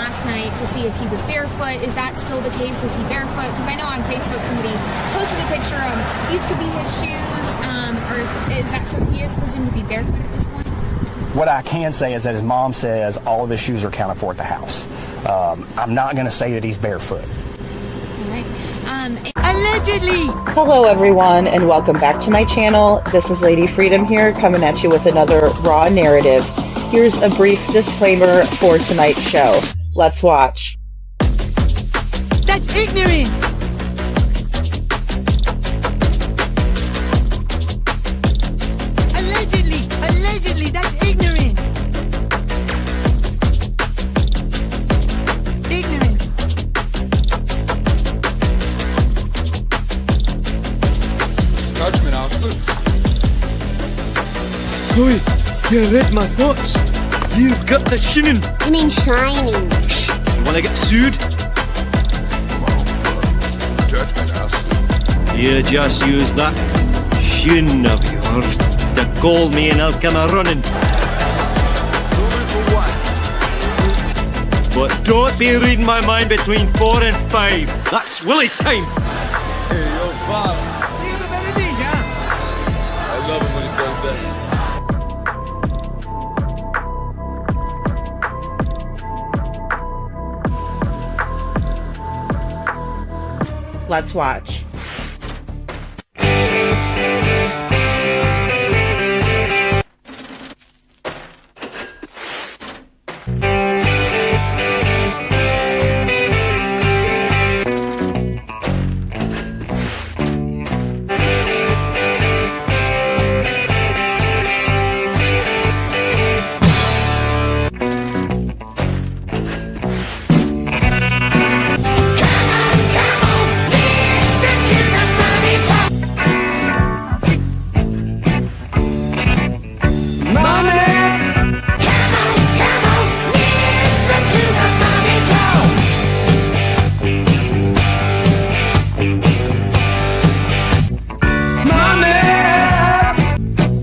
last night to see if he was barefoot. Is that still the case? Is he barefoot? Because I know on Facebook somebody posted a picture of these could be his shoes, or is that so he is presumed to be barefoot at this point? What I can say is that his mom says all of his shoes are accounted for at the house. I'm not going to say that he's barefoot. All right. Allegedly! Hello everyone and welcome back to my channel. This is Lady Freedom here coming at you with another raw narrative. Here's a brief disclaimer for tonight's show. Let's watch. That's ignorant! Allegedly, that's ignorant! Ignorant. Judgment, Austin. Chloe, you read my thoughts. You've got the shinning. You mean shining? Shh! You wanna get sued? Judgment, Austin. You just use that shin of yours to call me and I'll come a running. But don't be reading my mind between 4 and 5. That's Willie's time. Hey, yo, boss. I love it when he does that. Let's watch.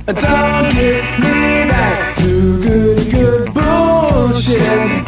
Don't get me back to good bullshit.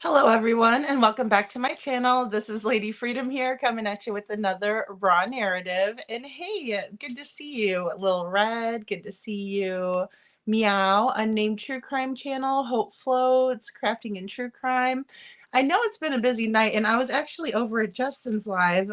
Hello everyone and welcome back to my channel. This is Lady Freedom here coming at you with another raw narrative. And hey, good to see you, Lil Red. Good to see you, Meow, Unnamed True Crime Channel, Hope Flow, it's Crafting in True Crime. I know it's been a busy night and I was actually over at Justin's live.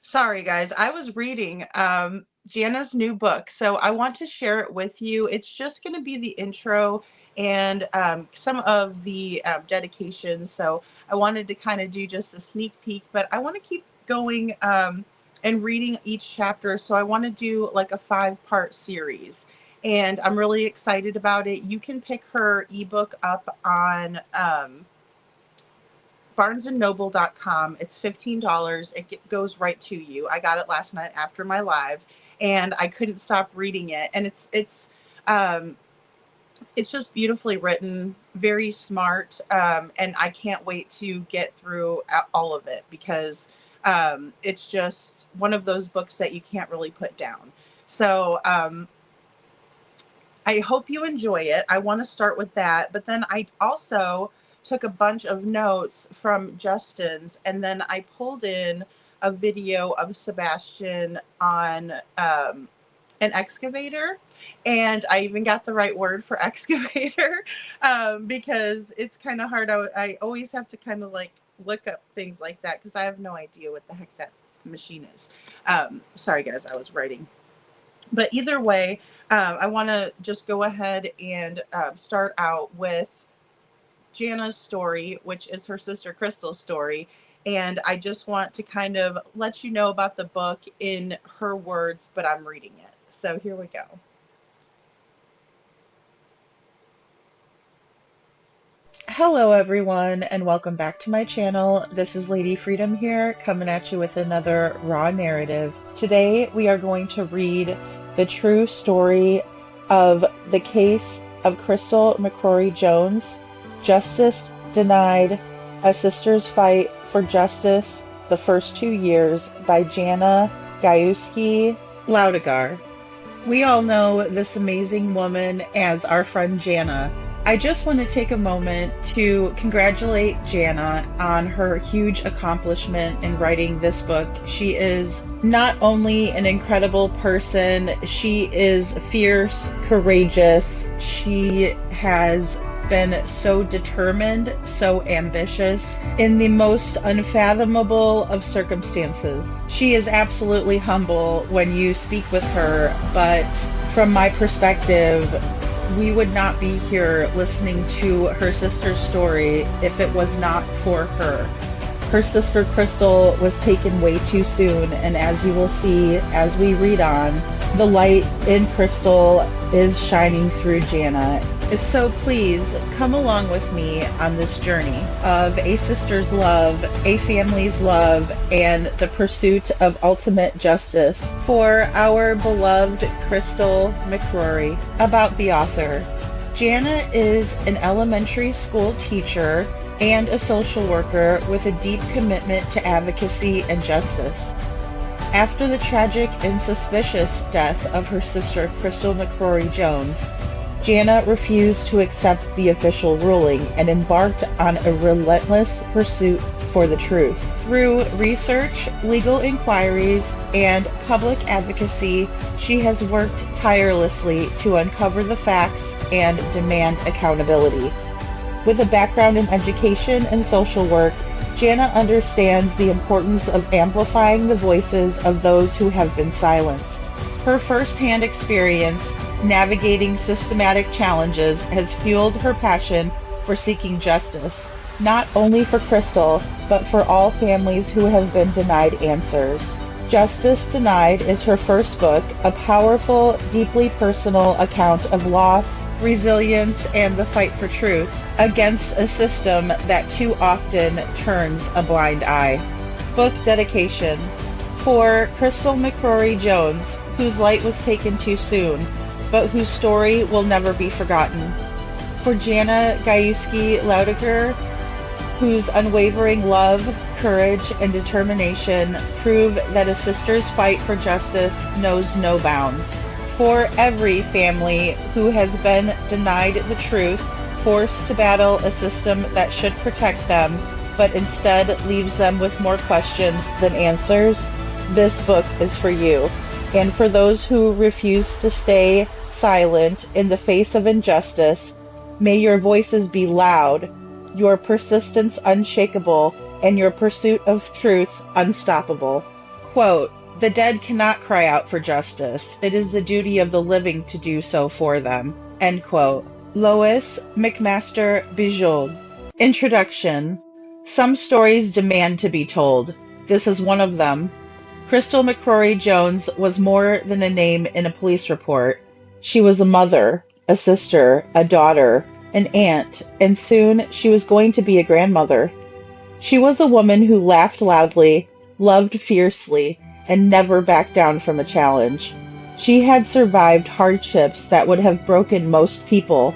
Sorry guys, I was reading Jana's new book, so I want to share it with you. It's just going to be the intro and some of the dedications. So I wanted to kind of do just a sneak peek, but I want to keep going and reading each chapter. So I want to do like a 5-part series and I'm really excited about it. You can pick her ebook up on barnesandnoble.com. It's $15. It goes right to you. I got it last night after my live, and I couldn't stop reading it. And it's just beautifully written, very smart, and I can't wait to get through all of it, because it's just one of those books that you can't really put down. So I hope you enjoy it. I want to start with that, but then I also took a bunch of notes from Justin's, and then I pulled in a video of Sebastian on an excavator, and I even got the right word for excavator, because it's kind of hard. I always have to kind of like look up things like that, because I have no idea what the heck that machine is. Sorry guys, I was writing. But either way, I want to just go ahead and start out with Jana's story, which is her sister Crystal's story. And I just want to kind of let you know about the book in her words, but I'm reading it. So here we go. Hello everyone, and welcome back to my channel. This is Lady Freedom here, coming at you with another raw narrative. Today we are going to read the true story of the case of Crystal McCrory Jones, Justice Denied, A Sister's Fight for Justice, the First 2 Years, by Jana Laudigar. We all know this amazing woman as our friend Jana. I just want to take a moment to congratulate Jana on her huge accomplishment in writing this book. She is not only an incredible person, she is fierce, courageous. She has been so determined, so ambitious, in the most unfathomable of circumstances. She is absolutely humble when you speak with her, but from my perspective, we would not be here listening to her sister's story if it was not for her. Her sister Crystal was taken way too soon, and as you will see as we read on, the light in Crystal is shining through Jana. So please come along with me on this journey of a sister's love, a family's love, and the pursuit of ultimate justice for our beloved Crystal McCrory. About the author. Jana is an elementary school teacher and a social worker with a deep commitment to advocacy and justice. After the tragic and suspicious death of her sister Crystal McCrory Jones, Jana refused to accept the official ruling and embarked on a relentless pursuit for the truth. Through research, legal inquiries, and public advocacy, she has worked tirelessly to uncover the facts and demand accountability. With a background in education and social work, Jana understands the importance of amplifying the voices of those who have been silenced. Her first-hand experience navigating systematic challenges has fueled her passion for seeking justice, not only for Crystal, but for all families who have been denied answers. Justice Denied is her first book, a powerful, deeply personal account of loss, resilience, and the fight for truth against a system that too often turns a blind eye. Book dedication. For Crystal McCrory Jones, whose light was taken too soon, but whose story will never be forgotten. For Jana Laudigar, whose unwavering love, courage, and determination prove that a sister's fight for justice knows no bounds. For every family who has been denied the truth, forced to battle a system that should protect them, but instead leaves them with more questions than answers, this book is for you. And for those who refuse to stay silent in the face of injustice, may your voices be loud, your persistence unshakable, and your pursuit of truth unstoppable. Quote, "The dead cannot cry out for justice. It is the duty of the living to do so for them." End quote. Lois McMaster Bijol. Introduction. Some stories demand to be told. This is one of them. Crystal McCrory Jones was more than a name in a police report. She was a mother, a sister, a daughter, an aunt, and soon she was going to be a grandmother. She was a woman who laughed loudly, loved fiercely, and never backed down from a challenge. She had survived hardships that would have broken most people,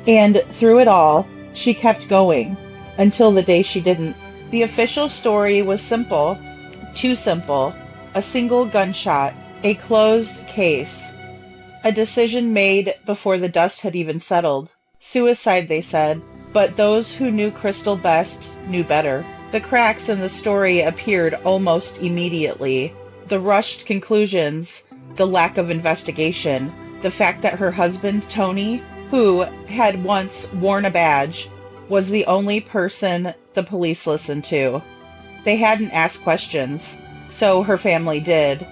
and through it all, she kept going, until the day she didn't. The official story was simple, too simple. A single gunshot, a closed case. A decision made before the dust had even settled. Suicide, they said, but those who knew Crystal best knew better. The cracks in the story appeared almost immediately. The rushed conclusions, the lack of investigation, the fact that her husband, Tony, who had once worn a badge, was the only person the police listened to. They hadn't asked questions, so her family did.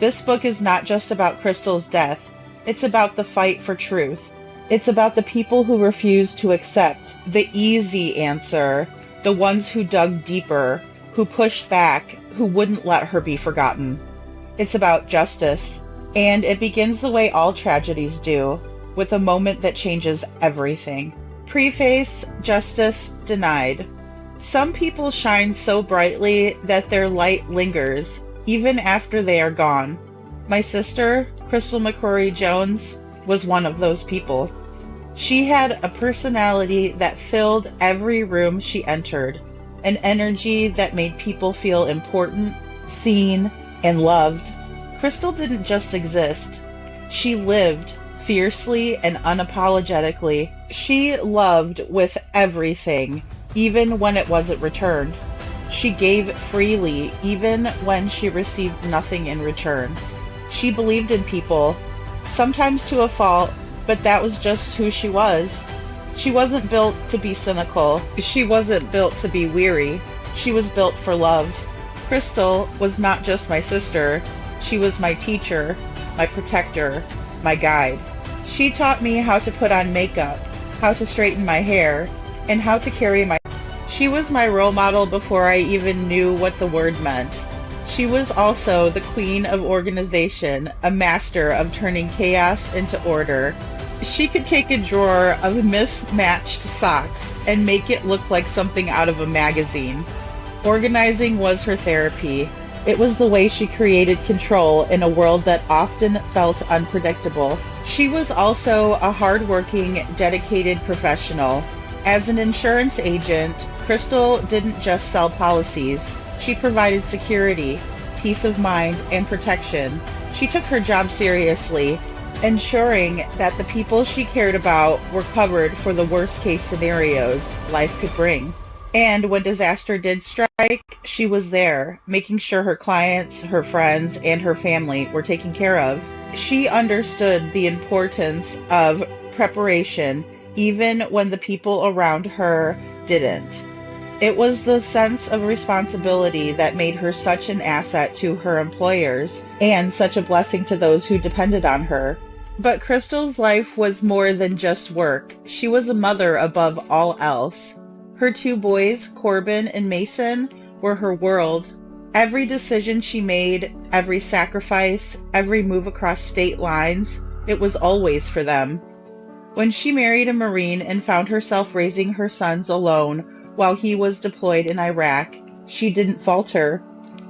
This book is not just about Crystal's death. It's about the fight for truth. It's about the people who refused to accept the easy answer, the ones who dug deeper, who pushed back, who wouldn't let her be forgotten. It's about justice, and it begins the way all tragedies do, with a moment that changes everything. Preface, Justice Denied. Some people shine so brightly that their light lingers, even after they are gone. My sister, Crystal McCrory Jones, was one of those people. She had a personality that filled every room she entered, an energy that made people feel important, seen, and loved. Crystal didn't just exist. She lived fiercely and unapologetically. She loved with everything, even when it wasn't returned. She gave freely, even when she received nothing in return. She believed in people, sometimes to a fault, but that was just who she was. She wasn't built to be cynical. She wasn't built to be weary. She was built for love. Crystal was not just my sister. She was my teacher, my protector, my guide. She taught me how to put on makeup, how to straighten my hair, and how to carry my... She was my role model before I even knew what the word meant. She was also the queen of organization, a master of turning chaos into order. She could take a drawer of mismatched socks and make it look like something out of a magazine. Organizing was her therapy. It was the way she created control in a world that often felt unpredictable. She was also a hardworking, dedicated professional. As an insurance agent, Crystal didn't just sell policies. She provided security, peace of mind, and protection. She took her job seriously, ensuring that the people she cared about were covered for the worst-case scenarios life could bring. And when disaster did strike, she was there, making sure her clients, her friends, and her family were taken care of. She understood the importance of preparation, even when the people around her didn't. It was the sense of responsibility that made her such an asset to her employers and such a blessing to those who depended on her. But Crystal's life was more than just work. She was a mother above all else. Her two boys, Corbin and Mason, were her world. Every decision she made, every sacrifice, every move across state lines, it was always for them. When she married a Marine and found herself raising her sons alone while he was deployed in Iraq, she didn't falter.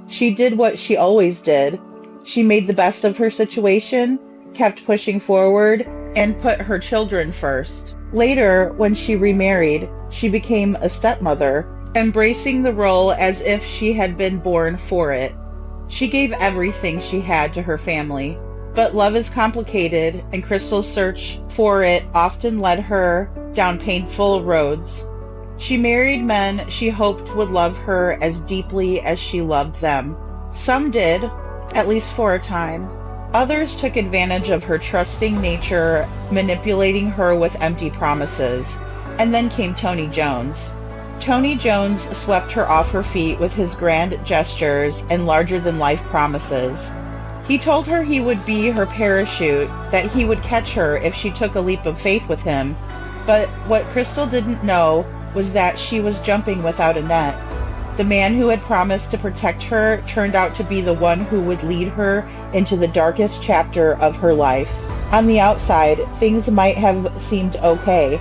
She did what she always did. She made the best of her situation, kept pushing forward, and put her children first. Later, when she remarried, she became a stepmother, embracing the role as if she had been born for it. She gave everything she had to her family. But love is complicated, and Crystal's search for it often led her down painful roads. She married men she hoped would love her as deeply as she loved them. Some did, at least for a time. Others took advantage of her trusting nature, manipulating her with empty promises. And then came Tony Jones. Tony Jones swept her off her feet with his grand gestures and larger-than-life promises. He told her he would be her parachute, that he would catch her if she took a leap of faith with him. But what Crystal didn't know was that she was jumping without a net. The man who had promised to protect her turned out to be the one who would lead her into the darkest chapter of her life. On the outside, things might have seemed okay,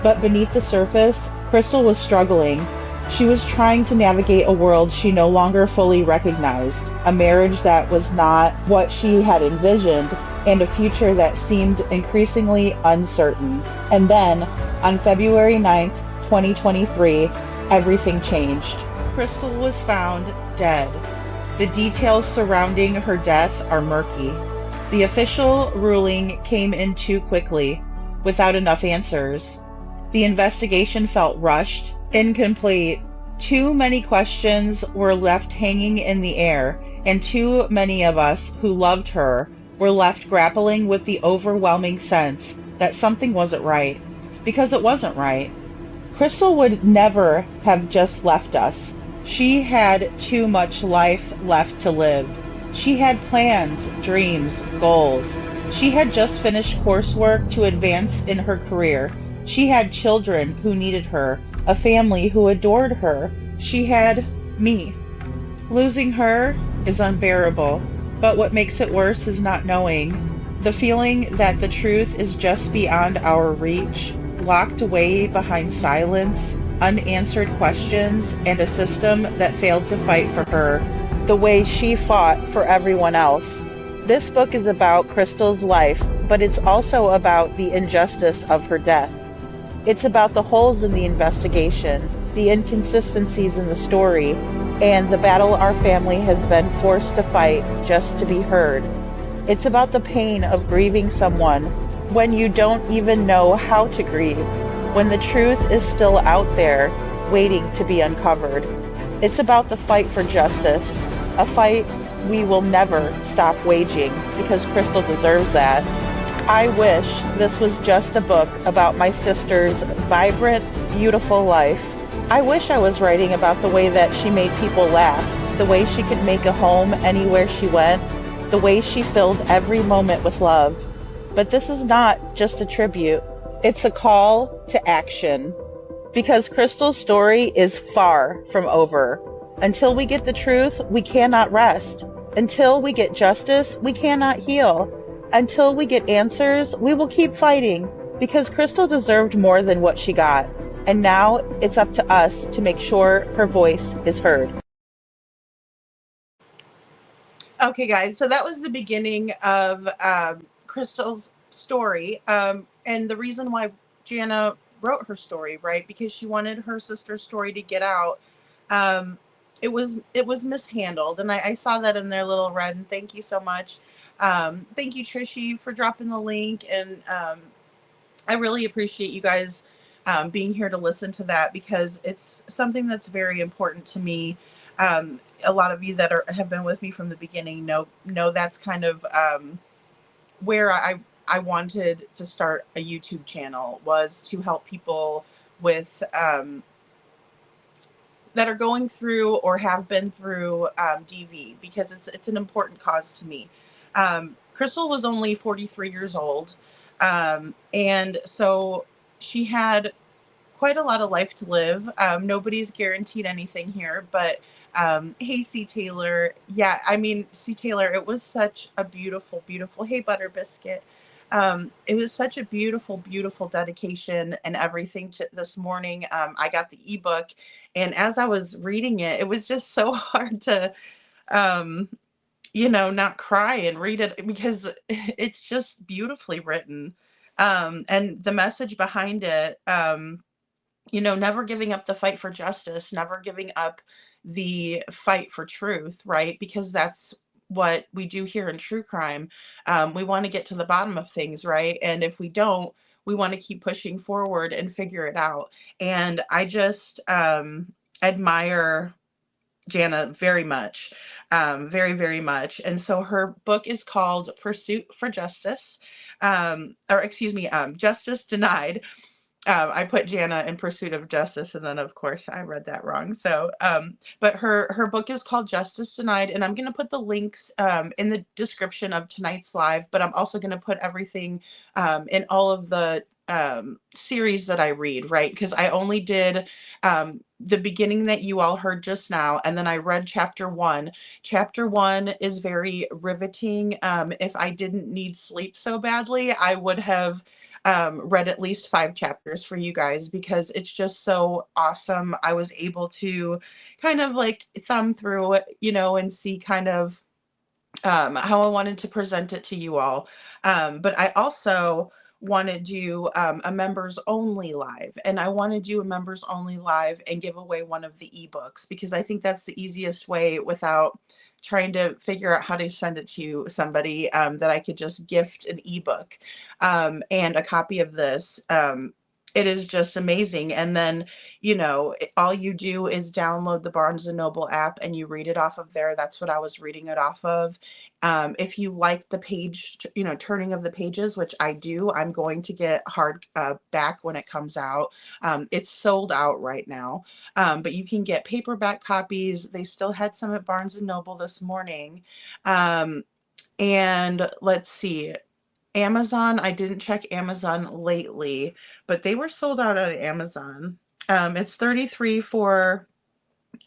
but beneath the surface, Crystal was struggling. She was trying to navigate a world she no longer fully recognized, a marriage that was not what she had envisioned, and a future that seemed increasingly uncertain. And then, on February 9th, 2023, everything changed. Crystal was found dead. The details surrounding her death are murky. The official ruling came in too quickly, without enough answers. The investigation felt rushed, incomplete. Too many questions were left hanging in the air, and too many of us who loved her were left grappling with the overwhelming sense that something wasn't right, because it wasn't right. Crystal would never have just left us. She had too much life left to live. She had plans, dreams, goals. She had just finished coursework to advance in her career. She had children who needed her, a family who adored her. She had me. Losing her is unbearable, but what makes it worse is not knowing. The feeling that the truth is just beyond our reach, locked away behind silence, unanswered questions, and a system that failed to fight for her the way she fought for everyone else. This book is about Crystal's life, but it's also about the injustice of her death. It's about the holes in the investigation, the inconsistencies in the story, and the battle our family has been forced to fight just to be heard. It's about the pain of grieving someone when you don't even know how to grieve, when the truth is still out there, waiting to be uncovered. It's about the fight for justice, a fight we will never stop waging, because Crystal deserves that. I wish this was just a book about my sister's vibrant, beautiful life. I wish I was writing about the way that she made people laugh, the way she could make a home anywhere she went, the way she filled every moment with love. But this is not just a tribute. It's a call to action. Because Crystal's story is far from over. Until we get the truth, we cannot rest. Until we get justice, we cannot heal. Until we get answers, we will keep fighting. Because Crystal deserved more than what she got. And now it's up to us to make sure her voice is heard. Okay, guys, so that was the beginning of Crystal's story. And the reason why Jana wrote her story, right? Because she wanted her sister's story to get out. It was mishandled, and I saw that in their little red. And thank you so much. Thank you, Trishy, for dropping the link, and I really appreciate you guys being here to listen to that, because it's something that's very important to me. A lot of you that have been with me from the beginning know that's kind of where I wanted to start a YouTube channel, was to help people with that are going through or have been through DV, because it's an important cause to me. Crystal was only 43 years old, and so she had quite a lot of life to live. Nobody's guaranteed anything here, but hey, C. Taylor. Yeah, I mean, C. Taylor, it was such a beautiful, beautiful, hey, Butter Biscuit. It was such a beautiful, beautiful dedication and everything to this morning. I got the ebook, and as I was reading it, it was just so hard to, not cry and read it, because it's just beautifully written. And the message behind it, never giving up the fight for justice, never giving up the fight for truth, right? Because that's what we do here in true crime. We want to get to the bottom of things, right? And if we don't, we want to keep pushing forward and figure it out. And I just admire Jana very much, very, very much. And so her book is called Pursuit for Justice, Justice Denied. I put Jana in Pursuit of Justice, and then of course I read that wrong. So, but her book is called Justice Denied, and I'm going to put the links in the description of tonight's live, but I'm also going to put everything in all of the series that I read, right? Because I only did the beginning that you all heard just now, and then I read chapter 1. Chapter 1 is very riveting. If I didn't need sleep so badly, I would have read at least 5 chapters for you guys because it's just so awesome. I was able to kind of like thumb through it, and see kind of how I wanted to present it to you all. But I also want to do a members only live, and I want to do a members only live and give away one of the ebooks because I think that's the easiest way without trying to figure out how to send it to somebody, that I could just gift an ebook and a copy of this. It is just amazing. And then, all you do is download the Barnes and Noble app and you read it off of there. That's what I was reading it off of. If you like the page, turning of the pages, which I do, I'm going to get hard back when it comes out. It's sold out right now, but you can get paperback copies. They still had some at Barnes and Noble this morning. And let's see. Amazon, I didn't check Amazon lately, but they were sold out on Amazon. It's $33 for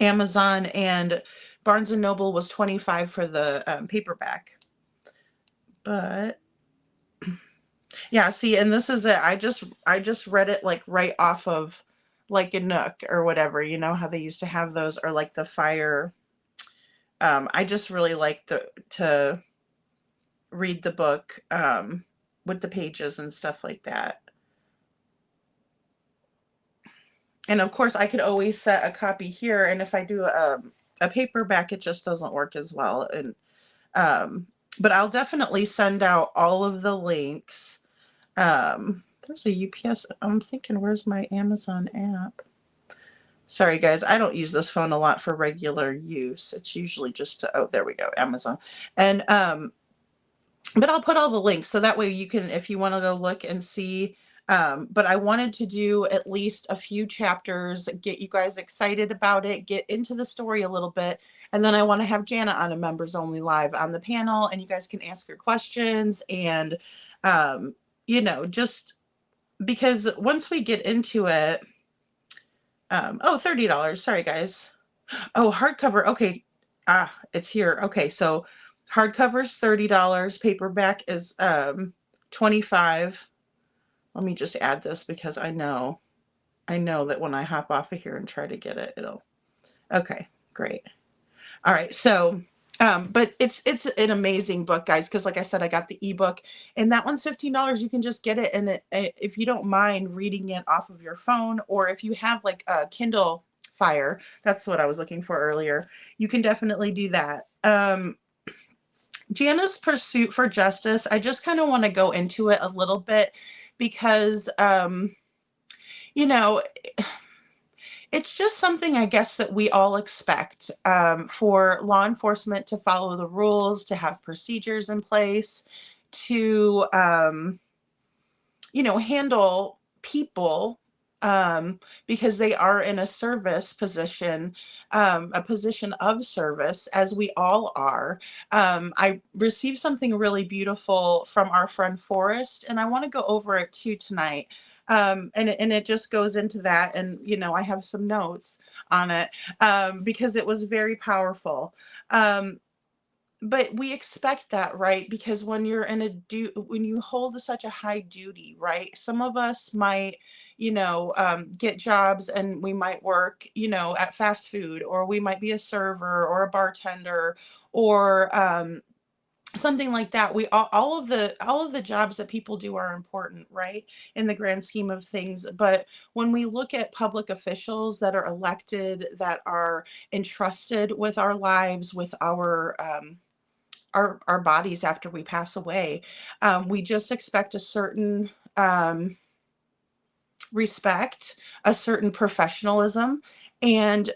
Amazon, and Barnes and Noble was $25 for the paperback. But yeah, see, and this is it. I just read it like right off of like a Nook or whatever. You know how they used to have those, or like the Fire. I just really like to read the book with the pages and stuff like that. And of course, I could always set a copy here, and if I do a paperback, it just doesn't work as well. And but I'll definitely send out all of the links. There's a UPS. I'm thinking, where's my Amazon app? Sorry, guys, I don't use this phone a lot for regular use. It's usually just oh, there we go, Amazon. And but I'll put all the links so that way you can, if you want to go look and see. But I wanted to do at least a few chapters, get you guys excited about it, get into the story a little bit. And then I want to have Jana on a members only live on the panel, and you guys can ask your questions. And, just because once we get into it, oh, $30. Sorry, guys. Oh, hardcover. Okay. It's here. Okay. So hardcover is $30. Paperback is $25. Let me just add this because I know that when I hop off of here and try to get it, it'll. Okay, great. All right. So, but it's an amazing book, guys, because like I said, I got the ebook, and that one's $15. You can just get it, and if you don't mind reading it off of your phone, or if you have like a Kindle Fire, that's what I was looking for earlier, you can definitely do that. Jana's pursuit for justice, I just kind of want to go into it a little bit because, it's just something, I guess, that we all expect for law enforcement to follow the rules, to have procedures in place, to, handle people because they are in a service position, a position of service, as we all are. I received something really beautiful from our friend Forrest, and I want to go over it too tonight. And it just goes into that, and I have some notes on it because it was very powerful. But we expect that, right? Because when you're when you hold such a high duty, right? Some of us might, get jobs, and we might work, at fast food, or we might be a server or a bartender, or something like that. We all of the jobs that people do are important, right, in the grand scheme of things. But when we look at public officials that are elected, that are entrusted with our lives, with our bodies after we pass away, we just expect a certain respect, a certain professionalism, and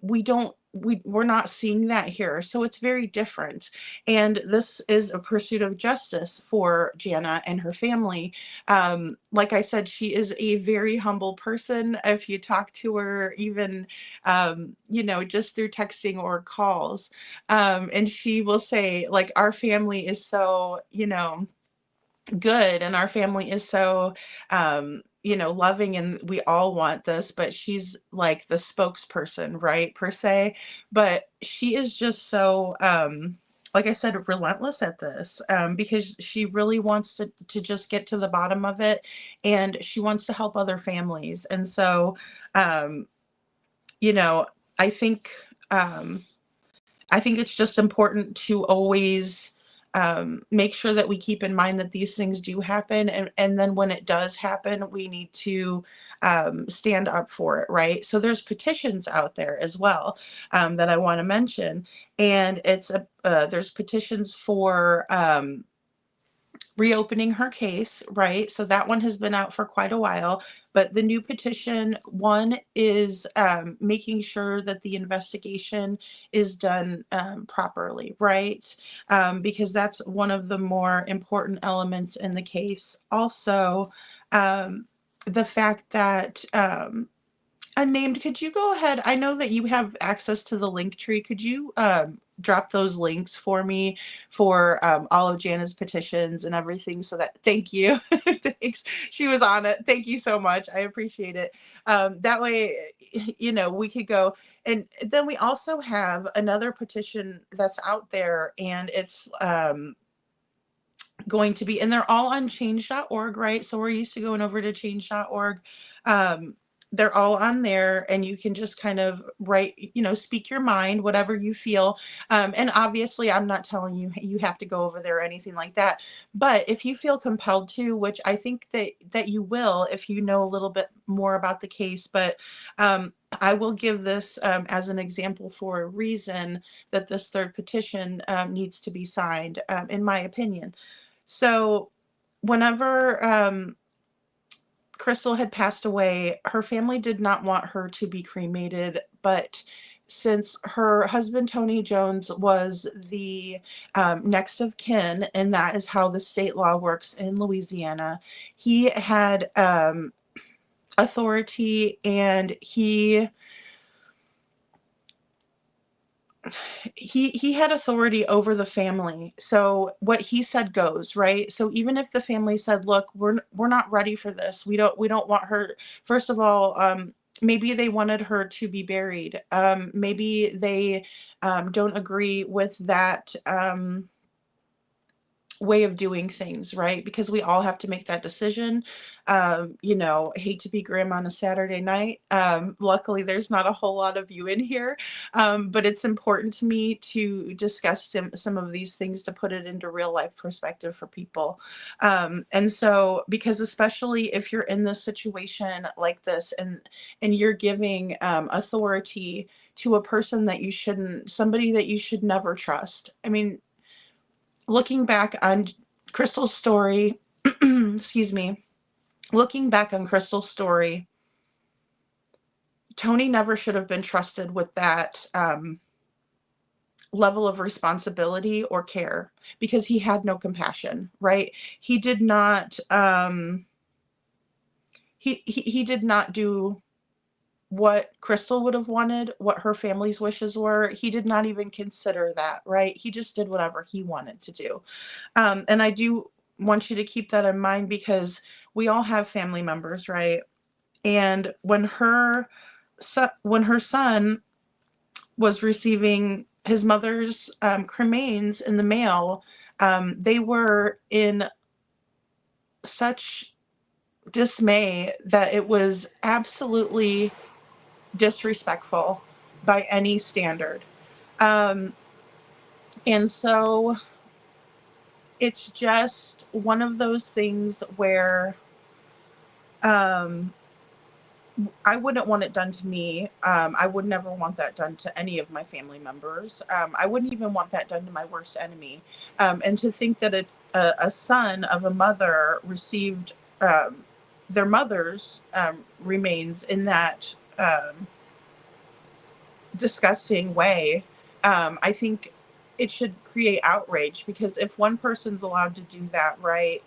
we're not seeing that here. So it's very different. And this is a pursuit of justice for Jana and her family. Like I said, she is a very humble person. If you talk to her, even, just through texting or calls, and she will say, like, our family is so, good, and our family is so, loving, and we all want this, but she's like the spokesperson, right, per se. But she is just so like I said, relentless at this, because she really wants to just get to the bottom of it, and she wants to help other families. And so, um, you know, I think um, I think it's just important to always make sure that we keep in mind that these things do happen, and then when it does happen, we need to stand up for it, right? So there's petitions out there as well, that I want to mention, and there's petitions for reopening her case, right? So that one has been out for quite a while. But the new petition one is making sure that the investigation is done properly, right? Because that's one of the more important elements in the case. Also, the fact that unnamed, could you go ahead? I know that you have access to the link tree. Could you drop those links for me for all of Jana's petitions and everything? So that, thank you. Thanks. She was on it. Thank you so much. I appreciate it. That way, we could go. And then we also have another petition that's out there, and it's going to be, and they're all on change.org, right? So we're used to going over to change.org. They're all on there, and you can just kind of write, speak your mind, whatever you feel. And obviously, I'm not telling you you have to go over there or anything like that. But if you feel compelled to, which I think that you will, if you know a little bit more about the case, but I will give this as an example for a reason that this third petition needs to be signed, in my opinion. So whenever Crystal had passed away, her family did not want her to be cremated, but since her husband, Tony Jones, was the next of kin, and that is how the state law works in Louisiana, he had authority, and he had authority over the family. So what he said goes, right? So even if the family said, look, we're not ready for this, we don't want her, first of all, maybe they wanted her to be buried, maybe they don't agree with that way of doing things, right? Because we all have to make that decision. Hate to be grim on a Saturday night. Luckily, there's not a whole lot of you in here, but it's important to me to discuss some of these things to put it into real life perspective for people. And so, because especially if you're in this situation like this, and you're giving authority to a person that you shouldn't, somebody that you should never trust. I mean, looking back on Crystal's story, excuse me, looking back on Crystal's story, Tony never should have been trusted with that level of responsibility or care, because he had no compassion, right? He did not, he did not do what Crystal would have wanted, what her family's wishes were. He did not even consider that, right? He just did whatever he wanted to do. And I do want you to keep that in mind, because we all have family members, right? And when her son was receiving his mother's cremains in the mail, they were in such dismay that it was absolutely disrespectful by any standard. And so it's just one of those things where I wouldn't want it done to me. I would never want that done to any of my family members. I wouldn't even want that done to my worst enemy. And to think that a son of a mother received their mother's remains in that disgusting way, I think it should create outrage, because if one person's allowed to do that, right,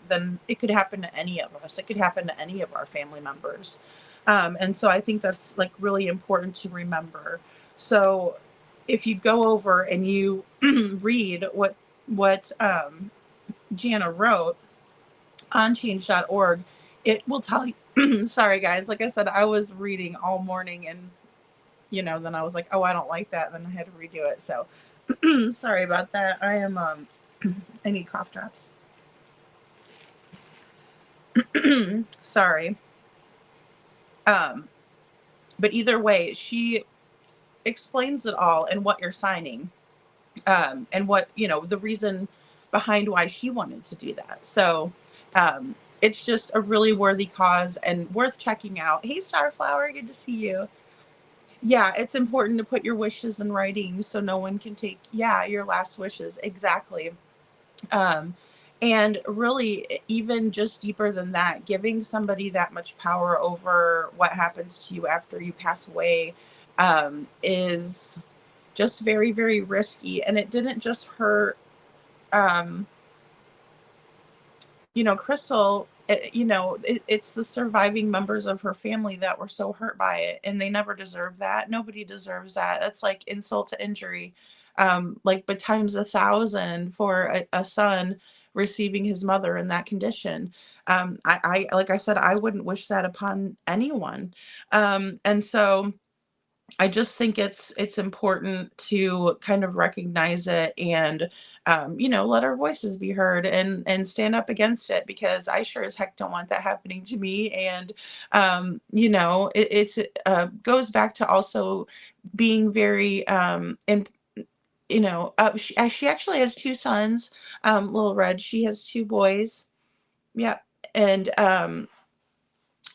then it could happen to any of us. It could happen to any of our family members. And so I think that's like really important to remember. So if you go over and you read what Jana wrote on change.org, it will tell you, sorry guys, like I said, I was reading all morning, and then I was like, oh, I don't like that. And then I had to redo it. So Sorry about that. I am I need cough drops. Sorry. But either way, she explains it all and what you're signing, and what, the reason behind why she wanted to do that. So it's just a really worthy cause and worth checking out. Hey, Starflower, good to see you. Yeah, it's important to put your wishes in writing so no one can take, your last wishes. Exactly. Um, and really, even just deeper than that, giving somebody that much power over what happens to you after you pass away is just very, very risky. And it didn't just hurt, um, Crystal. It's the surviving members of her family that were so hurt by it, and they never deserve that. Nobody deserves that. That's like insult to injury, but times 1,000 for a son receiving his mother in that condition. Like I said, I wouldn't wish that upon anyone. And so I just think it's important to kind of recognize it and let our voices be heard and stand up against it, because I sure as heck don't want that happening to me. And it's goes back to also being very and she actually has two sons. Little Red, she has two boys. Yeah, and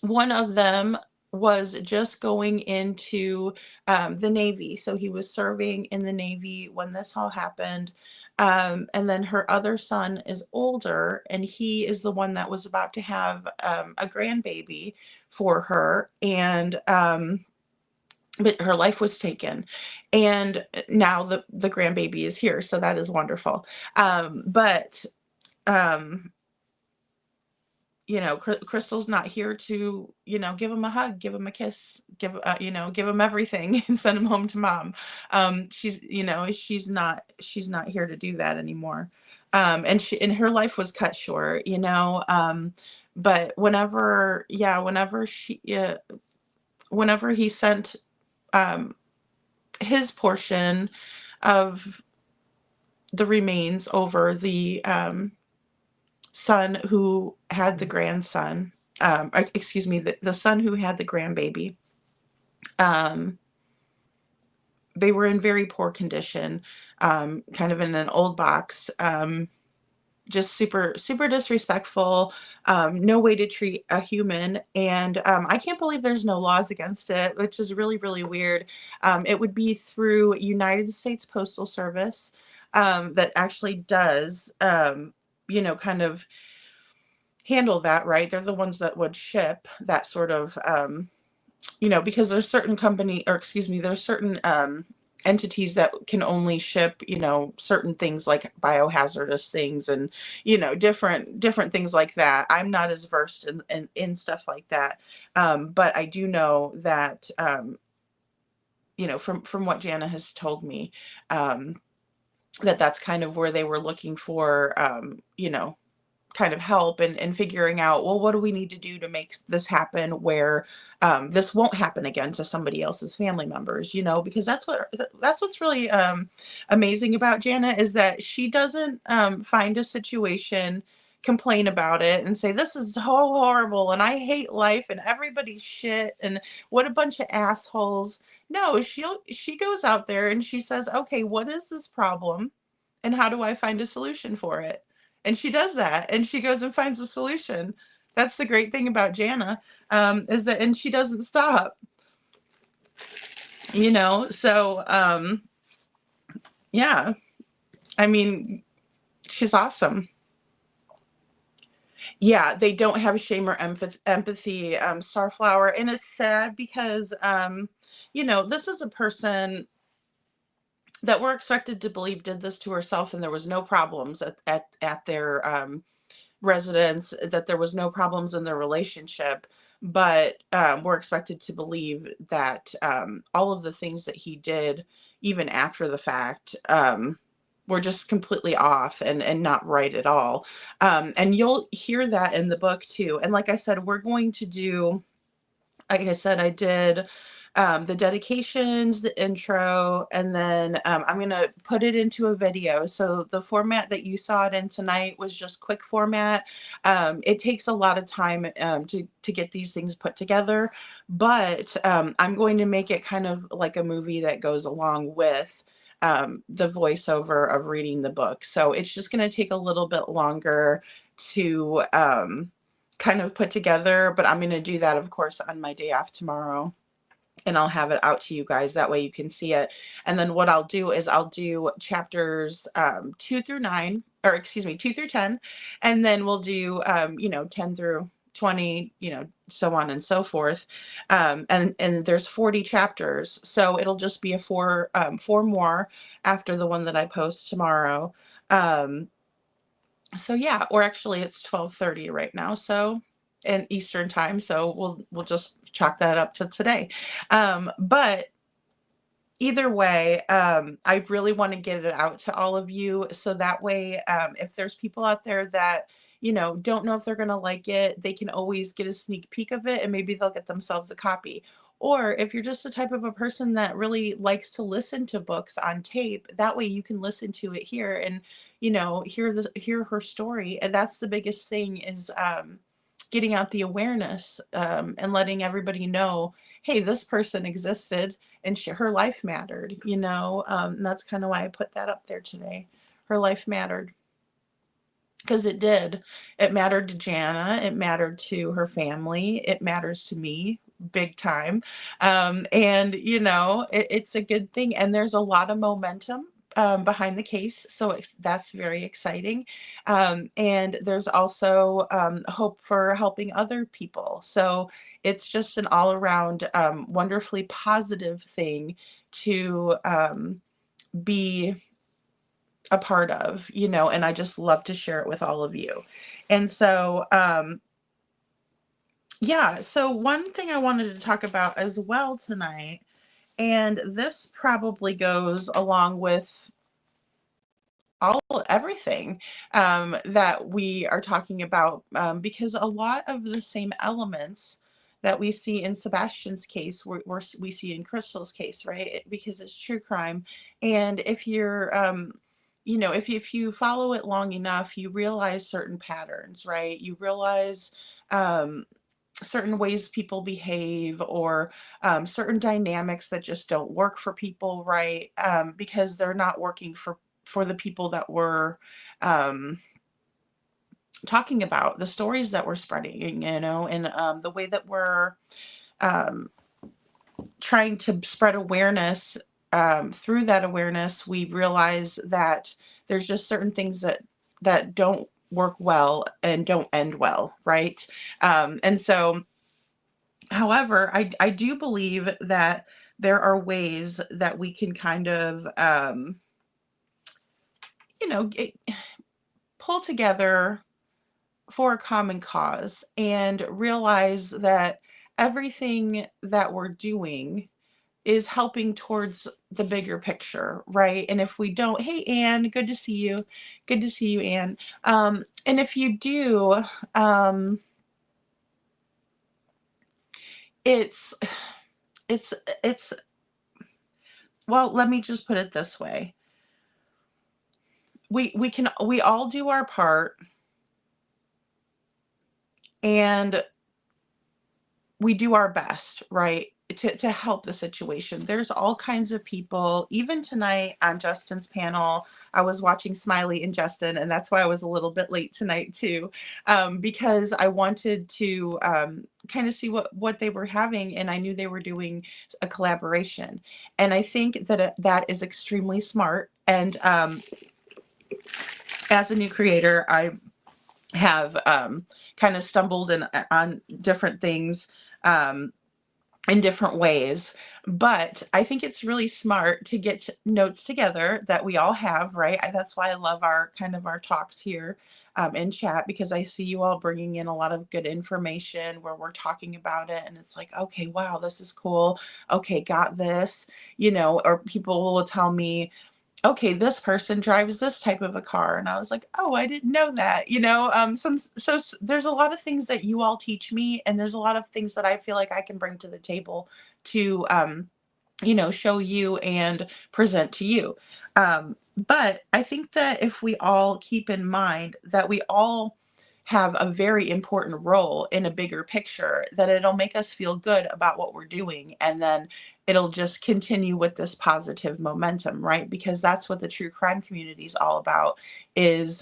one of them was just going into the Navy. So he was serving in the Navy when this all happened. And then her other son is older, and he is the one that was about to have a grandbaby for her. And but her life was taken. And now the grandbaby is here. So that is wonderful. But Crystal's not here to, give him a hug, give him a kiss, give him everything and send him home to mom. She's not here to do that anymore. And her life was cut short, but whenever he sent, his portion of the remains over, the, son who had the grandson, excuse me, the son who had the grandbaby, they were in very poor condition, kind of in an old box, just super, super disrespectful, no way to treat a human. And I can't believe there's no laws against it, which is really, really weird. It would be through United States Postal Service, that actually does, kind of handle that, right? They're the ones that would ship that sort of, because there's certain there's certain entities that can only ship, certain things like biohazardous things and, different things like that. I'm not as versed in stuff like that. But I do know that, from what Jana has told me, that's kind of where they were looking for, kind of help and figuring out, well, what do we need to do to make this happen where this won't happen again to somebody else's family members, because that's what's really amazing about Jana, is that she doesn't find a situation, complain about it, and say, this is so horrible and I hate life and everybody's shit and what a bunch of assholes. No, she goes out there and she says, okay, what is this problem and how do I find a solution for it? And she does that, and she goes and finds a solution. That's the great thing about Jana, is that, and she doesn't stop, so, yeah, I mean, she's awesome. Yeah, they don't have shame or empathy, Starflower, and it's sad because, this is a person that we're expected to believe did this to herself, and there was no problems at their residence, that there was no problems in their relationship, but we're expected to believe that all of the things that he did, even after the fact, were just completely off and not right at all. And you'll hear that in the book too. And like I said, we're going to do, like I said, I did the dedications, the intro, and then I'm going to put it into a video. So the format that you saw it in tonight was just quick format. It takes a lot of time to get these things put together, but I'm going to make it kind of like a movie that goes along with the voiceover of reading the book. So it's just going to take a little bit longer to kind of put together, but I'm going to do that, of course, on my day off tomorrow. And I'll have it out to you guys. That way you can see it. And then what I'll do is I'll do chapters 2 through 9, or excuse me, 2 through 10. And then we'll do, 10 through 20, so on and so forth. And there's 40 chapters. So it'll just be a four more after the one that I post tomorrow. So yeah, or actually it's 12:30 right now. So in Eastern time. So we'll just chalk that up to today. But either way, I really want to get it out to all of you. So that way, if there's people out there that, don't know if they're going to like it, they can always get a sneak peek of it and maybe they'll get themselves a copy. Or if you're just the type of a person that really likes to listen to books on tape, that way you can listen to it here and, hear her story. And that's the biggest thing is getting out the awareness and letting everybody know, hey, this person existed and her life mattered, and that's kind of why I put that up there today. Her life mattered. Because it did. It mattered to Jana. It mattered to her family. It matters to me big time. And, it's a good thing. And there's a lot of momentum behind the case. So that's very exciting. And there's also hope for helping other people. So it's just an all around wonderfully positive thing to be a part of, and I just love to share it with all of you. And so, so one thing I wanted to talk about as well tonight, and this probably goes along with everything that we are talking about, because a lot of the same elements that we see in Sebastian's case, we see in Crystal's case, right? Because it's true crime. And if you're, if you follow it long enough, you realize certain patterns, right? You realize certain ways people behave, or certain dynamics that just don't work for people, right? Because they're not working for the people that we're talking about, the stories that we're spreading, and the way that we're trying to spread awareness. Through that awareness, we realize that there's just certain things that don't work well and don't end well, right? And so, however, I do believe that there are ways that we can kind of, pull together for a common cause and realize that everything that we're doing is helping towards the bigger picture, right? And if we don't, hey, Anne, good to see you. Good to see you, Anne. And if you do, it's, well, let me just put it this way. We all do our part, and we do our best, right, to help the situation. There's all kinds of people. Even tonight on Justin's panel, I was watching Smiley and Justin, and that's why I was a little bit late tonight too, because I wanted to kind of see what they were having, and I knew they were doing a collaboration. And I think that that is extremely smart. And as a new creator, I have kind of stumbled on different things in different ways. But I think it's really smart to get notes together that we all have, right? That's why I love our talks here in chat, because I see you all bringing in a lot of good information where we're talking about it. And it's like, okay, wow, this is cool. Okay, got this, or people will tell me, okay, this person drives this type of a car, and I was like, oh, I didn't know that. There's a lot of things that you all teach me, and there's a lot of things that I feel like I can bring to the table to show you and present to you. But I think that if we all keep in mind that we all have a very important role in a bigger picture, that it'll make us feel good about what we're doing. And then it'll just continue with this positive momentum, right? Because that's what the true crime community is all about, is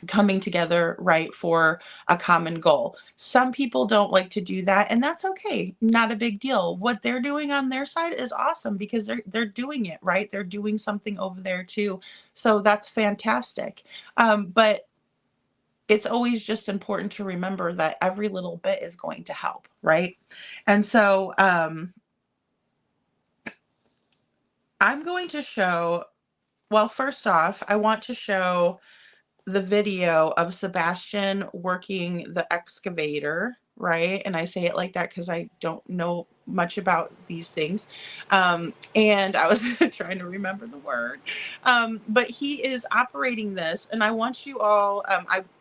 coming together, right, for a common goal. Some people don't like to do that, and that's okay. Not a big deal. What they're doing on their side is awesome, because they're doing it, right? They're doing something over there too. So that's fantastic. But it's always just important to remember that every little bit is going to help, right? And so I'm going to show, well, first off, I want to show the video of Sebastian working the excavator, right? And I say it like that because I don't know much about these things. And I was trying to remember the word. But he is operating this, and I want you all,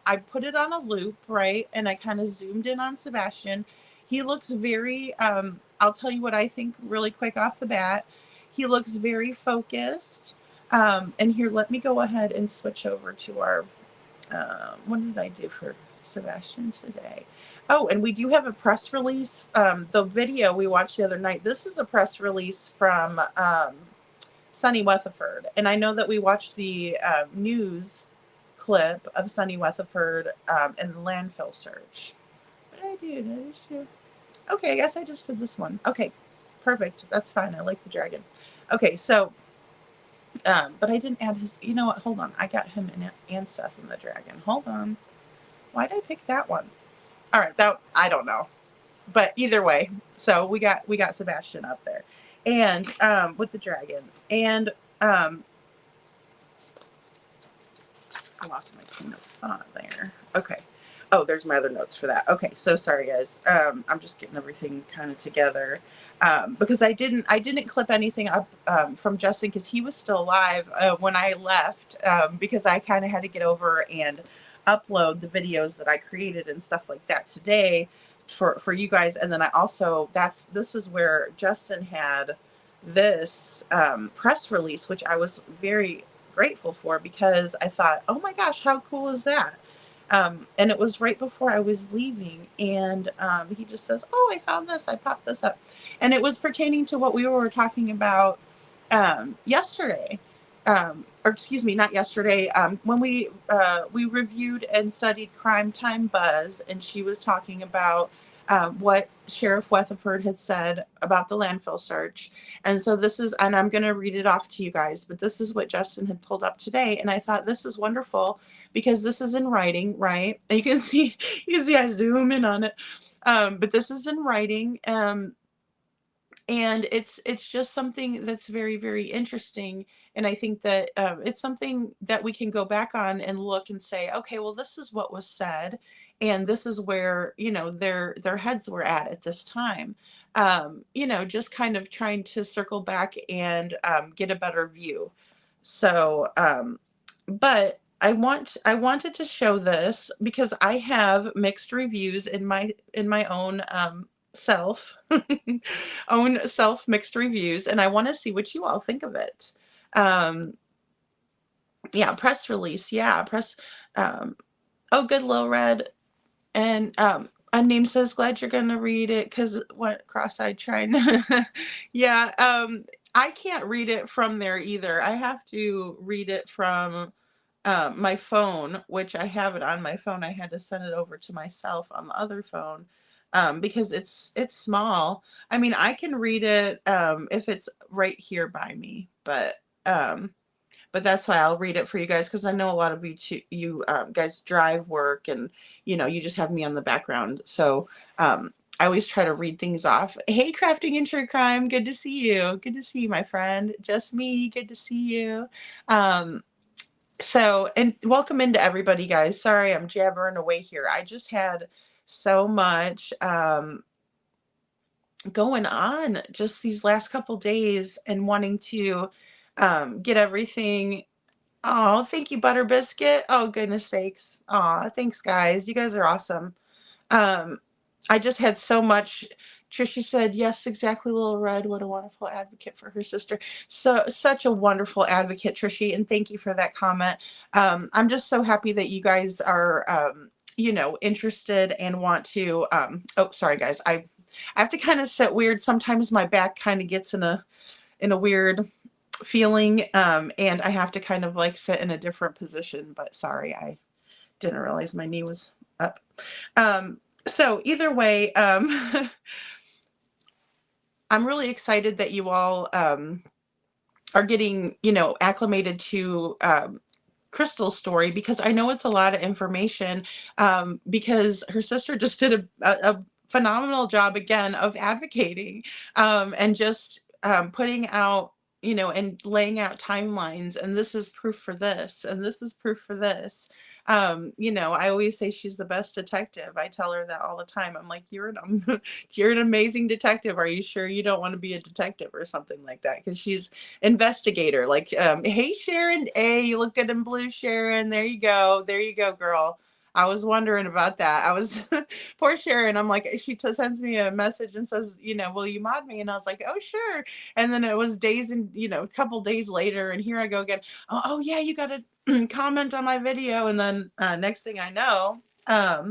I put it on a loop, right? And I kind of zoomed in on Sebastian. He looks very, I'll tell you what I think really quick off the bat. He looks very focused. And here, let me go ahead and switch over to our, what did I do for Sebastian today? Oh, and we do have a press release. The video we watched the other night, this is a press release from Sunny Weatherford. And I know that we watched the news clip of Sunny Weatherford and the landfill search. What did I do? Did I just do? Okay, I guess I just did this one. Okay, perfect. That's fine. I like the dragon. Okay, so but I didn't add his, you know what, hold on. I got him and Seth in the dragon. Hold on. Why did I pick that one? All right, that, I don't know. But either way, so we got Sebastian up there. And with the dragon. And I lost my train of thought there. Okay. Oh, there's my other notes for that. Okay, so sorry guys. I'm just getting everything kind of together. Because I didn't clip anything up from Justin, because he was still alive when I left, because I kind of had to get over and upload the videos that I created and stuff like that today for you guys. And then I also, this is where Justin had this press release, which I was very grateful for, because I thought, oh my gosh, how cool is that? And it was right before I was leaving, and he just says, oh, I found this, I popped this up. And it was pertaining to what we were talking about yesterday, or excuse me, not yesterday, when we reviewed and studied Crime Time Buzz, and she was talking about what Sheriff Weatherford had said about the landfill search. And so this is, and I'm going to read it off to you guys, but this is what Justin had pulled up today. And I thought, this is wonderful, because this is in writing, right? And you can see I zoom in on it. But this is in writing. And it's just something that's very, very interesting. And I think that it's something that we can go back on and look and say, okay, well, this is what was said, and this is where, their heads were at this time. Just kind of trying to circle back and get a better view. So, but I wanted to show this because I have mixed reviews in my own own self mixed reviews, and I want to see what you all think of it. Yeah, press release. Yeah, press. Oh, good, Lil Red. And Unnamed says, glad you're gonna read it, because what, cross-eyed trying. Yeah, I can't read it from there either. I have to read it from my phone, which I have it on my phone. I had to send it over to myself on the other phone. Because it's small. I mean, I can read it if it's right here by me, but that's why I'll read it for you guys, because I know a lot of you guys drive, work, and you just have me on the background. So I always try to read things off. Hey, Crafting and True Crime, good to see you. Good to see you, my friend. Just me, good to see you. So, and welcome into everybody, guys. Sorry, I'm jabbering away here. I just had so much going on just these last couple days, and wanting to get everything. Oh, thank you, Butter Biscuit. Oh, goodness sakes. Aw, thanks, guys. You guys are awesome. I just had so much. Trisha said, yes, exactly, Little Red. What a wonderful advocate for her sister. So, such a wonderful advocate, Trishy, and thank you for that comment. I'm just so happy that you guys are, interested and want to. Oh, sorry, guys. I have to kind of sit weird. Sometimes my back kind of gets in a weird feeling, and I have to kind of like sit in a different position. But sorry, I didn't realize my knee was up. So either way, I'm really excited that you all are getting, acclimated to Crystal's story, because I know it's a lot of information, because her sister just did a phenomenal job again of advocating, and just putting out, and laying out timelines, and this is proof for this, and this is proof for this. I always say she's the best detective. I tell her that all the time. I'm like, you're an amazing detective. Are you sure you don't want to be a detective or something like that? Because she's investigator. Like, hey, Sharon, hey, you look good in blue, Sharon. There you go, girl. I was wondering about that. I was poor Sharon. I'm like, she sends me a message and says, will you mod me? And I was like, oh, sure. And then it was days and, a couple days later, and here I go again. Oh yeah, you got to comment on my video. And then next thing I know, I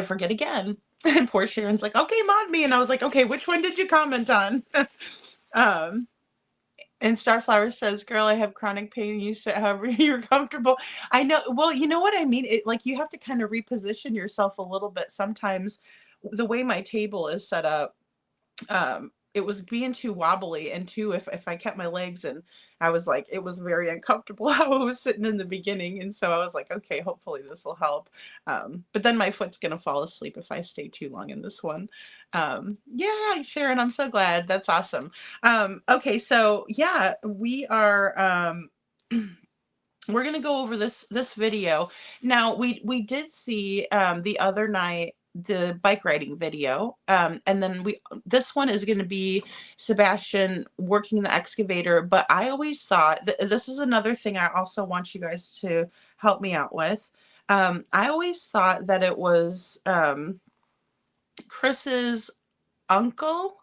forget again. And poor Sharon's like, okay, mod me. And I was like, okay, which one did you comment on? And Starflower says, girl, I have chronic pain. You sit however you're comfortable. I know. Well, you know what I mean? Like, you have to kind of reposition yourself a little bit. Sometimes the way my table is set up, it was being too wobbly, and too, if I kept my legs, and I was like, it was very uncomfortable how I was sitting in the beginning. And so I was like, okay, hopefully this will help. But then my foot's going to fall asleep if I stay too long in this one. Yeah, Sharon, I'm so glad. That's awesome. Okay, so yeah, we are, we're going to go over this video. Now, we did see the other night the bike riding video, and then this one is going to be Sebastian working the excavator. But I always thought this is another thing I also want you guys to help me out with. I always thought that it was Chris's uncle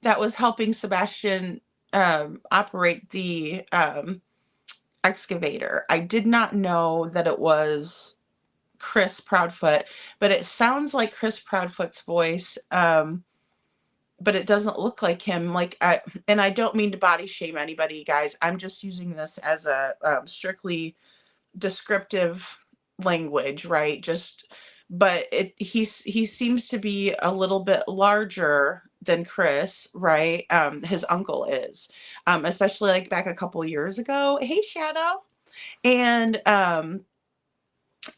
that was helping Sebastian operate the excavator. I did not know that it was Chris Proudfoot, but it sounds like Chris Proudfoot's voice, but it doesn't look like him. And I don't mean to body shame anybody, guys. I'm just using this as a strictly descriptive language, right? But he seems to be a little bit larger than Chris, right? His uncle is, especially like back a couple years ago. Hey, Shadow. And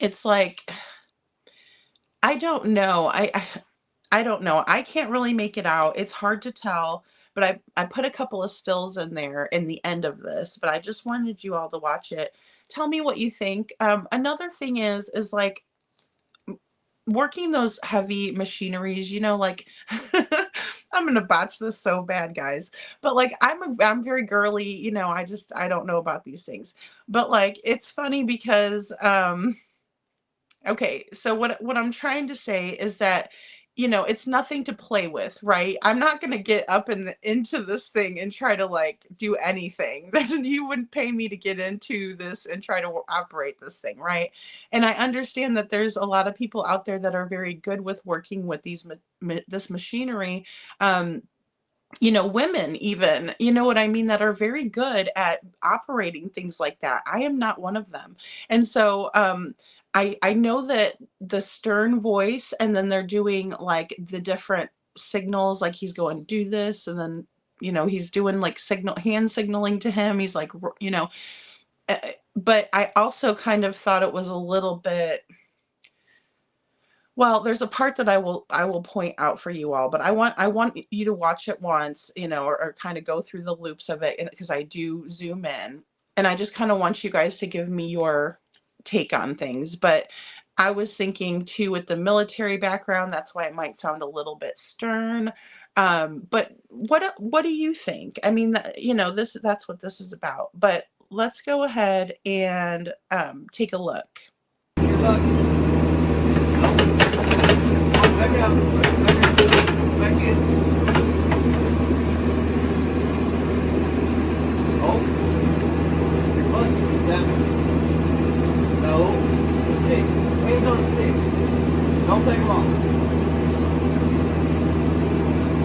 it's like, I don't know. I don't know. I can't really make it out. It's hard to tell, but I put a couple of stills in there in the end of this, but I just wanted you all to watch it. Tell me what you think. Another thing is like working those heavy machineries, like I'm going to botch this so bad, guys, but like, I'm very girly, I don't know about these things, but like, it's funny because, okay, so what I'm trying to say is that, it's nothing to play with, right? I'm not going to get up into this thing and try to like do anything. You wouldn't pay me to get into this and try to operate this thing, right? And I understand that there's a lot of people out there that are very good with working with this machinery. Women even, you know what I mean, that are very good at operating things like that. I am not one of them. And so I know that the stern voice, and then they're doing like the different signals, like he's going do this, and then he's doing like hand signaling to him. He's like, but I also kind of thought it was a little bit. Well, there's a part that I will point out for you all, but I want you to watch it once, or kind of go through the loops of it, because I do zoom in, and I just kind of want you guys to give me your take on things. But I was thinking too, with the military background, that's why it might sound a little bit stern. But what do you think? I mean, that's what this is about. But let's go ahead and take a look. Back out. Back in. Oh. Your butt. That way. No. The stick. Hands on the stick. Don't take long.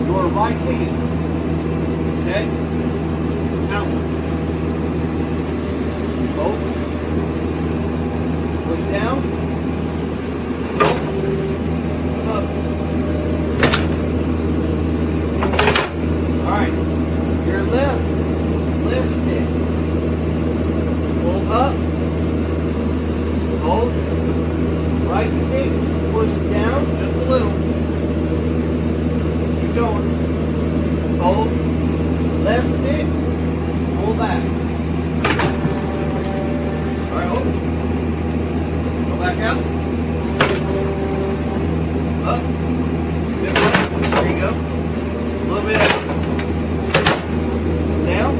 Your right hand. Okay? Outward. Hold. Push down. Up. Alright. Your left stick. Pull up. Hold. Right stick. Push down just a little. Keep going. Hold. Left stick. Pull back. Alright, hold. Go back out. Up. Step up. There you go. A little bit out. Down.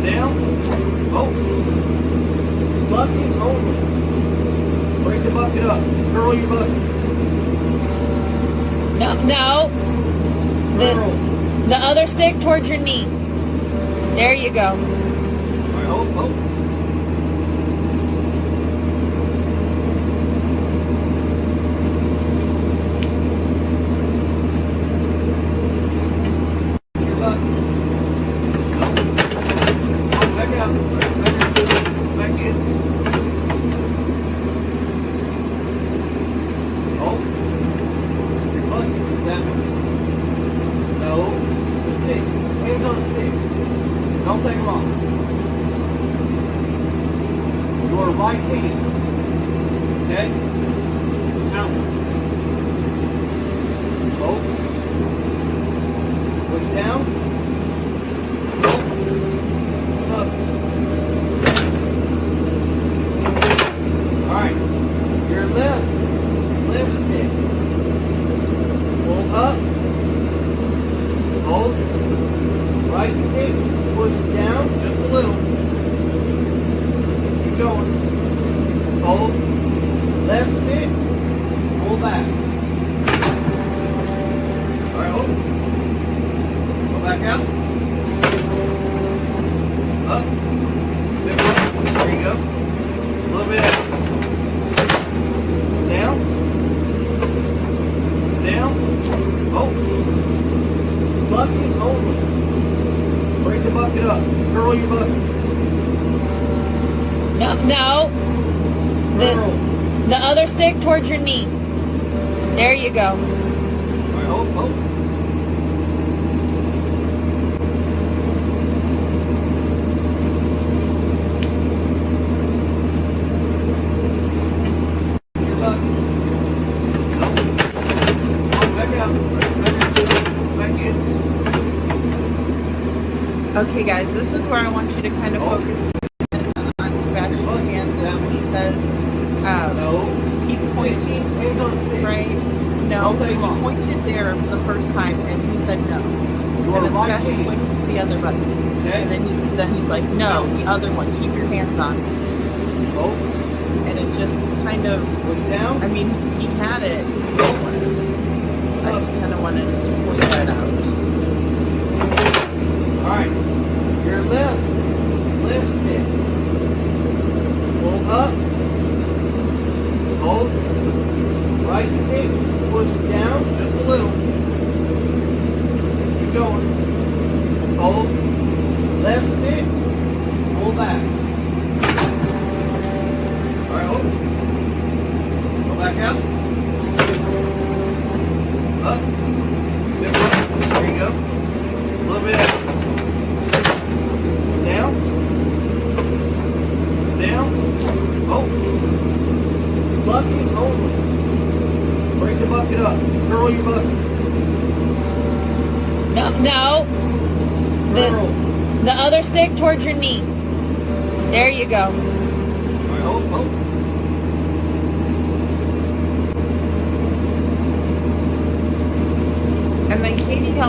Down. Oh. Bucking only. Break the bucket up. Curl your bucket. No. Curl. The other stick towards your knee. There you go. All right, hold. Your bucket. Back out. Back in. Hold. Your bucket. That way. No. The stick. Hands on the stick. Don't take long. Your right hand. Okay? Outward. Hold. Push down. Hold. Up. Alright. Your left stick. Pull up. Hold. Right stick. Push down just a little. Keep going. Hold. Left stick. Pull back. Alright, hold. Go back out. Up. Step up. There you go. A little bit out. Down. Down. Oh. Bucking only. Break the bucket up. Curl your bucket. No. Curl. The other stick towards your knee. There you go. All right, hold. Your bucket. No. Back out. Back in. Okay, guys, this is where I want you to kind of focus on Sebastian's hands and when he says, No. he's pointing, Hands on the stick. right? No, Don't but take he long. pointed there the first time and he said no. Your And then right Sebastian hand. pointed to the other button. Okay? And then he's like, no, the other one, keep your hands on. Hold. And it just kind of, Push down. I mean, he had it going. I just kind of wanted to point that out. Alright. Your left stick. Pull up. Hold. Right stick. Push down just a little. Keep going. Hold. Left stick. Pull back. Alright, hold. Go back out. Up. Step up. There you go. A little bit out. Down. Down. Oh. Bucking only. Break the bucket up. Curl your bucket. No. Curl. The other stick towards your knee. There you go. All right, hold.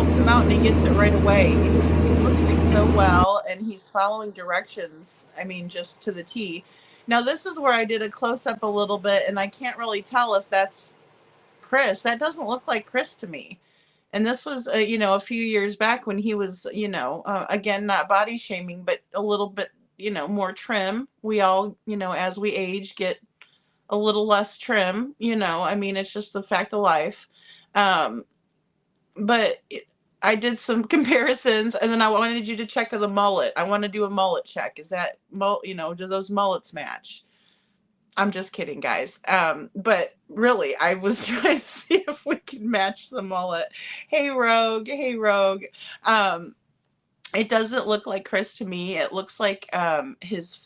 helps him out and he gets it right away. He's listening so well and he's following directions. I mean, just to the T. Now, this is where I did a close up a little bit and I can't really tell if that's Chris. That doesn't look like Chris to me. And this was, a few years back when he was, again, not body shaming, but a little bit, more trim. We all, as we age, get a little less trim, I mean, it's just the fact of life. But I did some comparisons and then I wanted you to check the mullet. I want to do a mullet check. Is that, do those mullets match? I'm just kidding, guys. But really, I was trying to see if we could match the mullet. Hey, Rogue. Hey, Rogue. It doesn't look like Chris to me. It looks like his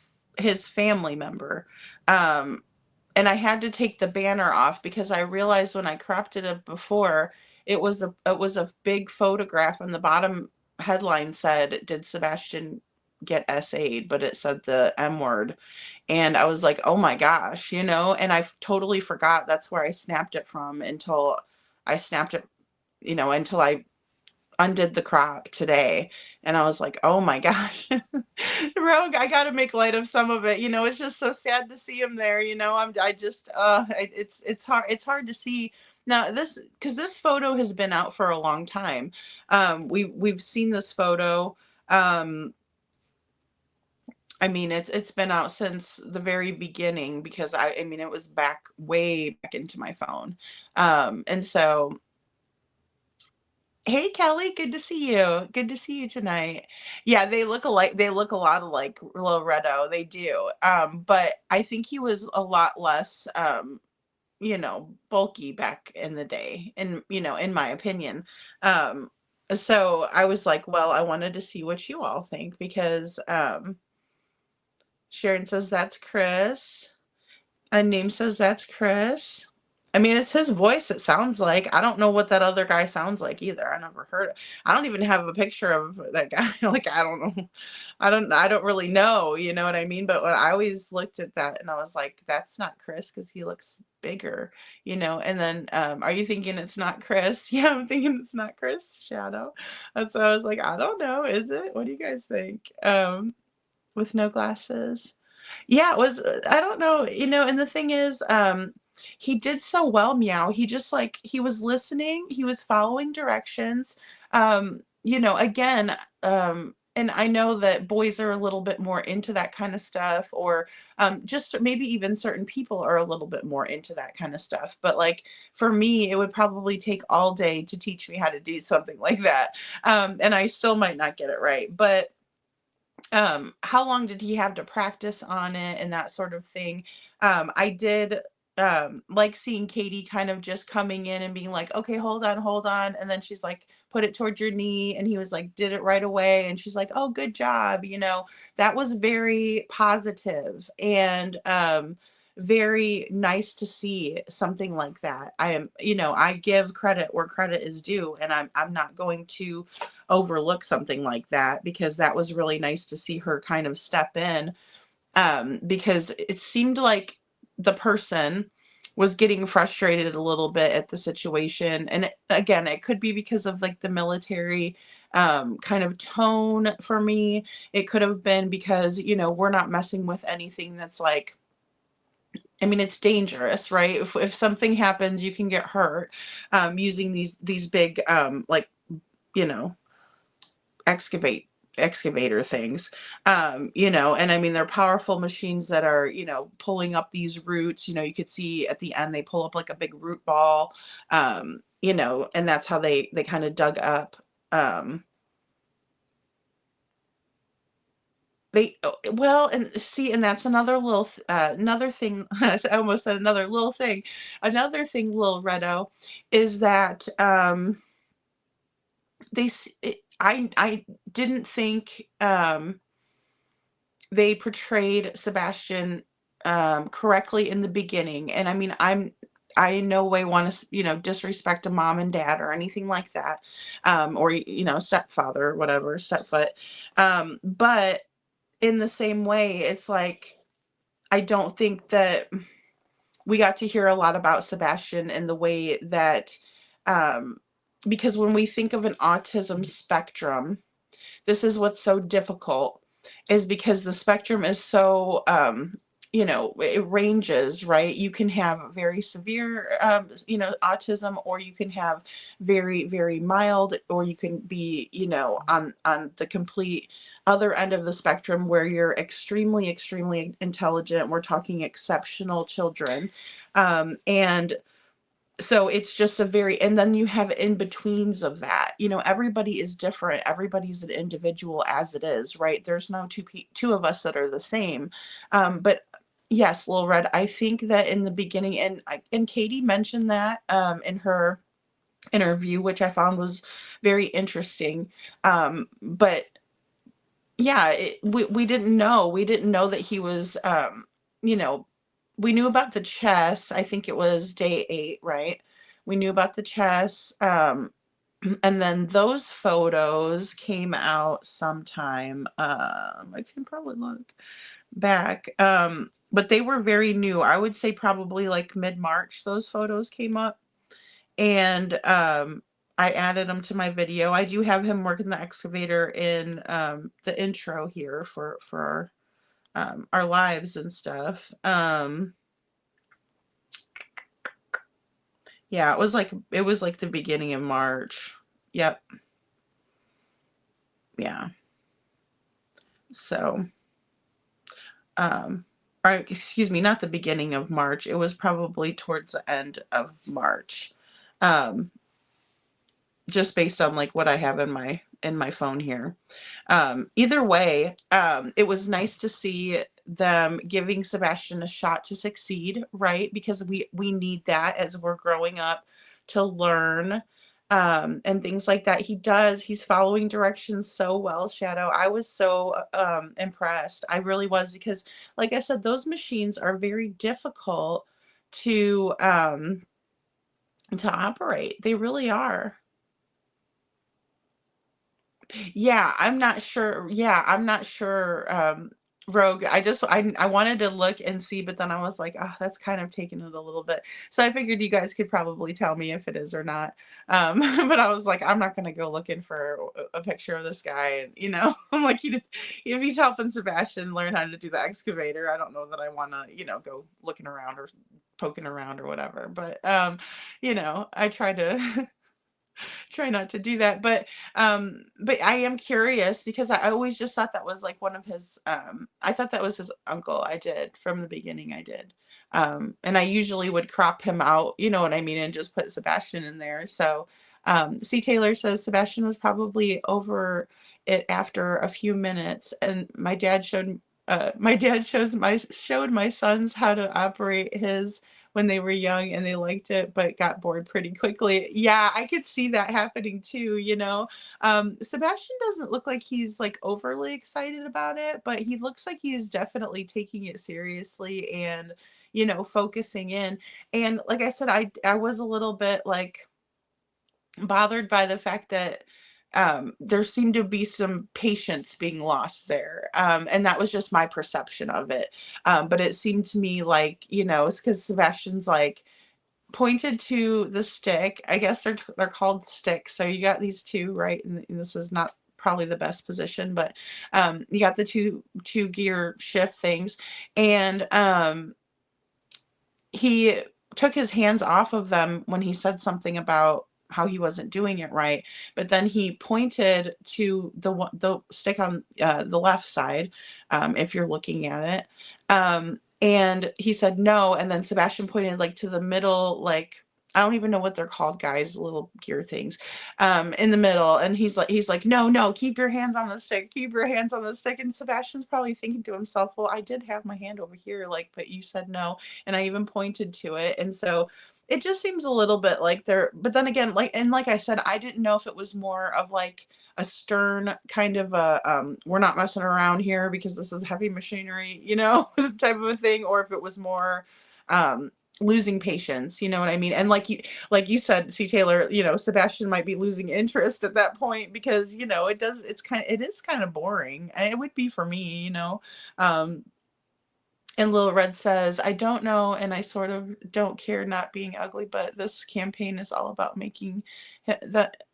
family member. And I had to take the banner off because I realized when I cropped it up before, it was a big photograph, and the bottom headline said, "Did Sebastian get SA'd?" But it said the M word. And I was like, oh my gosh, and I totally forgot that's where I snapped it from until I snapped it, until I undid the crop today. And I was like, oh my gosh, Rogue, I got to make light of some of it. It's just so sad to see him there. It's hard to see. Now because this photo has been out for a long time. We've seen this photo. I mean, it's been out since the very beginning because I mean, it was way back into my phone. And so, hey, Kelly, good to see you. Good to see you tonight. Yeah, they look alike. They look a lot alike, Loretto. They do. But I think he was a lot less, bulky back in the day, in my opinion. So I was like, well, I wanted to see what you all think because, Sharon says that's Chris. Name says that's Chris. I mean, it's his voice, it sounds like. I don't know what that other guy sounds like either. I never heard it. I don't even have a picture of that guy. Like, I don't know. I don't really know, you know what I mean? But when I always looked at that and I was like, that's not Chris because he looks bigger, and then are you thinking it's not Chris? Yeah, I'm thinking it's not Chris Shadow. And so I was like, I don't know, is it? What do you guys think? With no glasses. Yeah, it was, I don't know, and the thing is, he did so well, Meow. He just he was listening, he was following directions. Again, and I know that boys are a little bit more into that kind of stuff, or just maybe even certain people are a little bit more into that kind of stuff. But for me, it would probably take all day to teach me how to do something like that. And I still might not get it right. But how long did he have to practice on it and that sort of thing? I did like seeing Katie kind of just coming in and being like, okay, hold on. And then she's like, put it towards your knee. And he was like, did it right away. And she's like, oh, good job. That was very positive and very nice to see something like that. I give credit where credit is due, and I'm not going to overlook something like that because that was really nice to see her kind of step in, because it seemed like the person was getting frustrated a little bit at the situation. And again, it could be because of the military kind of tone for me. It could have been because, we're not messing with anything that's it's dangerous, right? If something happens, you can get hurt using these big, excavator things, and I mean, they're powerful machines that are, pulling up these roots. You could see at the end, they pull up like a big root ball, and that's how they kind of dug up, and see, and that's another little, another thing. I almost said another little thing. Another thing, Lil Redo, is that I didn't think they portrayed Sebastian correctly in the beginning, and I mean, I in no way want to, disrespect a mom and dad or anything like that, or stepfather or whatever, stepfoot, but in the same way, it's I don't think that we got to hear a lot about Sebastian in the way that because when we think of an autism spectrum, this is what's so difficult, is because the spectrum is so, it ranges, right? You can have very severe, autism, or you can have very, very mild, or you can be, on the complete other end of the spectrum where you're extremely, extremely intelligent. We're talking exceptional children. And so it's just and then you have in betweens of that. Everybody is different. Everybody's an individual as it is, right? There's no two of us that are the same. But yes, Lil Red, I think that in the beginning, and Katie mentioned that in her interview, which I found was very interesting. But yeah, we didn't know. We didn't know that he was, we knew about the chess. I think it was day 8, right? We knew about the chess. And then those photos came out sometime. I can probably look back. But they were very new. I would say probably like mid-March, those photos came up. And I added them to my video. I do have him working the excavator in the intro here for our lives and stuff. Yeah, it was like the beginning of March. Yep. Yeah. So, or excuse me, not the beginning of March. It was probably towards the end of March. Just based on like what I have in my phone here. Either way, it was nice to see them giving Sebastian a shot to succeed, right? Because we need that as we're growing up, to learn and things like that. He's following directions so well, Shadow. I was so impressed. I really was, because like I said, those machines are very difficult to operate. They really are. Yeah, I'm not sure. Yeah, I'm not sure, Rogue. I wanted to look and see, but then I was like, oh, that's kind of taking it a little bit. So I figured you guys could probably tell me if it is or not. But I was like, I'm not gonna go looking for a picture of this guy. And, I'm like, if he's helping Sebastian learn how to do the excavator, I don't know that I wanna, go looking around or poking around or whatever. But I try to try not to do that. But I am curious, because I always just thought that was like one of his, I thought that was his uncle. I did, from the beginning. I did. And I usually would crop him out, you know what I mean, and just put Sebastian in there. So C. Taylor says Sebastian was probably over it after a few minutes, and my dad showed my sons how to operate his when they were young, and they liked it, but got bored pretty quickly. Yeah, I could see that happening too, Sebastian doesn't look like he's like overly excited about it, but he looks like he's definitely taking it seriously and, focusing in. And like I said, I was a little bit like bothered by the fact that there seemed to be some patience being lost there. And that was just my perception of it. But it seemed to me like, it's because Sebastian's like pointed to the stick. I guess they're called sticks. So you got these two, right? And this is not probably the best position, but you got the two gear shift things. And he took his hands off of them when he said something about how he wasn't doing it right, but then he pointed to the stick on the left side, if you're looking at it, and he said no, and then Sebastian pointed like to the middle, like I don't even know what they're called, guys, little gear things, in the middle, and he's like no, keep your hands on the stick, keep your hands on the stick. And Sebastian's probably thinking to himself, well, I did have my hand over here, like, but you said no, and I even pointed to it. And so it just seems a little bit like but then again, like I said, I didn't know if it was more of like a stern kind of a, we're not messing around here because this is heavy machinery, this type of a thing, or if it was more, losing patience, you know what I mean? And like you said, C. Taylor, Sebastian might be losing interest at that point, because, it is kind of boring. And it would be for me, And Lil Red says, I don't know, and I sort of don't care not being ugly, but this campaign is all about making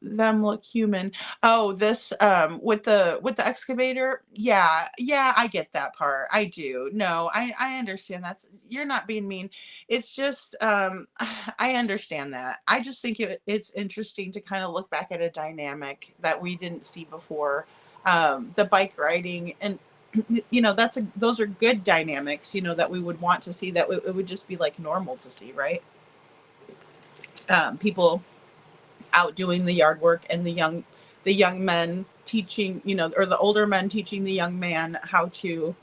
them look human. Oh, this with the excavator. Yeah, yeah, I get that part. I do. No, I understand. You're not being mean. It's just I understand that. I just think it's interesting to kind of look back at a dynamic that we didn't see before. The bike riding, and those are good dynamics, that we would want to see, that it would just be like normal to see, right? People out doing the yard work, and the young men teaching, or the older men teaching the young man how to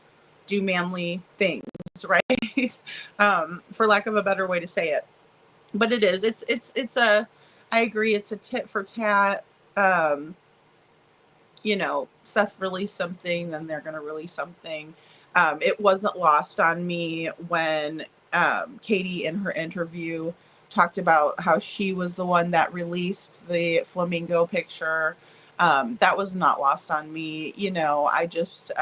do manly things, right? For lack of a better way to say it. But it is, I agree, it's a tit for tat. Seth released something, then they're going to release something. It wasn't lost on me when Katie, in her interview, talked about how she was the one that released the flamingo picture. That was not lost on me. I just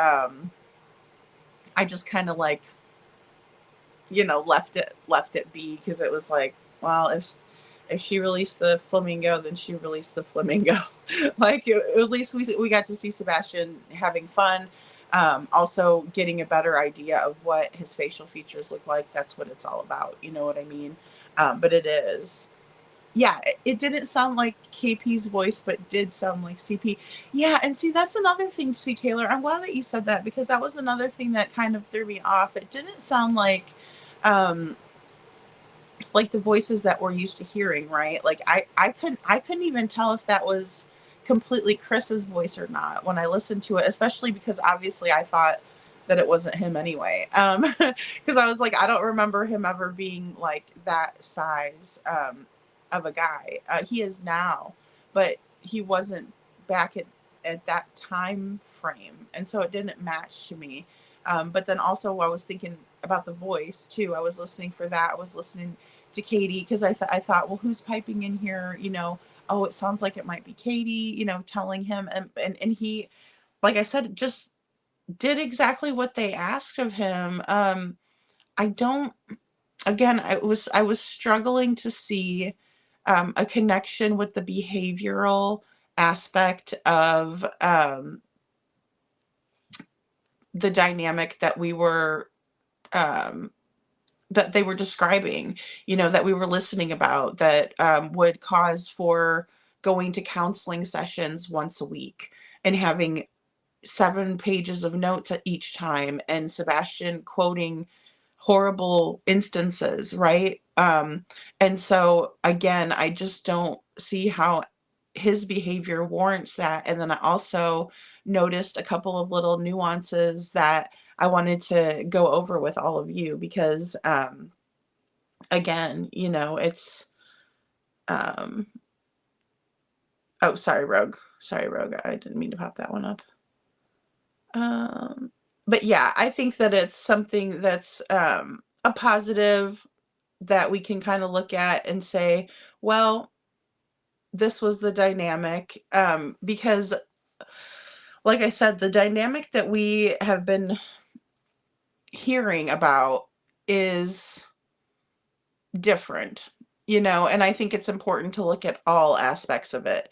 kind of like, left it be, because it was like, well, if she released the flamingo, then she released the flamingo. Like, at least we got to see Sebastian having fun. Also getting a better idea of what his facial features look like. That's what it's all about. You know what I mean? But it is. Yeah, it didn't sound like KP's voice, but did sound like CP. Yeah, and see, that's another thing, C. Taylor. I'm glad that you said that, because that was another thing that kind of threw me off. It didn't sound like the voices that we're used to hearing, right? Like I couldn't even tell if that was completely Chris's voice or not when I listened to it, especially because obviously I thought that it wasn't him anyway. Because I was like, I don't remember him ever being like that size of a guy. He is now, but he wasn't back at that time frame, and so it didn't match to me. But then also I was thinking about the voice too. I was listening for that. I was listening to Katie, because I thought, well, who's piping in here? Oh, it sounds like it might be Katie, telling him, and he, like I said, just did exactly what they asked of him. I don't. Again, I was struggling to see a connection with the behavioral aspect of the dynamic that we were that they were describing, that we were listening about, that would cause for going to counseling sessions once a week and having 7 pages of notes at each time, and Sebastian quoting horrible instances, right? And so again, I just don't see how his behavior warrants that. And then I also noticed a couple of little nuances that I wanted to go over with all of you, because again, it's oh, sorry, Rogue. I didn't mean to pop that one up. But yeah, I think that it's something that's a positive that we can kind of look at and say, well, this was the dynamic, because like I said, the dynamic that we have been hearing about is different, and I think it's important to look at all aspects of it.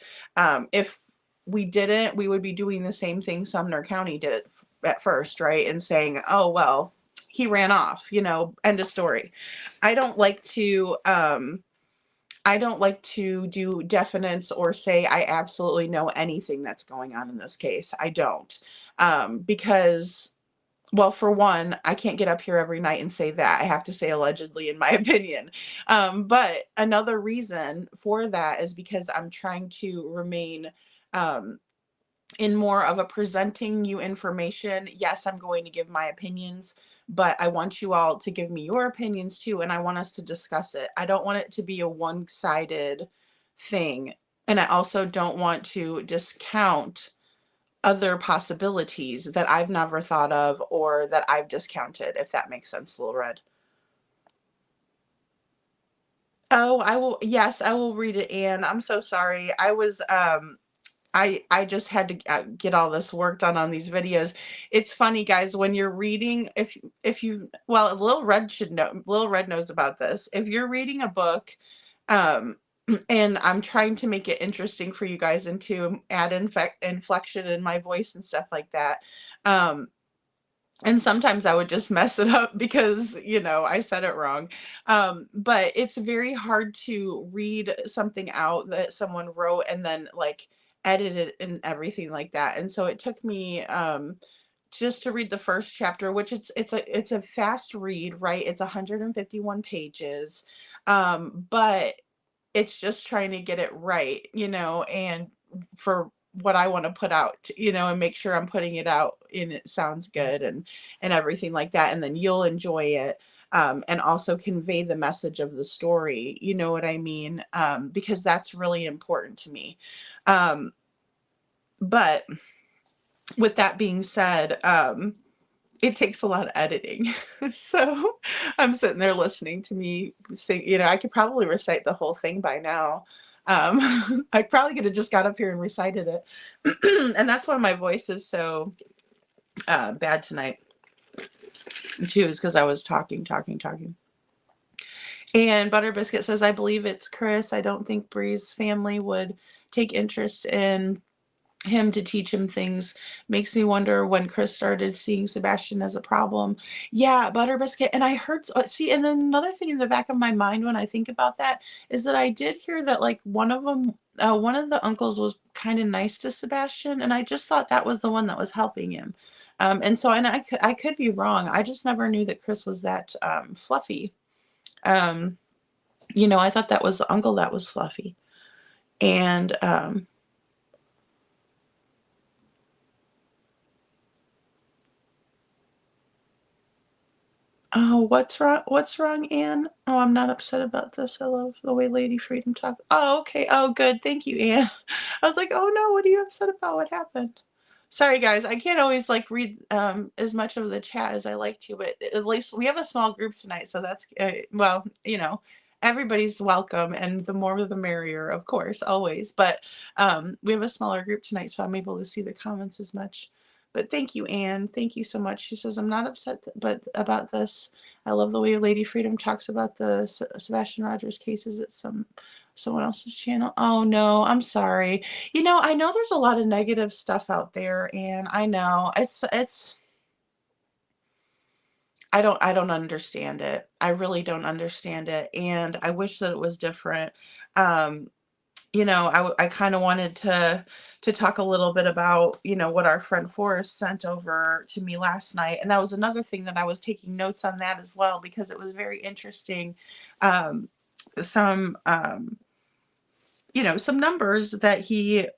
If we didn't, we would be doing the same thing Sumner County did at first, right? And saying, oh, well, he ran off, end of story. I don't like to do definites or say I absolutely know anything that's going on in this case. I don't. Because, well, for one, I can't get up here every night and say that. I have to say allegedly, in my opinion. But another reason for that is because I'm trying to remain in more of a presenting you information. Yes, I'm going to give my opinions, but I want you all to give me your opinions too, and I want us to discuss it. I don't want it to be a one-sided thing, and I also don't want to discount other possibilities that I've never thought of or that I've discounted, if that makes sense, Little Red. Oh, I will. Yes, I will read it, Anne. I'm so sorry. I I just had to get all this work done on these videos. It's funny, guys, when you're reading, if you, well, Little Red should know, Little Red knows about this. If you're reading a book, um, and I'm trying to make it interesting for you guys and to add inflection in my voice and stuff like that. Um, and sometimes I would just mess it up because, I said it wrong. But it's very hard to read something out that someone wrote and then like edit it and everything like that. And so it took me just to read the first chapter, which it's a fast read, right? It's 151 pages. But it's just trying to get it right, and for what I want to put out, and make sure I'm putting it out and it sounds good and everything like that. And then you'll enjoy it. And also convey the message of the story. You know what I mean? Because that's really important to me. But with that being said, it takes a lot of editing. So I'm sitting there listening to me sing, I could probably recite the whole thing by now. I probably could have just got up here and recited it. And that's why my voice is so bad tonight too, is because I was talking. And Butter Biscuit says, I believe it's Chris. I don't think Bree's family would take interest in him to teach him things. Makes me wonder when Chris started seeing Sebastian as a problem. Yeah, Butter Biscuit. And I heard, see, and then another thing in the back of my mind when I think about that is that I did hear that like one of the uncles was kind of nice to Sebastian, and I just thought that was the one that was helping him. And I could be wrong. I just never knew that Chris was that fluffy. I thought that was the uncle that was fluffy. And oh, what's wrong? What's wrong, Anne? Oh, I'm not upset about this. I love the way Lady Freedom talks. Oh, okay. Oh, good. Thank you, Anne. I was like, oh no, what are you upset about? What happened? Sorry, guys. I can't always like read as much of the chat as I like to, but at least we have a small group tonight, so that's well, everybody's welcome, and the more the merrier, of course, always. But we have a smaller group tonight, so I'm able to see the comments as much. But thank you, Anne. Thank you so much. She says, I'm not upset but about this. I love the way Lady Freedom talks about the Sebastian Rogers cases at someone else's channel. Oh no, I'm sorry. I know there's a lot of negative stuff out there, and I know it's I don't understand it. I really don't understand it, and I wish that it was different. I kind of wanted to talk a little bit about, what our friend Forrest sent over to me last night. And that was another thing that I was taking notes on that as well, because it was very interesting. Some numbers that he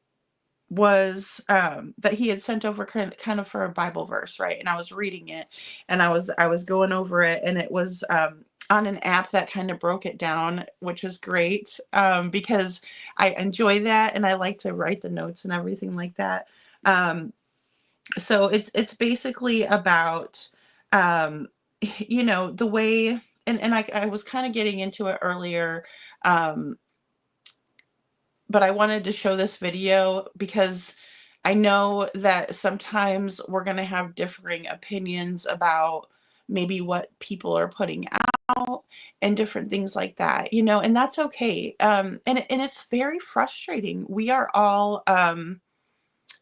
had sent over kind of for a Bible verse, right? And I was reading it, and I was going over it, and it was on an app that kind of broke it down, which was great, because I enjoy that, and I like to write the notes and everything like that. So it's basically about the way, and I was kind of getting into it earlier. But I wanted to show this video because I know that sometimes we're going to have differing opinions about maybe what people are putting out and different things like that, and that's okay. And it's very frustrating. We are all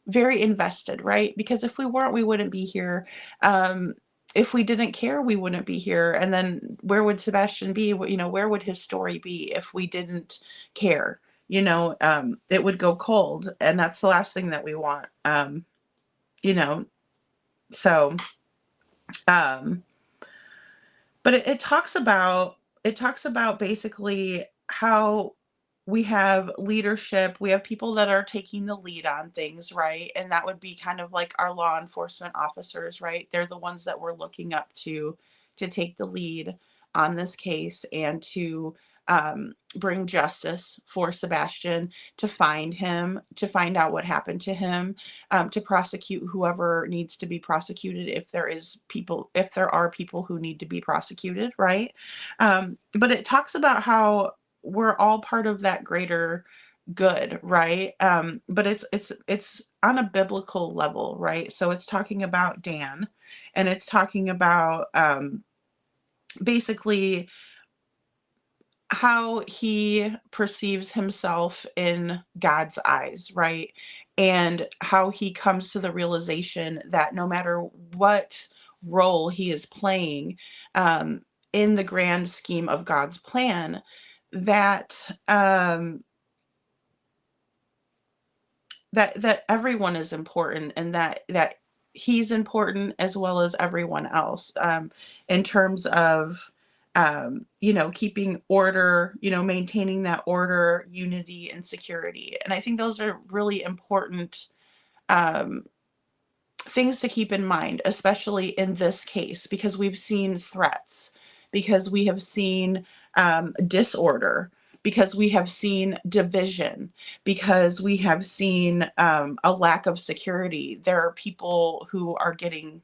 very invested, right? Because if we weren't, we wouldn't be here. If we didn't care, we wouldn't be here. And then where would Sebastian be? Where would his story be if we didn't care? It would go cold, and that's the last thing that we want. So, but it talks about basically how we have leadership, we have people that are taking the lead on things, right? And that would be kind of like our law enforcement officers, right? They're the ones that we're looking up to take the lead on this case and to bring justice for Sebastian, to find him, to find out what happened to him, to prosecute whoever needs to be prosecuted if there are people who need to be prosecuted, right? But it talks about how we're all part of that greater good, right? But it's on a biblical level, right? So it's talking about Dan, and it's talking about basically how he perceives himself in God's eyes, right? And how he comes to the realization that no matter what role he is playing in the grand scheme of God's plan, that that everyone is important, and that he's important as well as everyone else, in terms of keeping order, maintaining that order, unity, and security. And I think those are really important um, things to keep in mind, especially in this case, because we've seen threats, because we have seen disorder, because we have seen division, because we have seen a lack of security. There are people who are getting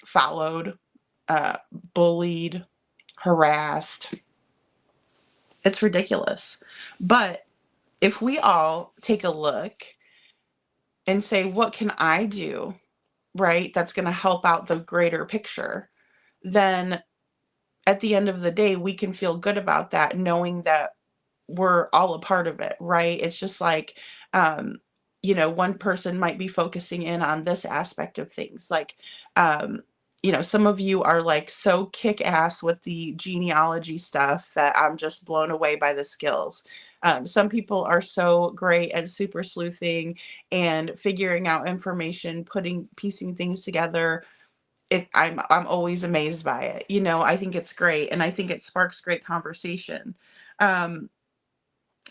followed, uh, bullied, harassed. It's ridiculous. But if we all take a look and say, what can I do, right, that's going to help out the greater picture, then at the end of the day, we can feel good about that, knowing that we're all a part of it, right? It's just like, one person might be focusing in on this aspect of things. Like, some of you are like so kick ass with the genealogy stuff that I'm just blown away by the skills. Some people are so great at super sleuthing and figuring out information, piecing things together. I'm always amazed by it. I think it's great, and I think it sparks great conversation. Um,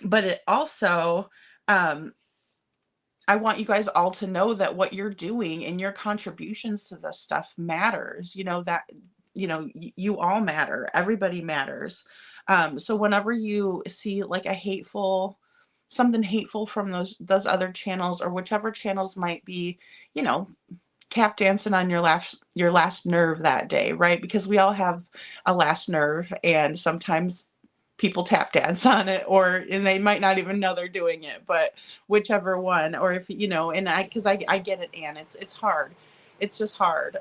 but it also, um, I want you guys all to know that what you're doing and your contributions to this stuff matters. You all matter. Everybody matters. So whenever you see like something hateful from those other channels, or whichever channels might be, you know, tap dancing on your last nerve that day, right? Because we all have a last nerve, and sometimes people tap dance on it, and they might not even know they're doing it, but whichever one. Or if and I get it, Anne. It's hard. It's just hard.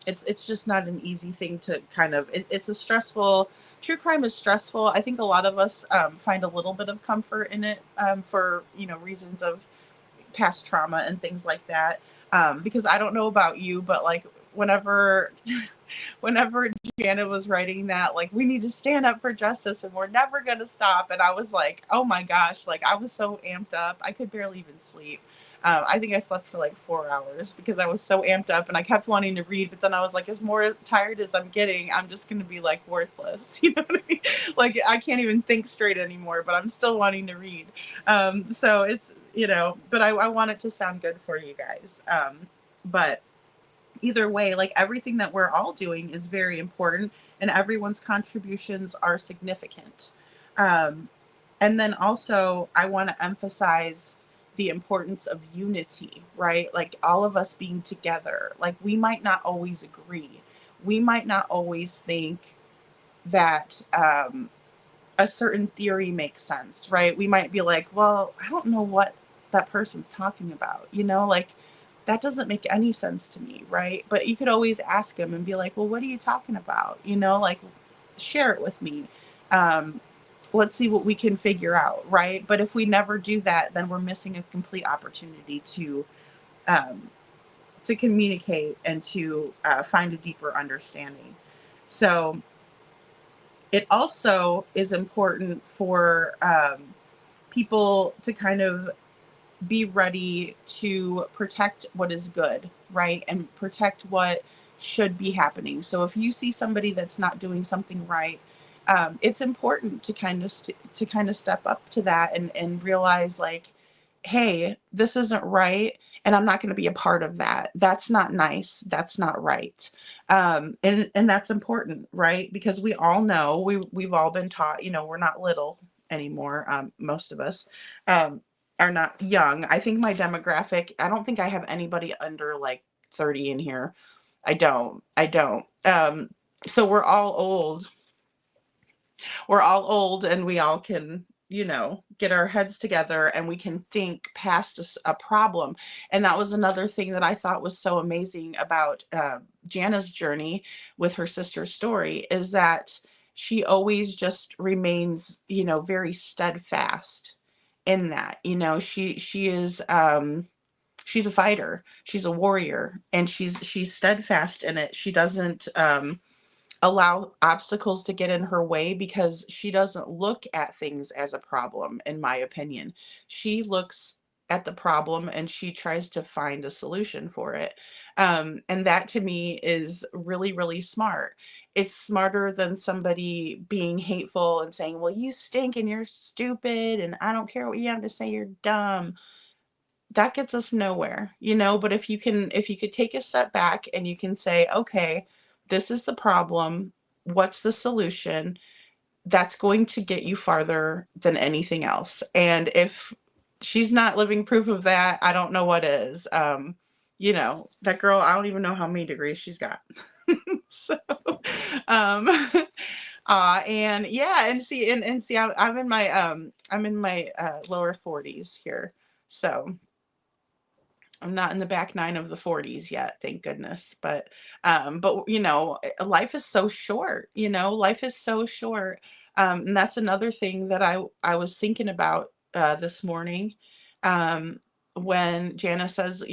It's just not an easy thing to kind of. It's a stressful. True crime is stressful. I think a lot of us find a little bit of comfort in it, for reasons of past trauma and things like that. Because I don't know about you, but like whenever whenever Jana was writing that, like, we need to stand up for justice and we're never going to stop. And I was like, oh my gosh, like I was so amped up. I could barely even sleep. I think I slept for like 4 hours because I was so amped up, and I kept wanting to read. But then I was like, as more tired as I'm getting, I'm just going to be like worthless. You know what I mean? Like I can't even think straight anymore, but I'm still wanting to read. So it's, but I want it to sound good for you guys. But either way, like everything that we're all doing is very important, and everyone's contributions are significant. And then also, I want to emphasize the importance of unity, right? Like all of us being together. Like we might not always agree. We might not always think that a certain theory makes sense, right? We might be like, well, I don't know what that person's talking about, like that doesn't make any sense to me, right? But you could always ask them and be like, well, what are you talking about? Like share it with me. Let's see what we can figure out, right? But if we never do that, then we're missing a complete opportunity to communicate and to find a deeper understanding. So it also is important for people to kind of be ready to protect what is good, right? And protect what should be happening. So if you see somebody that's not doing something right, it's important to kind of step up to that and realize like, hey, this isn't right, and I'm not going to be a part of that. That's not nice. That's not right. And that's important, right? Because we all know, we've all been taught, we're not little anymore. Most of us are not young. I think my demographic, I don't think I have anybody under like 30 in here. I don't. So we're all old. we're all old and we all can, get our heads together and we can think past a problem. And that was another thing that I thought was so amazing about Jana's journey with her sister's story, is that she always just remains, very steadfast in that. She is she's a fighter, she's a warrior, and she's steadfast in it. She doesn't allow obstacles to get in her way, because she doesn't look at things as a problem, in my opinion. She looks at the problem and she tries to find a solution for it. And that to me is really, really smart. It's smarter than somebody being hateful and saying, well, you stink and you're stupid and I don't care what you have to say, you're dumb. That gets us nowhere, but if you could take a step back and you can say, okay, this is the problem, what's the solution, that's going to get you farther than anything else. And if she's not living proof of that, I don't know what is. That girl, I don't even know how many degrees she's got. So, and yeah, and see, I'm in my lower 40s here, so I'm not in the back 9 of the 40s yet, thank goodness. But life is so short. Life is so short. And that's another thing that I was thinking about this morning, when Jana says,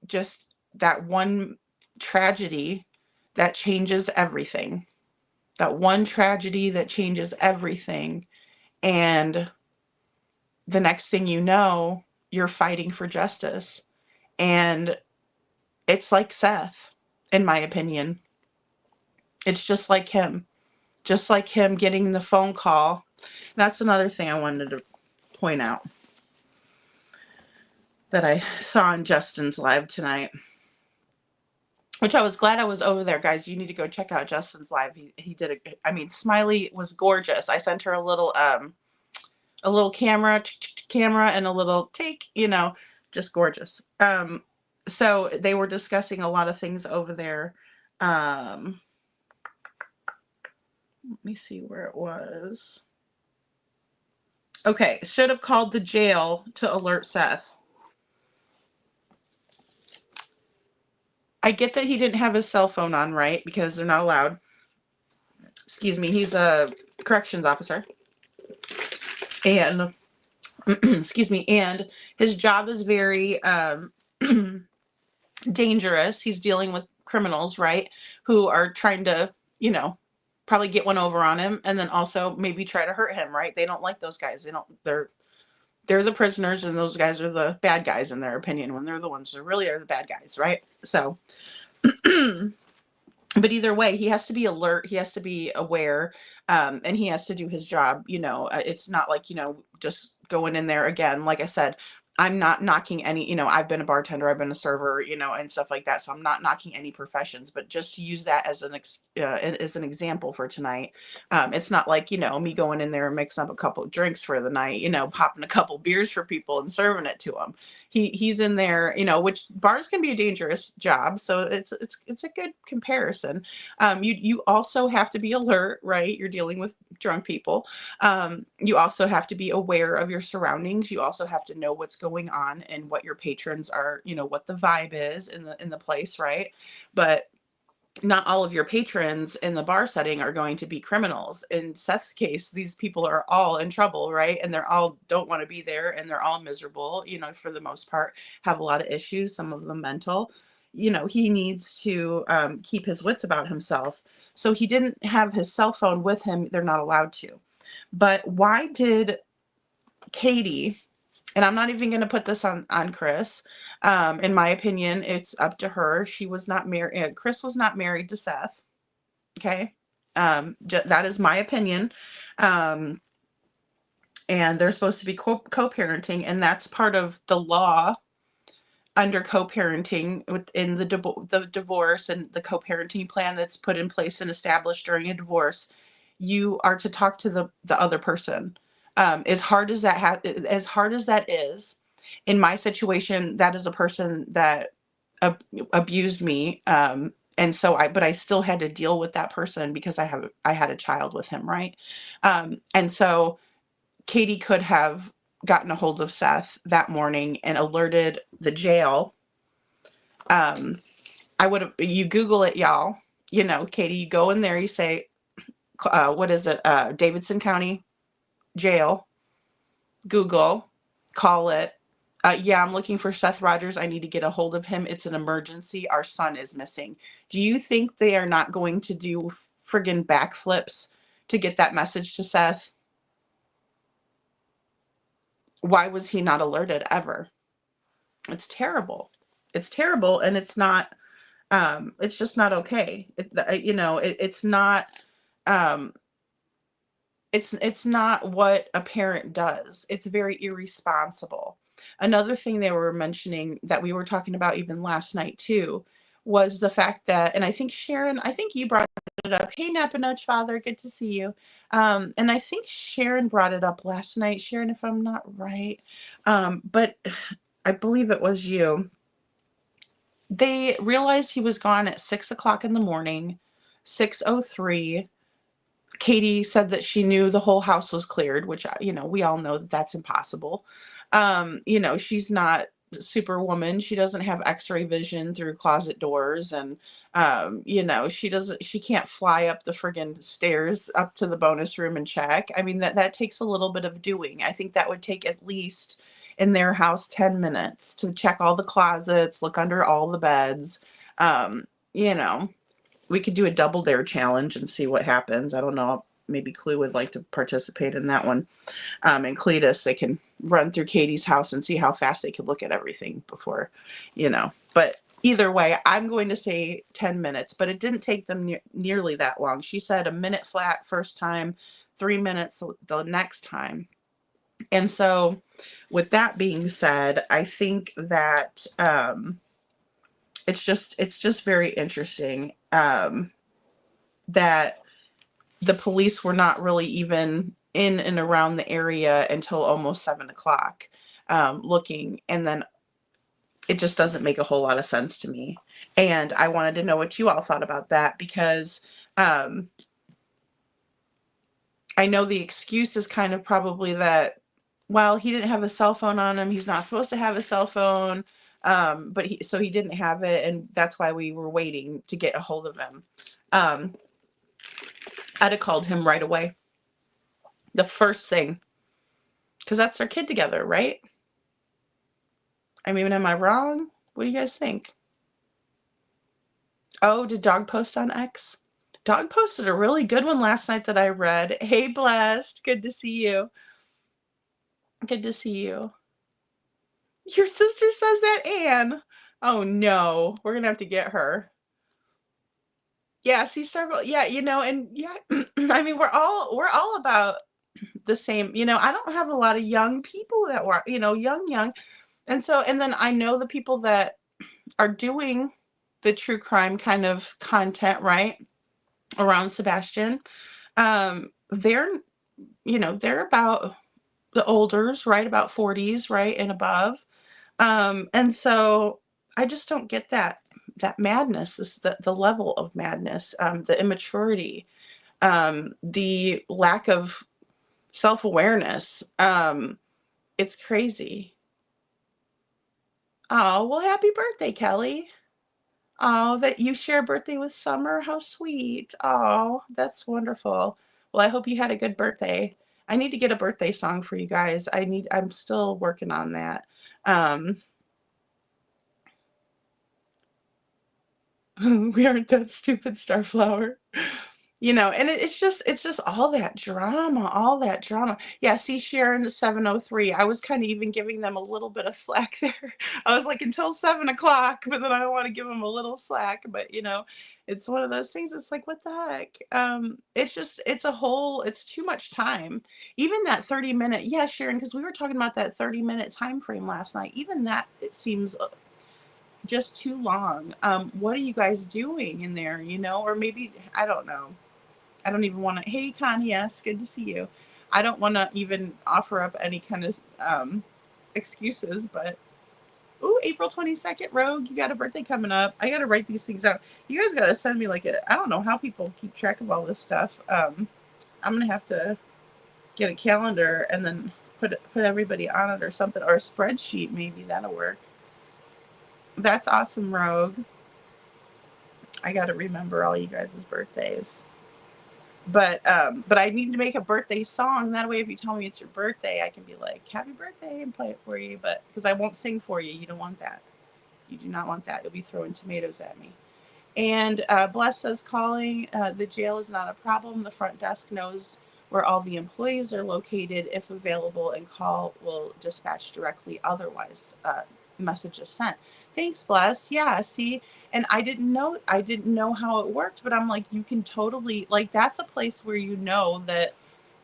just that one tragedy that changes everything. That one tragedy that changes everything, and the next thing you know, you're fighting for justice. And it's like Seth, in my opinion. It's just like him getting the phone call. That's another thing I wanted to point out that I saw in Justin's live tonight, which I was glad I was over there. Guys, you need to go check out Justin's live. He did Smiley was gorgeous. I sent her a little camera and a little take, just gorgeous. So they were discussing a lot of things over there. Let me see where it was. Okay, should have called the jail to alert Seth. I get that he didn't have his cell phone on, right? Because they're not allowed. Excuse me, he's a corrections officer. And excuse me, and his job is very dangerous. He's dealing with criminals, right? Who are trying to, probably get one over on him, and then also maybe try to hurt him, right? They don't like those guys. They're the prisoners, and those guys are the bad guys in their opinion, when they're the ones who really are the bad guys, right? So but either way, he has to be alert, he has to be aware, and he has to do his job. It's not like, just going in there again. Like I said, I'm not knocking any, I've been a bartender, I've been a server, and stuff like that. So I'm not knocking any professions, but just to use that as an example for tonight. It's not like, me going in there and mixing up a couple of drinks for the night, popping a couple beers for people and serving it to them. He's in there, which bars can be a dangerous job. So it's a good comparison. You also have to be alert, right? You're dealing with drunk people. You also have to be aware of your surroundings. You also have to know what's going on and what your patrons are, what the vibe is in the place, right? But not all of your patrons in the bar setting are going to be criminals. In Seth's case, these people are all in trouble, right? And they're all don't want to be there, and they're all miserable, for the most part, have a lot of issues, some of them mental. He needs to keep his wits about himself. So he didn't have his cell phone with him. They're not allowed to. But why did Katie, and I'm not even going to put this on Chris. In my opinion, it's up to her. She was not married. Chris was not married to Seth. Okay. That is my opinion. And they're supposed to be co-parenting, and that's part of the law under co-parenting within the divorce and the co-parenting plan that's put in place and established during a divorce. You are to talk to the other person. As hard as that is, in my situation, that is a person that abused me And so but I still had to deal with that person because I had a child with him, right? And so Katie could have gotten a hold of Seth that morning and alerted the jail. You Google it, y'all. Katie, you go in there, you say, what is it? Davidson County Jail. Google, call it. Yeah, I'm looking for Seth Rogers. I need to get a hold of him. It's an emergency. Our son is missing. Do you think they are not going to do friggin' backflips to get that message to Seth? Why was he not alerted ever? It's terrible. It's terrible, and it's not. It's just not okay. It's not. It's not what a parent does. It's very irresponsible. Another thing they were mentioning that we were talking about even last night too was the fact that, and I think Sharon, I think you brought it up. Hey, Napanoch Father, good to see you. And I think Sharon brought it up last night. Sharon, if I'm not right, but I believe it was you. They realized he was gone at 6:00 in the morning, 6:03. Katie said that she knew the whole house was cleared, which, we all know that that's impossible. She's not Superwoman. She doesn't have x-ray vision through closet doors. And, she can't fly up the friggin' stairs up to the bonus room and check. I mean, that takes a little bit of doing. I think that would take at least in their house 10 minutes to check all the closets, look under all the beds. We could do a double dare challenge and see what happens. I don't know. Maybe Clue would like to participate in that one. And Cletus, they can run through Katie's house and see how fast they could look at everything before, But either way, I'm going to say 10 minutes, but it didn't take them nearly that long. She said a minute flat first time, 3 minutes the next time. And so with that being said, I think that it's just very interesting that the police were not really even in and around the area until almost 7:00 looking. And then it just doesn't make a whole lot of sense to me. And I wanted to know what you all thought about that, because I know the excuse is kind of probably that, well, he didn't have a cell phone on him. He's not supposed to have a cell phone. But he didn't have it, and that's why we were waiting to get a hold of him. I'd have called him right away. The first thing, because that's their kid together, right? I mean, am I wrong? What do you guys think? Oh, did Dog post on X? Dog posted a really good one last night that I read. Hey, Blessed, good to see you. Good to see you. Your sister says that, Anne. Oh no, we're gonna have to get her. Yeah, see several. Yeah, and yeah, I mean, we're all about the same. I don't have a lot of young people that were, young, and then I know the people that are doing the true crime kind of content, right, around Sebastian. They're about the olders, right, about 40s, right, and above. And so I just don't get that madness, the level of madness, the immaturity, the lack of self-awareness. It's crazy. Oh, well, happy birthday, Kelly. Oh, that you share a birthday with Summer. How sweet. Oh, that's wonderful. Well, I hope you had a good birthday. I need to get a birthday song for you guys. I'm still working on that. We aren't that stupid, Starflower. And it's just all that drama. Yeah, see, Sharon 7:03. I was kind of even giving them a little bit of slack there. I was like, until 7:00, but then I want to give them a little slack. But it's one of those things. It's like, what the heck? It's too much time. Even that 30-minute, yeah, Sharon, because we were talking about that 30-minute time frame last night. Even that, it seems just too long. What are you guys doing in there? Or maybe, I don't know. I don't even want to. Hey, Connie, yes, good to see you. I don't want to even offer up any kind of excuses, but Ooh, April 22nd, Rogue, you got a birthday coming up. I got to write these things out. You guys got to send me like I don't know how people keep track of all this stuff. I'm going to have to get a calendar and then put everybody on it or something, or a spreadsheet. Maybe that'll work. That's awesome, Rogue. I got to remember all you guys' birthdays. But I need to make a birthday song. That way, if you tell me it's your birthday, I can be like, happy birthday, and play it for you. But because I won't sing for you. You don't want that. You do not want that. You'll be throwing tomatoes at me. And Bless says, calling the jail is not a problem. The front desk knows where all the employees are located. If available, and call will dispatch directly. Otherwise, message is sent. Thanks, Bless. Yeah, see, and I didn't know how it worked, but I'm like, you can totally, like, that's a place where you know that,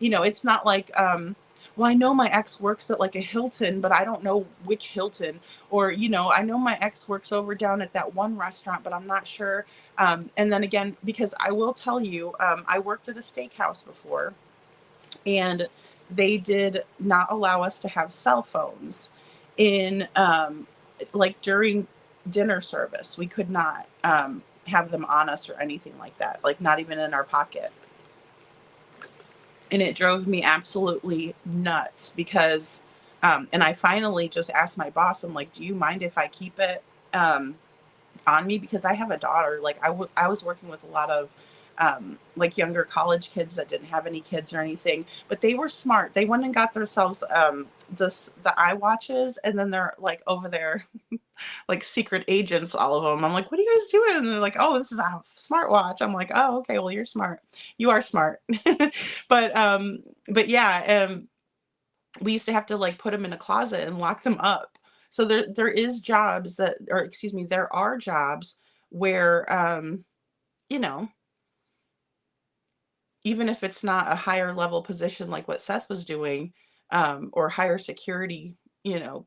it's not like, well, I know my ex works at like a Hilton, but I don't know which Hilton. Or, I know my ex works over down at that one restaurant, but I'm not sure. And then again, because I will tell you, I worked at a steakhouse before, and they did not allow us to have cell phones in, like, during dinner service. We could not have them on us or anything like that, like not even in our pocket. And it drove me absolutely nuts because, and I finally just asked my boss, I'm like, do you mind if I keep it on me? Because I have a daughter. Like, I was working with a lot of like younger college kids that didn't have any kids or anything, but they were smart. They went and got themselves the iWatches, and then they're like over there like secret agents, all of them. I'm like, what are you guys doing? And they're like, oh, this is a smartwatch. I'm like, oh, okay, well, you're smart. You are smart. but yeah, we used to have to like put them in a closet and lock them up. So there is jobs that, or excuse me, there are jobs where, even if it's not a higher level position like what Seth was doing, or higher security,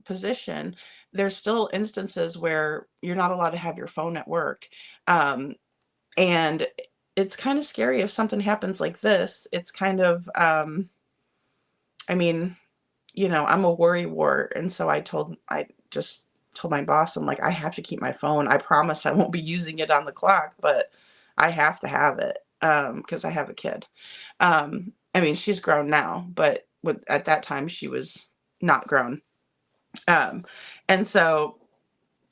position, there's still instances where you're not allowed to have your phone at work. And it's kind of scary if something happens like this. It's kind of, I mean, I'm a worry wart. And so I just told my boss, I'm like, I have to keep my phone. I promise I won't be using it on the clock, but I have to have it. Because I have a kid. I mean, she's grown now, but at that time she was not grown. And so,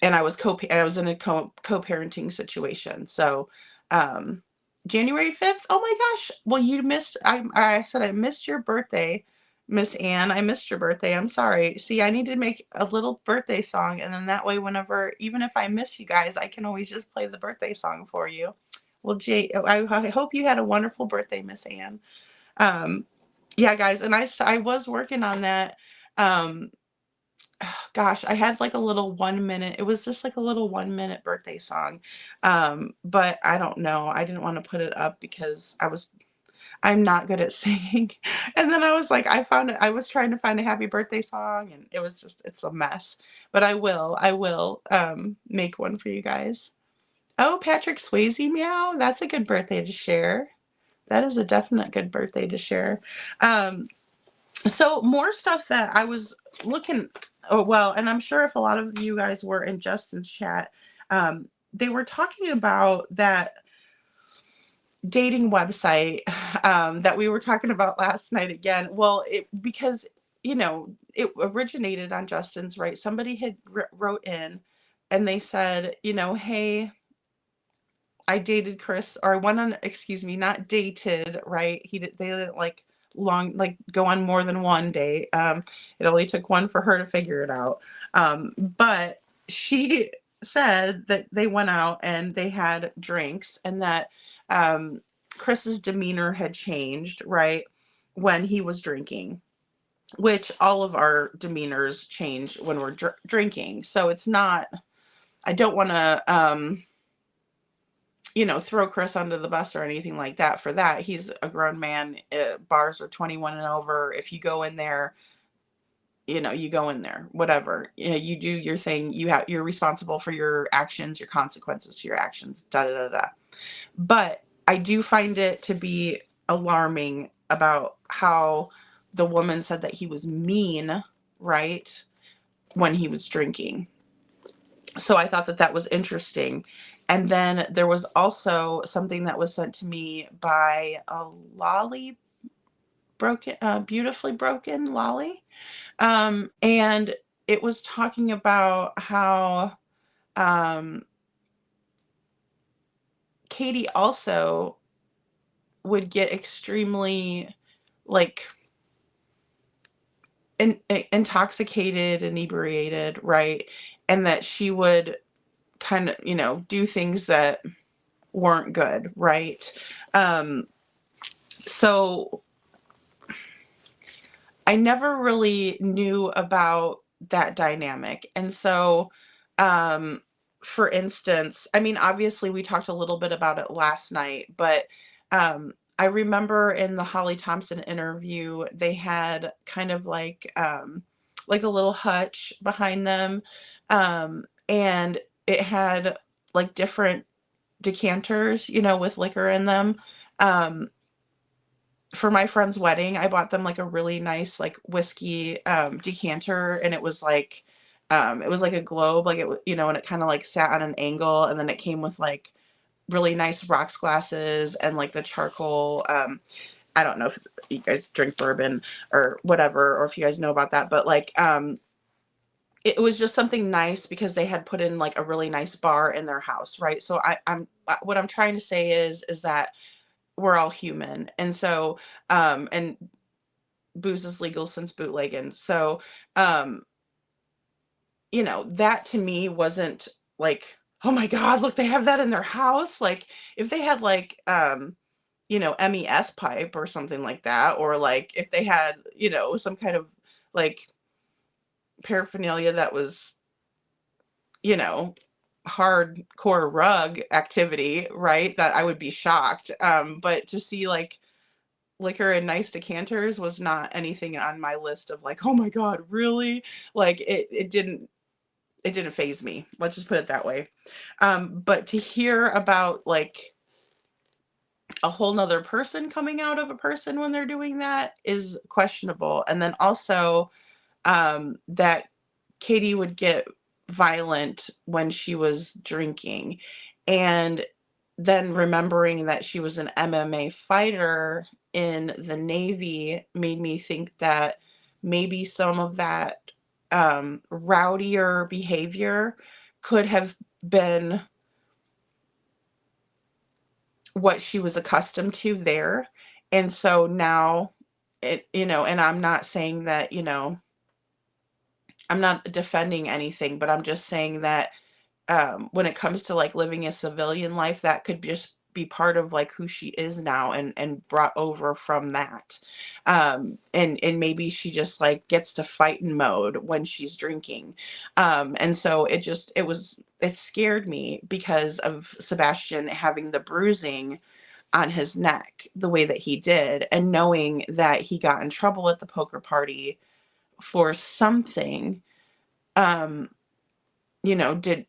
and I was in a co-parenting situation. So, January 5th. Oh my gosh. Well, you missed, I said I missed your birthday, Miss Ann. I missed your birthday. I'm sorry. See, I need to make a little birthday song. And then that way, whenever, even if I miss you guys, I can always just play the birthday song for you. Well, Jay, I hope you had a wonderful birthday, Miss Ann. Yeah, guys, and I was working on that. Gosh, I had like a little 1 minute. It was just like a little 1 minute birthday song. But I don't know. I didn't want to put it up because I'm not good at singing. And then I was like, I was trying to find a happy birthday song, and it's a mess. But I will make one for you guys. Oh, Patrick Swayze, meow. That's a good birthday to share. That is a definite good birthday to share. So more stuff that I was looking, oh, well, and I'm sure if a lot of you guys were in Justin's chat, they were talking about that dating website that we were talking about last night again. Well, because, it originated on Justin's, right? Somebody had wrote in and they said, hey, I dated Chris, or I went on, excuse me, not dated, right? They didn't like go on more than one date. It only took one for her to figure it out. But she said that they went out and they had drinks, and that Chris's demeanor had changed, right, when he was drinking, which all of our demeanors change when we're drinking. So it's not, I don't want to, throw Chris under the bus or anything like that for that. He's a grown man. Bars are 21 and over. If you go in there, you go in there, whatever, you do your thing. You're responsible for your actions, your consequences to your actions, da, da, da, da. But I do find it to be alarming about how the woman said that he was mean, right, when he was drinking. So I thought that that was interesting. And then there was also something that was sent to me by a Lolly broken, beautifully broken Lolly. And it was talking about how Katie also would get extremely like intoxicated, inebriated, right? And that she would kind of, do things that weren't good, right? So I never really knew about that dynamic. And so, for instance, I mean, obviously we talked a little bit about it last night, but I remember in the Holly Thompson interview, they had kind of like a little hutch behind them. And it had like different decanters, with liquor in them. Um, for my friend's wedding, I bought them like a really nice like whiskey decanter, and it was like a globe, like and it kind of like sat on an angle, and then it came with like really nice rocks glasses and like the charcoal. I don't know if you guys drink bourbon or whatever, or if you guys know about that, but like it was just something nice because they had put in like a really nice bar in their house, right? So what I'm trying to say is that we're all human. And so, and booze is legal since bootlegging. So, that to me wasn't like, oh my God, look, they have that in their house. Like if they had like, MEF pipe or something like that, or like if they had, some kind of like paraphernalia that was, hardcore rug activity, right? That I would be shocked. But to see like liquor and nice decanters was not anything on my list of like, oh my God, really? Like it didn't faze me. Let's just put it that way. But to hear about like a whole nother person coming out of a person when they're doing that is questionable. And then also that Katie would get violent when she was drinking. And then remembering that she was an MMA fighter in the Navy made me think that maybe some of that rowdier behavior could have been what she was accustomed to there. And so now and I'm not saying that, I'm not defending anything, but I'm just saying that when it comes to like living a civilian life, that could just be part of like who she is now and brought over from that. And maybe she just like gets to fighting mode when she's drinking. And so it scared me because of Sebastian having the bruising on his neck the way that he did, and knowing that he got in trouble at the poker party for something. um did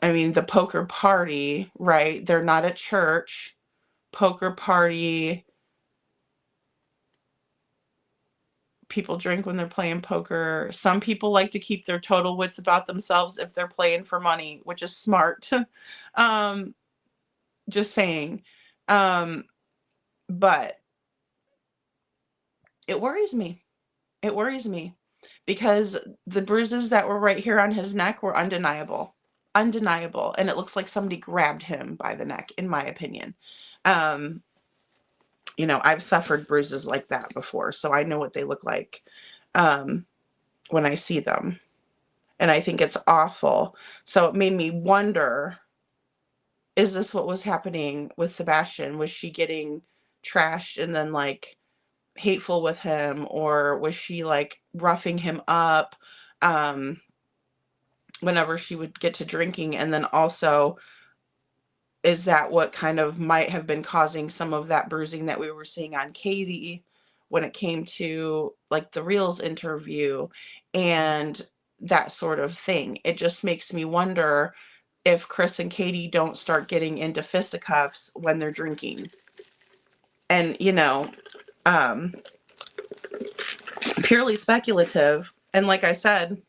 I mean, the poker party, right? They're not at church. Poker party, people drink when they're playing poker. Some people like to keep their total wits about themselves if they're playing for money, which is smart. um, just saying. Um, but it worries me. It worries me because the bruises that were right here on his neck were undeniable. Undeniable. And it looks like somebody grabbed him by the neck, in my opinion. Um, I've suffered bruises like that before, so I know what they look like when I see them. And I think it's awful. So it made me wonder, is this what was happening with Sebastian? Was she getting trashed and then like hateful with him, or was she like roughing him up whenever she would get to drinking? And then also, is that what kind of might have been causing some of that bruising that we were seeing on Katie when it came to like the Reels interview and that sort of thing? It just makes me wonder if Chris and Katie don't start getting into fisticuffs when they're drinking. And, purely speculative. And like I said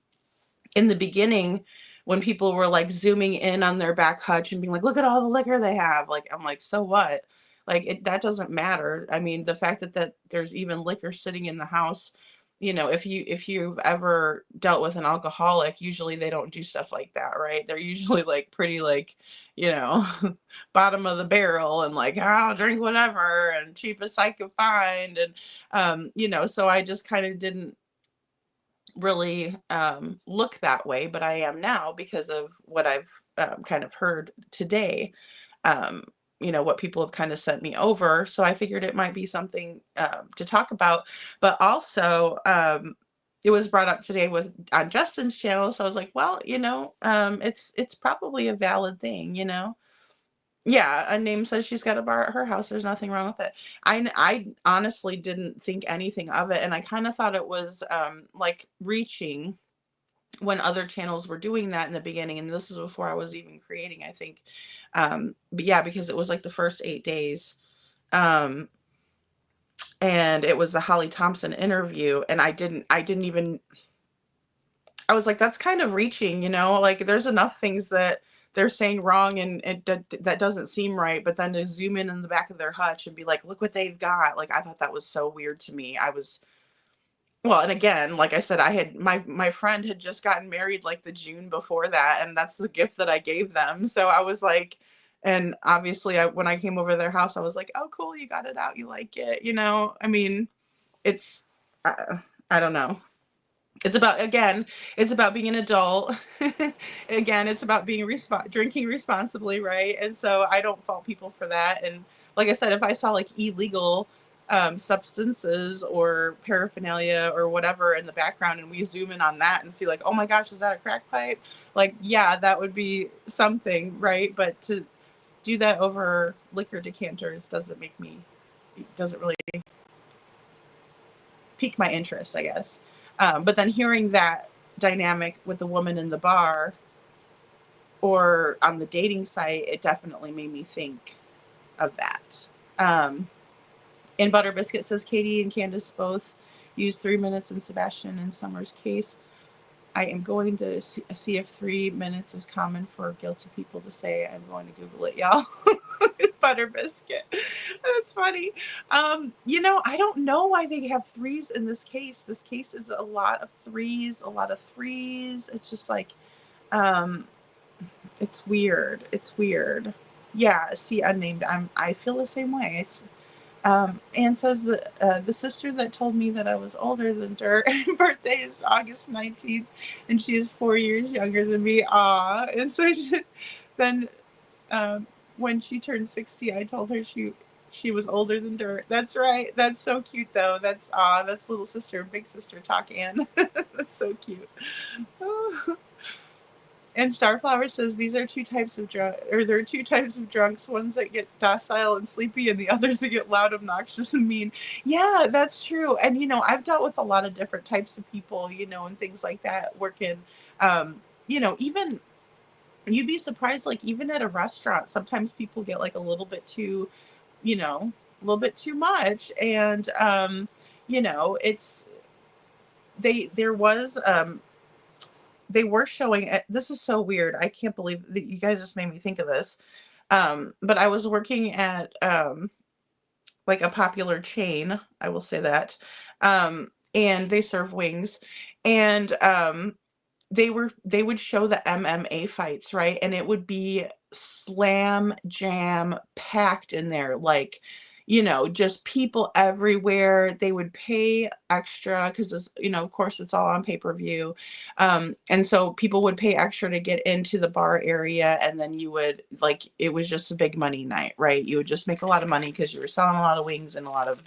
in the beginning, when people were like zooming in on their back hutch and being like, look at all the liquor they have. Like, I'm like, so what? Like, that doesn't matter. I mean, the fact that there's even liquor sitting in the house, if you've ever dealt with an alcoholic, usually they don't do stuff like that, right? They're usually like pretty like, you know, bottom of the barrel and like, I'll drink whatever and cheapest I could find. And so I just kind of didn't really look that way, but I am now because of what I've kind of heard today. Um, what people have kind of sent me over. So I figured it might be something to talk about. But also, it was brought up today on Justin's channel. So I was like, well, it's probably a valid thing, Yeah, a name says she's got a bar at her house. There's nothing wrong with it. I honestly didn't think anything of it, and I kind of thought it was like reaching when other channels were doing that in the beginning, and this is before I was even creating, I think. But yeah, because it was like the first 8 days, and it was the Holly Thompson interview, and I didn't even. I was like, that's kind of reaching, like there's enough things that they're saying wrong and that doesn't seem right. But then to zoom in the back of their hutch and be like, look what they've got. Like, I thought that was so weird to me. Well, and again, like I said, I had my friend had just gotten married like the June before that. And that's the gift that I gave them. So I was like, and obviously when I came over to their house, I was like, oh, cool. You got it out. You like it. I mean, it's, I don't know. It's about being an adult. Again, it's about being drinking responsibly, right? And so I don't fault people for that. And like I said, if I saw like illegal substances or paraphernalia or whatever in the background, and we zoom in on that and see like, oh my gosh, is that a crack pipe? Like, yeah, that would be something, right? But to do that over liquor decanters doesn't really pique my interest, I guess. But then hearing that dynamic with the woman in the bar or on the dating site, it definitely made me think of that. And Butter Biscuit says Katie and Candace both used 3 minutes in Sebastian and Summer's case. I am going to see if 3 minutes is common for guilty people to say. I'm going to Google it, y'all. Butter Biscuit. That's funny. I don't know why they have threes in this case. This case is a lot of threes. It's just like, it's weird. Yeah, see, unnamed. I feel the same way. It's Anne says that the sister that told me that I was older than her birthday is August 19th, and she is 4 years younger than me. Aw. And so then when she turned 60, I told her she was older than Dirt. That's right. That's so cute, though. That's little sister, big sister talk, Anne. That's so cute. And Starflower says these are two types of there are two types of drunks, ones that get docile and sleepy and the others that get loud, obnoxious, and mean. Yeah, that's true. And, I've dealt with a lot of different types of people, and things like that working, even you'd be surprised, like even at a restaurant, sometimes people get like a little bit too, a little bit too much. And, it's, they were showing it. This is so weird. I can't believe that you guys just made me think of this. But I was working at like a popular chain, I will say that. And they serve wings. And they would show the MMA fights, right? And it would be slam jam packed in there, like, just people everywhere. They would pay extra because it's, of course it's all on pay-per-view. And so people would pay extra to get into the bar area, and then you would it was just a big money night, right? You would just make a lot of money because you were selling a lot of wings and a lot of,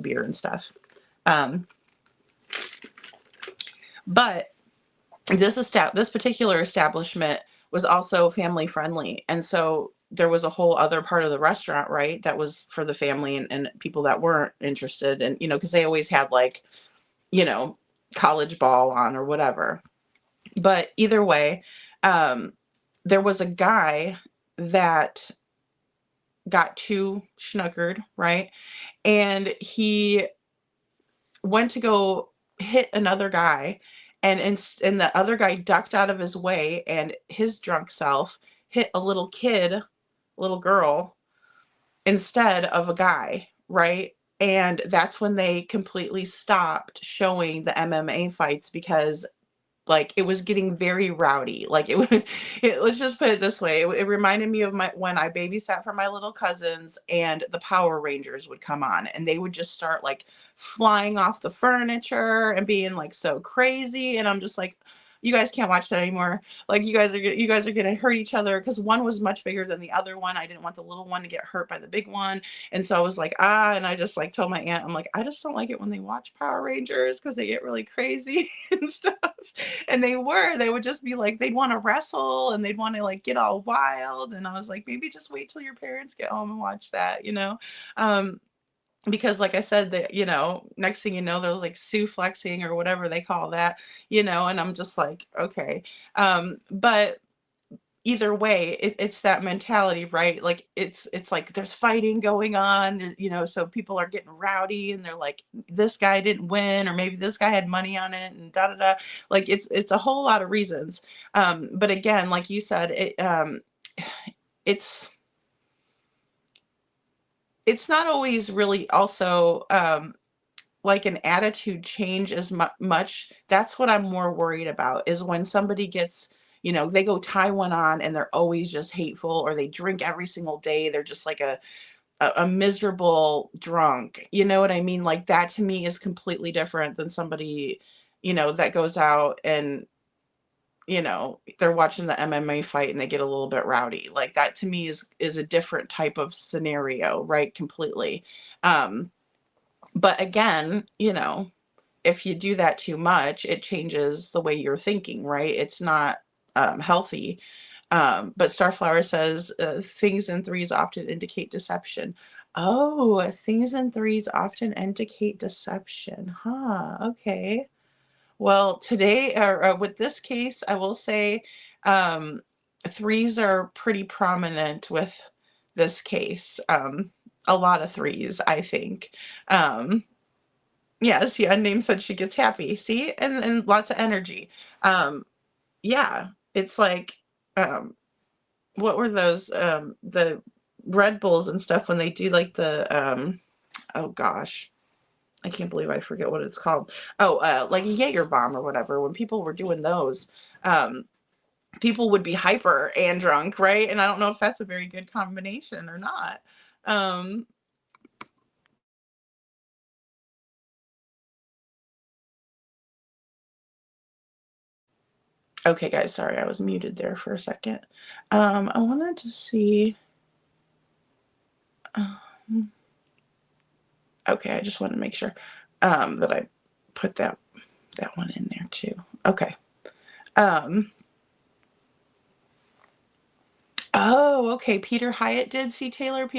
beer and stuff. But this particular establishment was also family friendly. And so there was a whole other part of the restaurant, right, that was for the family and people that weren't interested. And, because they always had college ball on or whatever. But either way, there was a guy that got too schnookered, right? And he went to go hit another guy, and the other guy ducked out of his way, and his drunk self hit a little kid, little girl, instead of a guy, right? And that's when they completely stopped showing the MMA fights, because like it was getting very rowdy. Like let's just put it this way. It reminded me of when I babysat for my little cousins, and the Power Rangers would come on, and they would just start like flying off the furniture and being like so crazy. And I'm just like, you guys can't watch that anymore. Like you guys are gonna hurt each other, because one was much bigger than the other one. I didn't want the little one to get hurt by the big one. And so I was like, and I just like told my aunt, I'm like, I just don't like it when they watch Power Rangers, because they get really crazy and stuff. And they would just be like, they'd want to wrestle, and they'd want to like get all wild. And I was like, maybe just wait till your parents get home and watch that, because like I said, that, next thing you know, there was like Sue flexing or whatever they call that, and I'm just like, okay. But either way, it's that mentality, right? Like it's like there's fighting going on, so people are getting rowdy, and they're like, this guy didn't win, or maybe this guy had money on it, and da da da. Like it's a whole lot of reasons. But again, like you said, it's not always really also like an attitude change as much. That's what I'm more worried about, is when somebody gets, they go tie one on and they're always just hateful, or they drink every single day. They're just like a miserable drunk. You know what I mean? Like that to me is completely different than somebody, that goes out and, they're watching the MMA fight and they get a little bit rowdy. Like that to me is a different type of scenario, right? Completely. But again, if you do that too much, it changes the way you're thinking, right? It's not healthy. But Starflower says things in threes often indicate deception. Oh, things in threes often indicate deception. Huh. Okay. Well, today, or with this case, I will say threes are pretty prominent with this case. A lot of threes, I think. Yeah, see, Unnamed said she gets happy. See, and lots of energy. Yeah, it's like, what were those? The Red Bulls and stuff, when they do like the, oh gosh, I can't believe I forget what it's called. Oh, like a Jaeger bomb or whatever. When people were doing those, people would be hyper and drunk, right? And I don't know if that's a very good combination or not. Okay, guys, sorry, I was muted there for a second. I wanted to see. Okay, I just wanted to make sure that I put that one in there too. Okay. Oh, okay. Peter Hyatt did see Taylor.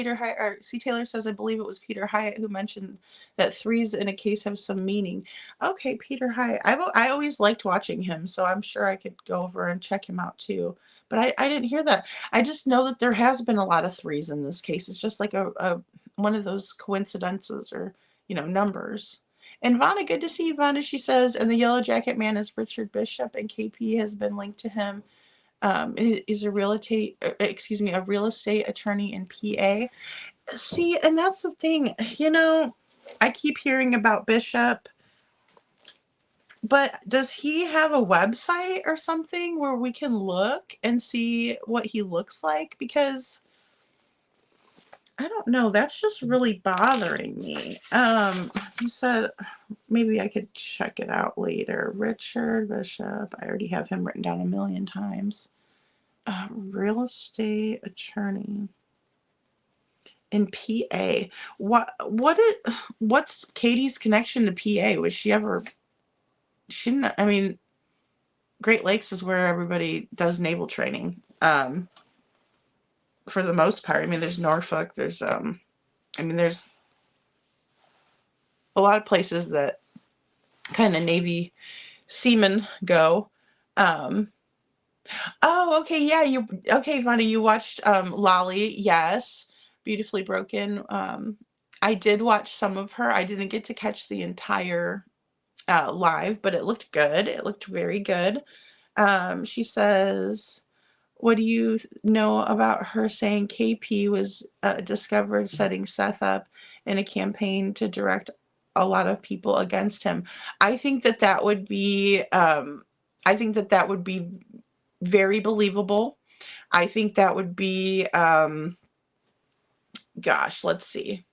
C. Taylor says, I believe it was Peter Hyatt who mentioned that threes in a case have some meaning. Okay, Peter Hyatt. I always liked watching him, so I'm sure I could go over and check him out too. But I didn't hear that. I just know that there has been a lot of threes in this case. It's just like a one of those coincidences, or numbers. And Vanna, good to see you, Vanna. She says, and the Yellow Jacket Man is Richard Bishop, and KP has been linked to him. Is a real estate attorney in PA. See, and that's the thing, I keep hearing about Bishop, but does he have a website or something where we can look and see what he looks like? Because I don't know, that's just really bothering me. He said maybe I could check it out later. Richard Bishop, I already have him written down a million times. Real estate attorney in PA. What's Katie's connection to PA? Was she ever? I mean, Great Lakes is where everybody does naval training. For the most part. I mean, there's Norfolk. There's there's a lot of places that kind of Navy seamen go. Oh, okay, yeah, okay, Vonnie, you watched Lolly, yes, Beautifully Broken. I did watch some of her. I didn't get to catch the entire live, but it looked good. It looked very good. She says, what do you know about her saying KP was discovered setting Seth up in a campaign to direct a lot of people against him? I think that that would be, I think that that would be very believable. I think that would be, gosh, let's see.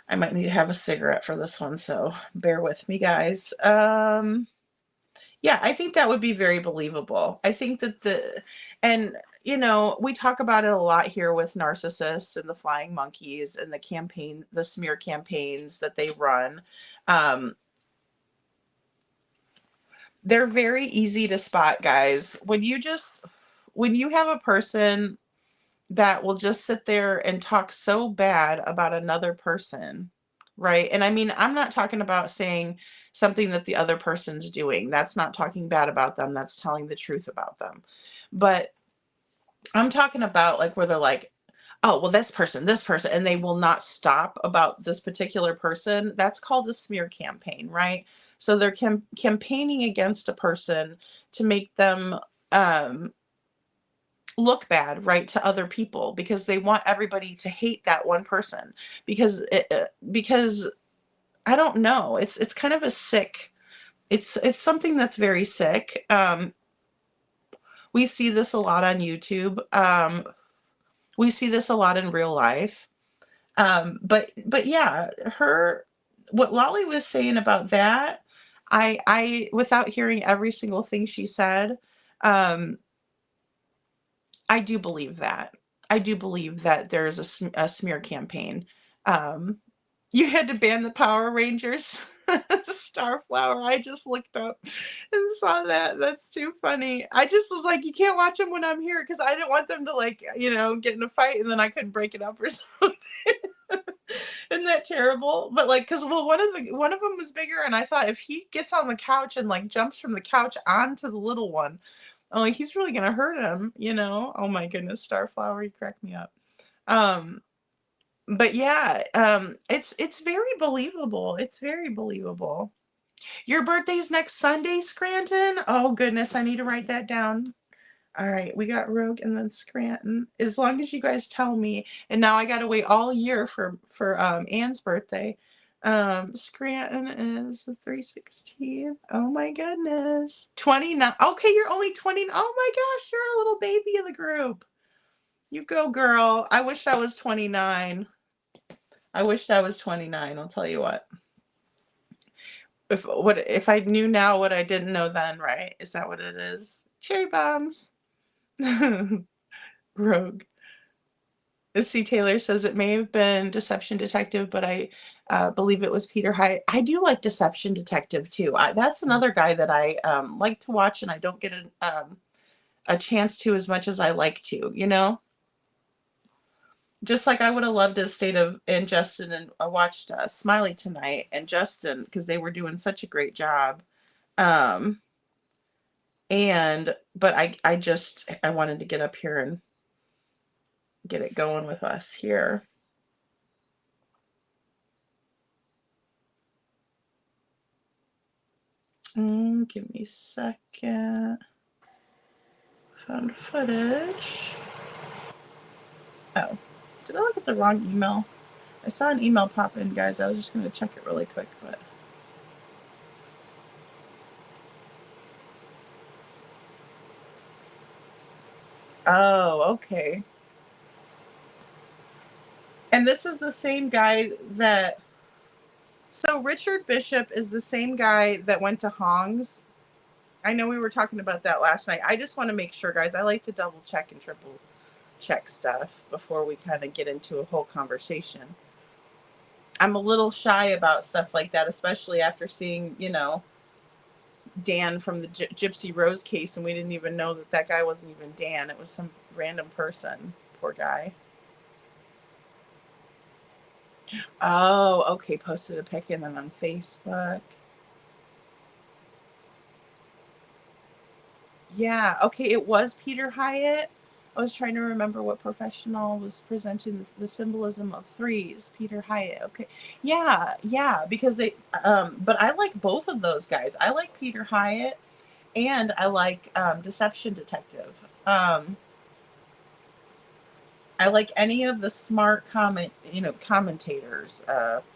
I might need to have a cigarette for this one, so bear with me, guys. Yeah, I think that would be very believable. I think that and we talk about it a lot here with narcissists and the flying monkeys and the smear campaigns that they run. Um, they're very easy to spot, guys. When you have a person that will just sit there and talk so bad about another person, right? And I mean, I'm not talking about saying something that the other person's doing. That's not talking bad about them. That's telling the truth about them. But I'm talking about like where they're like, oh, well, this person, and they will not stop about this particular person. That's called a smear campaign, right? So they're campaigning against a person to make them look bad, right, to other people because they want everybody to hate that one person because I don't know, it's kind of a sick, it's something that's very sick. We see this a lot on YouTube. We see this a lot in real life. But yeah, what Lolly was saying about that, I without hearing every single thing she said, um, I do believe that. I do believe that there's a smear campaign. Um, you had to ban the Power Rangers. Starflower. I just looked up and saw that. That's too funny. I just was like, you can't watch them when I'm here because I didn't want them to like, get in a fight and then I couldn't break it up or something. Isn't that terrible? But like, because well, one of them was bigger, and I thought if he gets on the couch and like jumps from the couch onto the little one, I'm like, he's really gonna hurt him, Oh my goodness, Starflower, you crack me up. Um, but yeah, it's very believable. It's very believable. Your birthday's next Sunday, Scranton? Oh goodness, I need to write that down. All right, we got Rogue and then Scranton. As long as you guys tell me, and now I gotta wait all year for Anne's birthday. Scranton is the 316. Oh my goodness, 29. Okay, you're only 20. Oh my gosh, you're a little baby in the group. You go, girl. I wish I was 29. I wished I was 29. I'll tell you what. If I knew now what I didn't know then, right? Is that what it is? Cherry bombs. Rogue. C. Taylor says it may have been Deception Detective, but I believe it was Peter Hyatt. I do like Deception Detective too. That's another guy that I like to watch, and I don't get a chance to as much as I like to. Just like I would have loved to stayed and Justin, and I watched Smiley tonight and Justin because they were doing such a great job. But I wanted to get up here and get it going with us here. Give me a second. Found footage. Oh, did I look at the wrong email? I saw an email pop in, guys. I was just going to check it really quick, but. Oh, okay. And this is the same guy that. So Richard Bishop is the same guy that went to Hong's. I know we were talking about that last night. I just want to make sure, guys. I like to double check and triple check stuff before we kind of get into a whole conversation. I'm a little shy about stuff like that, especially after seeing, Dan from the Gypsy Rose case, and we didn't even know that guy wasn't even Dan. It was some random person. Poor guy. Oh, okay. Posted a pic and then on Facebook. Yeah. Okay. It was Peter Hyatt. I was trying to remember what professional was presenting the symbolism of threes. Peter Hyatt. Okay. Yeah, because they but I like both of those guys. I like Peter Hyatt and I like Deception Detective. I like any of the smart commentators,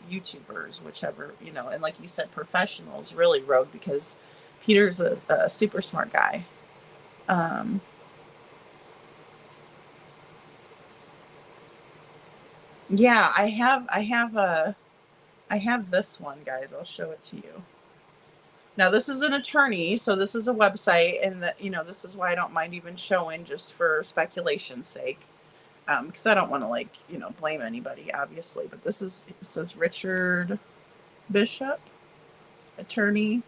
YouTubers, whichever, and like you said, professionals, really Rogue, because Peter's a super smart guy. Yeah, I have this one, guys. I'll show it to you. Now, this is an attorney, so this is a website, and that, this is why I don't mind even showing, just for speculation's sake. Because I don't want to, like, blame anybody, obviously. But it says Richard Bishop, attorney.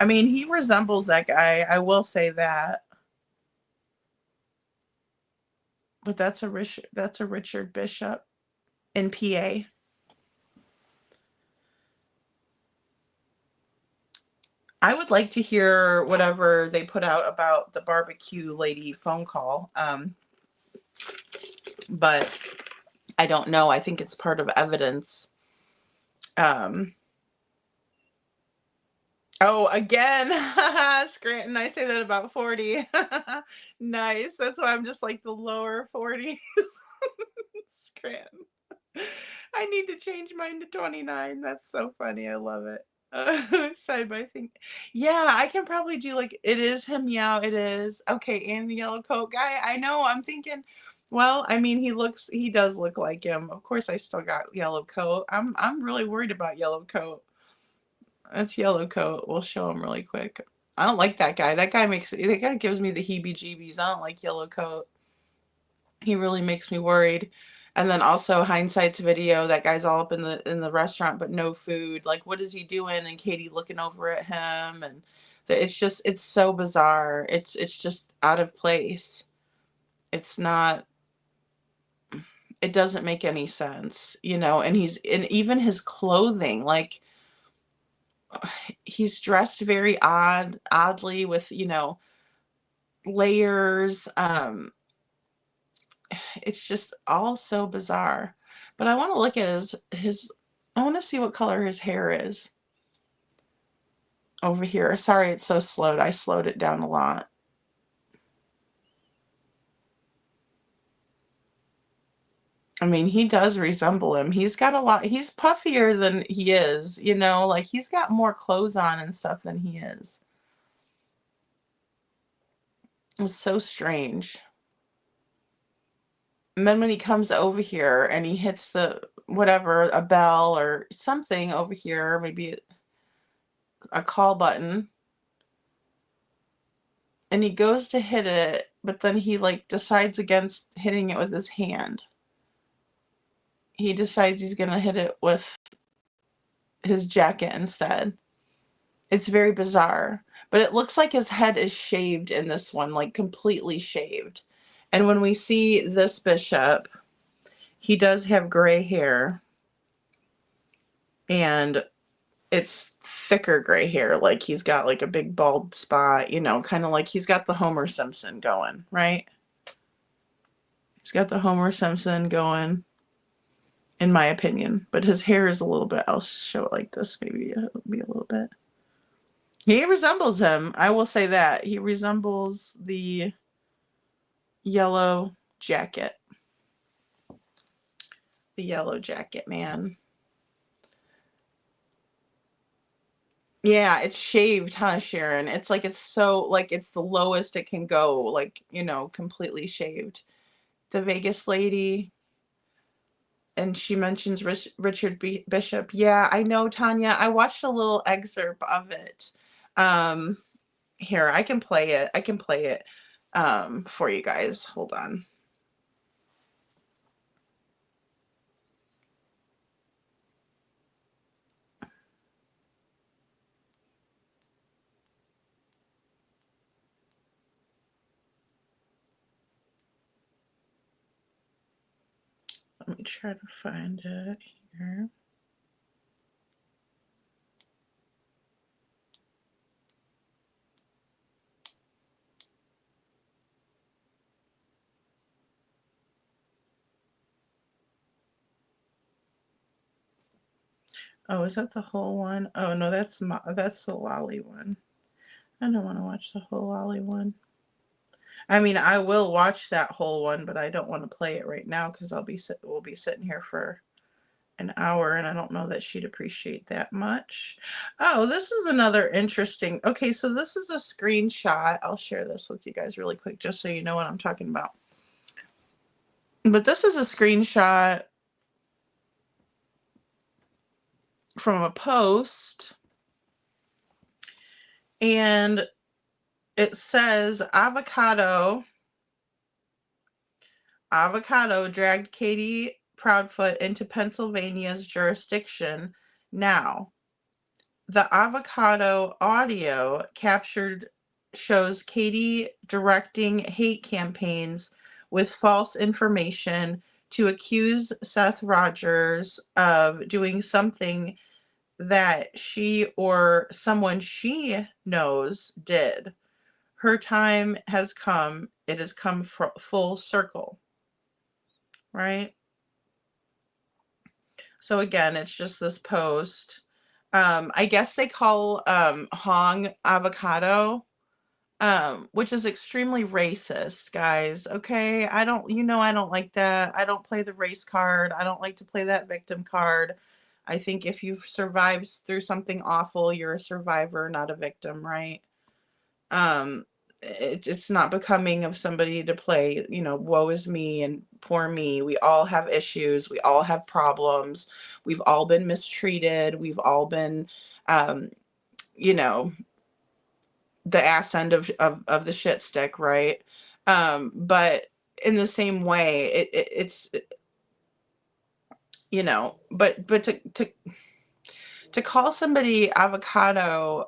I mean, he resembles that guy. I will say that. But that's a Richard Bishop in PA. I would like to hear whatever they put out about the barbecue lady phone call. But I don't know. I think it's part of evidence. Oh, again, Scranton. I say that about 40. Nice. That's why I'm just like the lower 40s. Scranton. I need to change mine to 29. That's so funny. I love it. Side by thing. Yeah, I can probably do like, it is him. Yeah, it is. Okay, and the yellow coat guy. I know. I'm thinking, well, I mean, he does look like him. Of course, I still got yellow coat. I'm really worried about yellow coat. That's yellow coat. We'll show him really quick. I don't like that guy. That guy gives me the heebie-jeebies. I don't like yellow coat. He really makes me worried. And then also hindsight's video, that guy's all up in the restaurant but no food. Like, what is he doing? And Katie looking over at him, and it's so bizarre. It's just out of place. It's not, it doesn't make any sense, and even his clothing, like, he's dressed very oddly with, layers. It's just all so bizarre. But I want to look at his I want to see what color his hair is over here. Sorry, it's so slowed. I slowed it down a lot. I mean, he does resemble him. He's puffier than he is, like, he's got more clothes on and stuff than he is. It's so strange. And then when he comes over here and he hits a bell or something over here, maybe a call button, and he goes to hit it, but then he, like, decides against hitting it with his hand. He decides he's gonna hit it with his jacket instead. It's very bizarre. But it looks like his head is shaved in this one, like completely shaved. And when we see this bishop, he does have gray hair. And it's thicker gray hair. Like, he's got like a big bald spot, kind of like he's got the Homer Simpson going, right? He's got the Homer Simpson going, in my opinion. But his hair is a little bit, I'll show it like this, maybe it'll be a little bit. He resembles him. I will say that. He resembles the yellow jacket. The yellow jacket man. Yeah, it's shaved, huh, Sharon? It's like, it's so, like, it's the lowest it can go, like, completely shaved. The Vegas lady, and she mentions Richard Bishop. Yeah, I know, Tanya. I watched a little excerpt of it. Here, I can play it. For you guys. Hold on. Let me try to find it here. Oh, is that the whole one? Oh no, that's the lolly one. I don't want to watch the whole lolly one. I mean, I will watch that whole one, but I don't want to play it right now because we'll be sitting here for an hour, and I don't know that she'd appreciate that much. Oh, this is another interesting. Okay, so this is a screenshot. I'll share this with you guys really quick just so you know what I'm talking about. But this is a screenshot from a post, and it says avocado dragged Katie Proudfoot into Pennsylvania's jurisdiction. Now, the avocado audio captured shows Katie directing hate campaigns with false information to accuse Seth Rogers of doing something that she or someone she knows did. Her time has come. It has come full circle, right? So again, it's just this post. I guess they call Hong avocado, which is extremely racist, guys. Okay, I don't like that. I don't play the race card. I don't like to play that victim card. I think if you've survived through something awful, you're a survivor, not a victim, right? It's not becoming of somebody to play, woe is me and poor me. We all have issues. We all have problems. We've all been mistreated. We've all been, um, you know, the ass end of the shit stick, right? But in the same way, it's, but to call somebody avocado,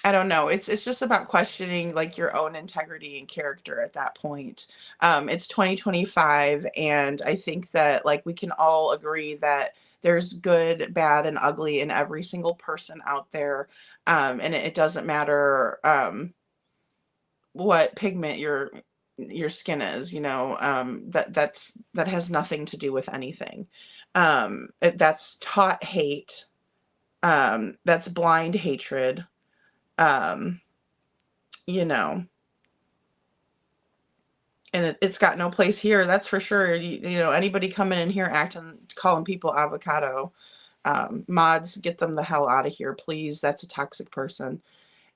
I don't know. It's just about questioning like your own integrity and character at that point. It's 2025, and I think that like we can all agree that there's good, bad, and ugly in every single person out there. And it doesn't matter what pigment your skin is, that has nothing to do with anything. That's taught hate. That's blind hatred. Um, you know, and it's got no place here. That's for sure. Anybody coming in here calling people avocado, mods, get them the hell out of here, please. That's a toxic person.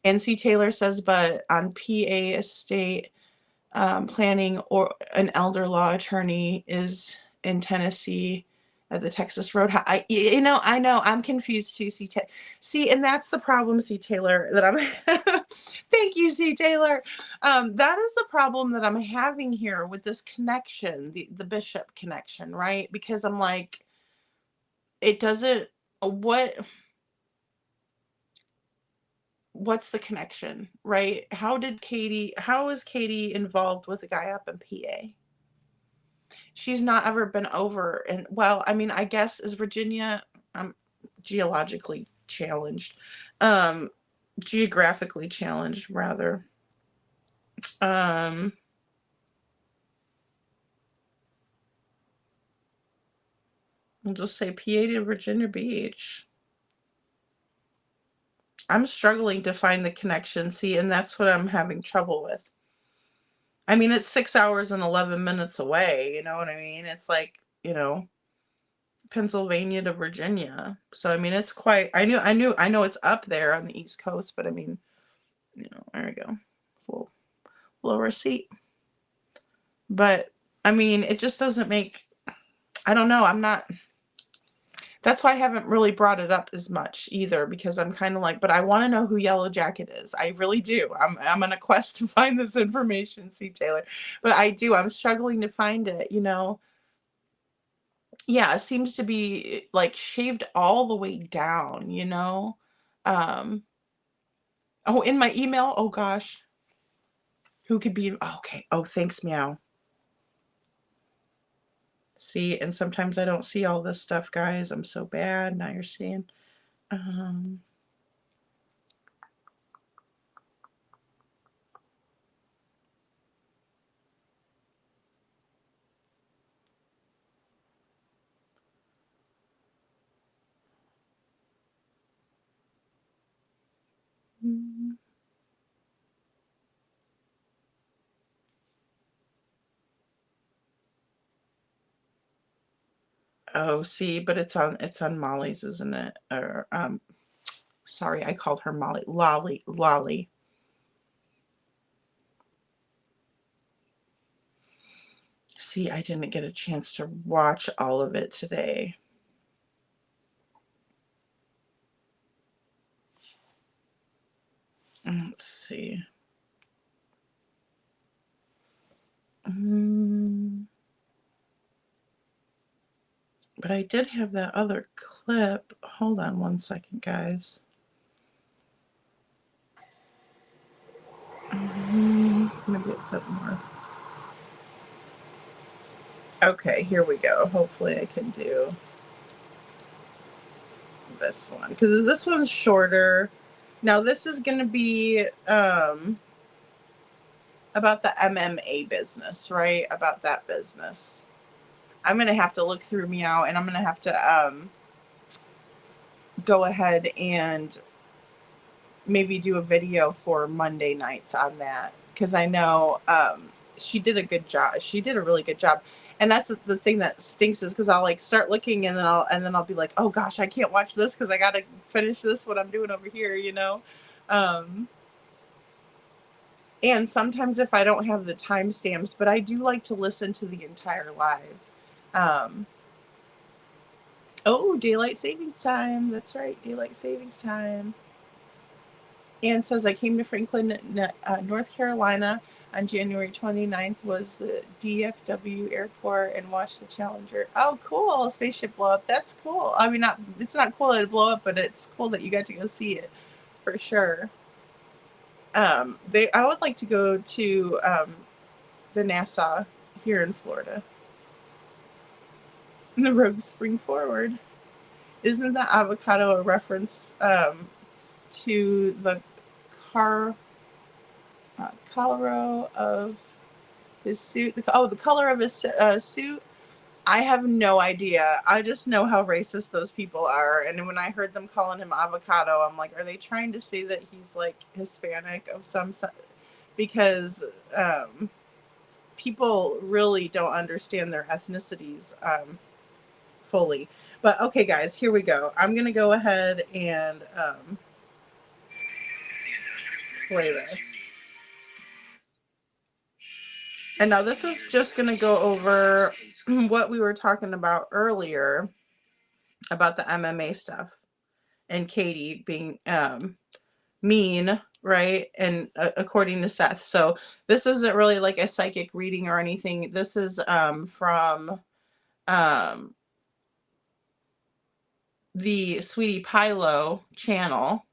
NC Taylor says, but on PA estate planning, or an elder law attorney is in Tennessee at the Texas Roadhouse. I know, I'm confused too. See, and that's the problem, C. Taylor, that I'm. Thank you, C. Taylor. That is the problem that I'm having here with this connection, the bishop connection, right? Because I'm like, it doesn't. What's the connection, right? How is Katie involved with the guy up in PA? She's not ever been over. And well, I mean, I guess is Virginia geologically challenged, geographically challenged rather. We'll just say PA to Virginia Beach. I'm struggling to find the connection. See, and that's what I'm having trouble with. I mean, it's 6 hours and 11 minutes away. You know what I mean? It's like, Pennsylvania to Virginia. So, I mean, it's quite, I know it's up there on the East Coast, but I mean, there we go. Little receipt. But, I mean, it just doesn't make, I don't know. That's why I haven't really brought it up as much either, because I'm kind of like, but I want to know who Yellow Jacket is. I really do. I'm on a quest to find this information, C. Taylor. But I'm struggling to find it, Yeah, it seems to be like shaved all the way down, Oh, in my email, oh gosh. Who could be, okay. Oh, thanks, Meow. See, and sometimes I don't see all this stuff, guys. I'm so bad. Now you're seeing. Oh, see, but it's on Molly's, isn't it? Or sorry, I called her Molly. Lolly. See, I didn't get a chance to watch all of it today. Let's see. But I did have that other clip. Hold on one second, guys. Maybe it's up more. Okay, here we go. Hopefully I can do this one, because this one's shorter. Now this is going to be about the MMA business, right? About that business. I'm going to have to look through Meow, and I'm going to have to go ahead and maybe do a video for Monday nights on that, because I know she did a good job. She did a really good job. And that's the thing that stinks, is because I'll like start looking, and then I'll be like, oh gosh, I can't watch this because I got to finish this, what I'm doing over here, you know? And sometimes if I don't have the timestamps, but I do like to listen to the entire live. Oh, daylight savings time. That's right, daylight savings time. Ann says, I came to Franklin, North Carolina on January 29th, was the DFW airport, and watched the Challenger. Oh, cool. Spaceship blow up. That's cool. I mean, it's not cool that it blow up, but it's cool that you got to go see it, for sure. I would like to go to the NASA here in Florida. The rogues spring forward. Isn't the avocado a reference to the color of his suit? The color of his suit? I have no idea. I just know how racist those people are. And when I heard them calling him avocado, I'm like, are they trying to say that he's like Hispanic of some sort? Because people really don't understand their ethnicities fully. But okay, guys, here we go. I'm going to go ahead and play this. And now this is just going to go over what we were talking about earlier about the MMA stuff and Katie being mean, right? And according to Seth. So this isn't really like a psychic reading or anything. This is from the Sweetie Pilo channel.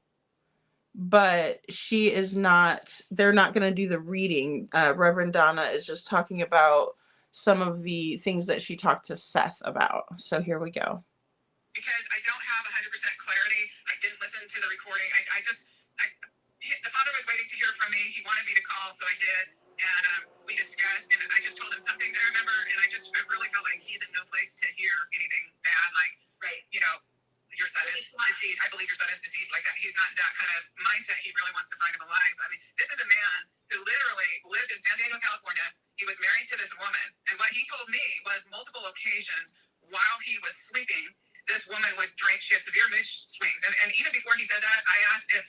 But she is not, they're not going to do the reading. Reverend Donna is just talking about some of the things that she talked to Seth about. So here we go. Because I don't have 100% clarity. I didn't listen to the recording. The father was waiting to hear from me. He wanted me to call, so I did. And we discussed, and I just told him some things I remember, and I really felt like he's in no place to hear anything bad, like, right, you know, your son is deceased. I believe your son is deceased, like that. He's not that kind of mindset. He really wants to find him alive. I mean, this is a man who literally lived in San Diego, California. He was married to this woman. And what he told me was multiple occasions while he was sleeping, this woman would drink. She had severe mood swings. And even before he said that, I asked if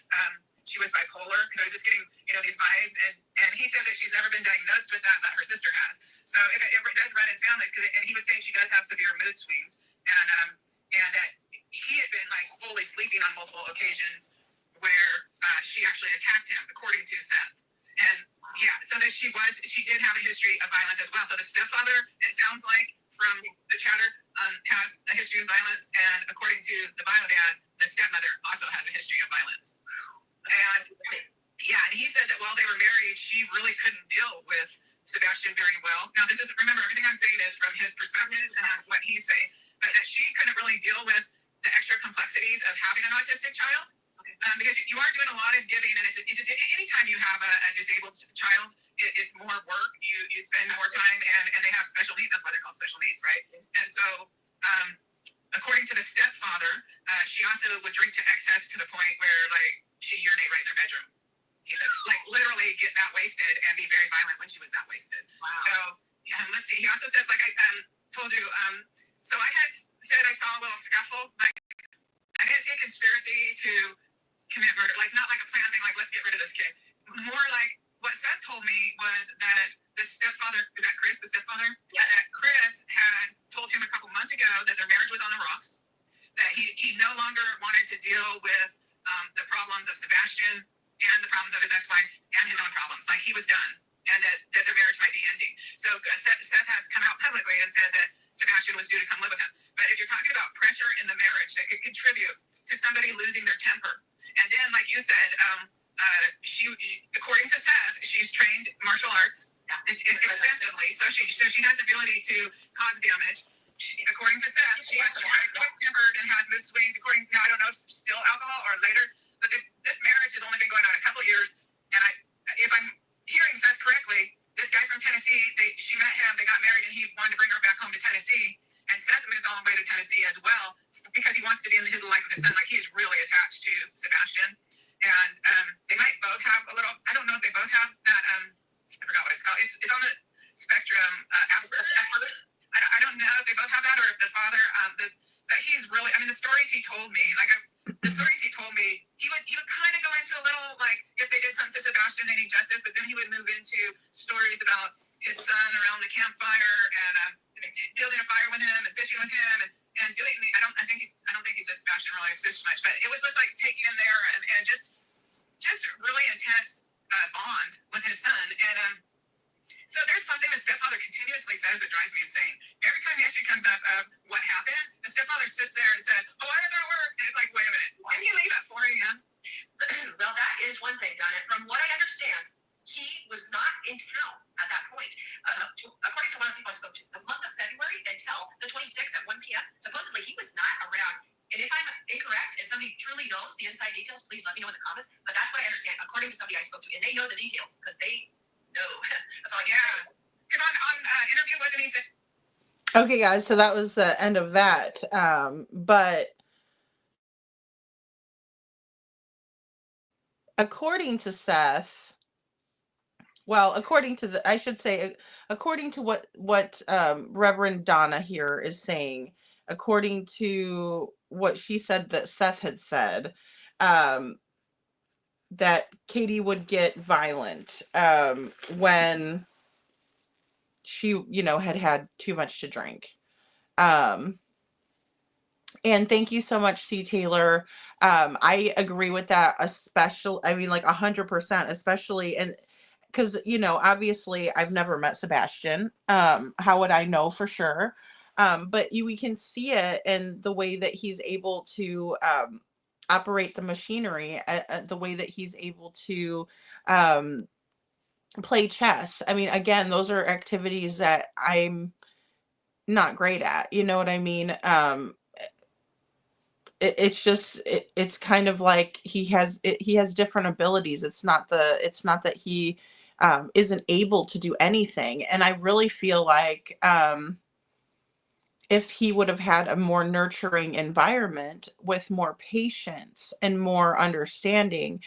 she was bipolar, because I was just getting, you know, these vibes. And he said that she's never been diagnosed with that her sister has. So it does run in families. And he was saying she does have severe mood swings. And that he had been like fully sleeping on multiple occasions where she actually attacked him, according to Seth. And yeah, so that she did have a history of violence as well. So the stepfather, it sounds like from the chatter, has a history of violence. And according to the bio dad, the stepmother also has a history of violence. And yeah, and he said that while they were married, she really couldn't deal with Sebastian very well. Now, remember, everything I'm saying is from his perspective, and that's what he's saying, but that she couldn't really deal with the extra complexities of having an autistic child. Because you are doing a lot of giving, and anytime you have a disabled child, it's more work. You spend more time, and they have special needs. That's why they're called special needs, right? And so, according to the stepfather, she also would drink to excess to the point where, like, she urinate right in their bedroom. He said, like, literally get that wasted and be very violent when she was that wasted. Wow. So, let's see. He also said, like I told you, so I had said I saw a little scuffle. Like, I didn't see a conspiracy to commit murder. Like, not like a plan thing, like, let's get rid of this kid. More like what Seth told me was that the stepfather, is that Chris, the stepfather? Yeah. That Chris had told him a couple months ago that their marriage was on the rocks, that he no longer wanted to deal with the problems of Sebastian and the problems of his ex-wife and his own problems. Like, he was done, and that their marriage might be ending. So Seth has come out publicly and said that Sebastian was due to come live with him. But if you're talking about pressure in the marriage that could contribute to somebody losing their temper, and then, like you said, she, according to Seth, she's trained martial arts. It's extensively, so she has the ability to cause damage. According to Seth, she has quick-tempered and has mood swings. According, I don't know if it's still alcohol or later, but this marriage has only been going on a couple years. And if I'm hearing Seth correctly, this guy from Tennessee, she met him, they got married, and he wanted to bring her back home to Tennessee. And Seth moved all the way to Tennessee as well because he wants to be in the life of his son. Like, he's really attached to Sebastian. And they might both have a little, I don't know if they both have that, I forgot what it's called. It's on the spectrum, Asperger's. I don't know if they both have that or if the father, but he's really, I mean, the stories he told me, he would kind of go into a little, like, if they did something to Sebastian, they need justice, but then he would move into stories about his son around the campfire and building a fire with him and fishing with him and doing, I don't think he said Sebastian really fished much, but it was just like taking him there and just really intense bond with his son. And so there's something the stepfather continuously says that drives me insane. Every time the issue comes up of what happened, the stepfather sits there and says, "Oh, why does that work?" And it's like, wait a minute, didn't you leave at 4 a.m.? Well, that is one thing, Donna. From what I understand, he was not in town at that point. According to one of the people I spoke to, the month of February until the 26th at 1 p.m., supposedly he was not around. And if I'm incorrect and somebody truly knows the inside details, please let me know in the comments. But that's what I understand, according to somebody I spoke to. And they know the details because they know. That's all I can say. Because on interview, wasn't he said? Okay, guys, so that was the end of that. But according to Seth, well, according to what Reverend Donna here is saying, according to what she said that Seth had said, that Katie would get violent when she, had too much to drink. And thank you so much, C. Taylor. I agree with that, especially, 100%, especially, and because, obviously I've never met Sebastian. How would I know for sure? But we can see it in the way that he's able to operate the machinery, the way that he's able to play chess. I mean, again, those are activities that I'm not great at. You know what I mean? It's kind of like he has different abilities. It's not that he isn't able to do anything. And I really feel like if he would have had a more nurturing environment with more patience and more understanding,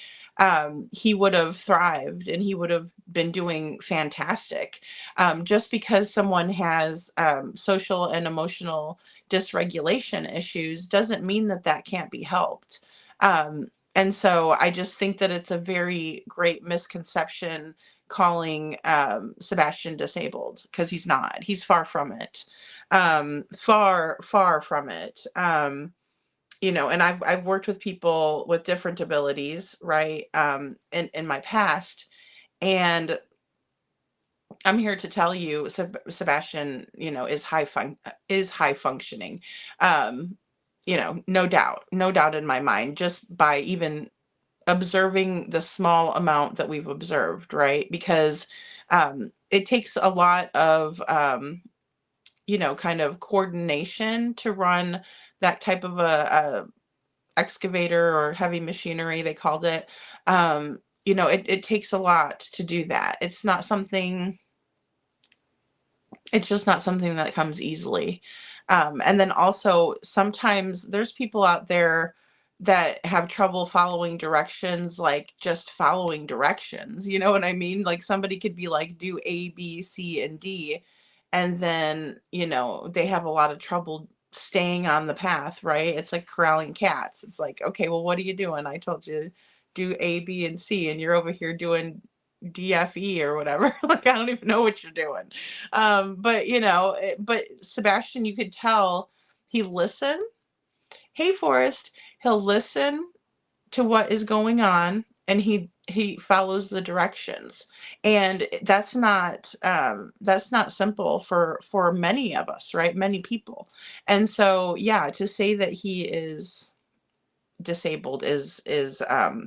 he would have thrived and he would have been doing fantastic. Just because someone has social and emotional dysregulation issues doesn't mean that can't be helped. And so I just think that it's a very great misconception calling Sebastian disabled, because he's not. He's far from it. Far from it. And I've worked with people with different abilities, right? In my past, and I'm here to tell you, Sebastian, is high functioning. No doubt in my mind, just by even observing the small amount that we've observed, right? Because it takes a lot of kind of coordination to run that type of a excavator or heavy machinery, they called it. It takes a lot to do that. It's just not something that comes easily. And then also, sometimes there's people out there that have trouble following directions, like just following directions. You know what I mean? Like, somebody could be like, do A, B, C, and D. And then, they have a lot of trouble staying on the path, right? It's like corralling cats. It's like, okay, well, what are you doing? I told you do A, B, and C, and you're over here doing D, F, E, or whatever. Like, I don't even know what you're doing. But but Sebastian, you could tell he listened. Hey, Forrest, he'll listen to what is going on, and he follows the directions, and that's not simple for many of us, right? Many people. And so, yeah, to say that he is disabled is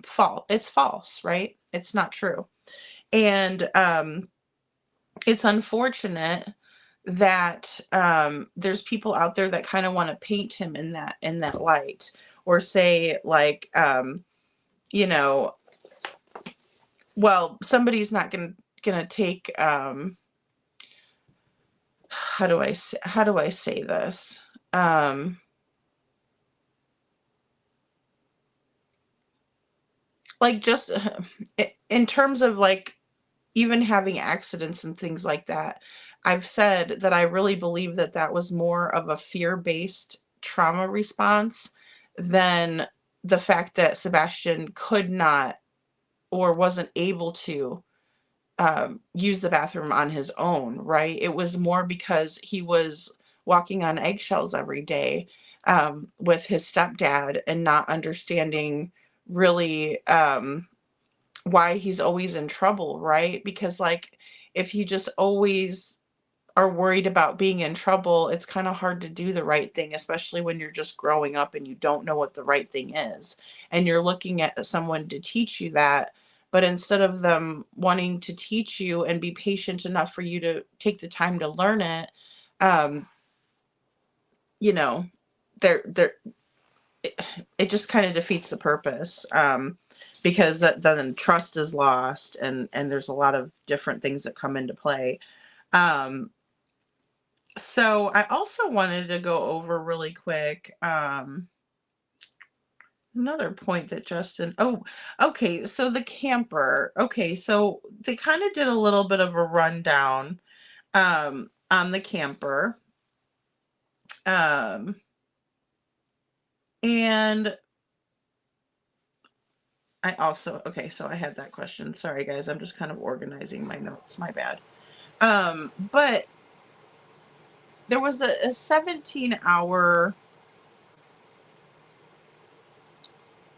false. It's false, right? It's not true. And it's unfortunate that there's people out there that kind of want to paint him in that light, or say, like, you know, well, somebody's not gonna take how do I say this? Like, just in terms of, like, even having accidents and things like that, I've said that I really believe that that was more of a fear-based trauma response than the fact that Sebastian could not or wasn't able to use the bathroom on his own, right? It was more because he was walking on eggshells every day with his stepdad, and not understanding really why he's always in trouble, right? Because, like, if you just always are worried about being in trouble, it's kind of hard to do the right thing, especially when you're just growing up and you don't know what the right thing is. And you're looking at someone to teach you that. But instead of them wanting to teach you and be patient enough for you to take the time to learn it, um, you know, they're it just kind of defeats the purpose, because then trust is lost, and there's a lot of different things that come into play. Um, so I also wanted to go over really quick another point that Justin. Oh, okay. So the camper. Okay, so they kind of did a little bit of a rundown on the camper. And I also, okay, so I had that question. Sorry, guys. I'm just kind of organizing my notes. My bad. But there was a 17-hour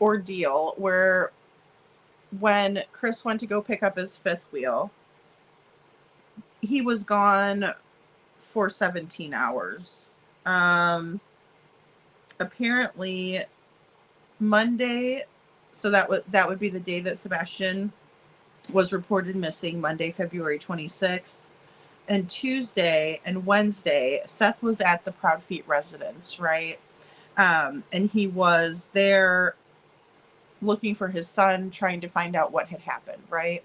ordeal where, when Chris went to go pick up his fifth wheel, he was gone for 17 hours. Apparently Monday, so that would be the day that Sebastian was reported missing, Monday, February 26th. And Tuesday and Wednesday, Seth was at the Proud Feet residence, right? And he was there looking for his son, trying to find out what had happened, right?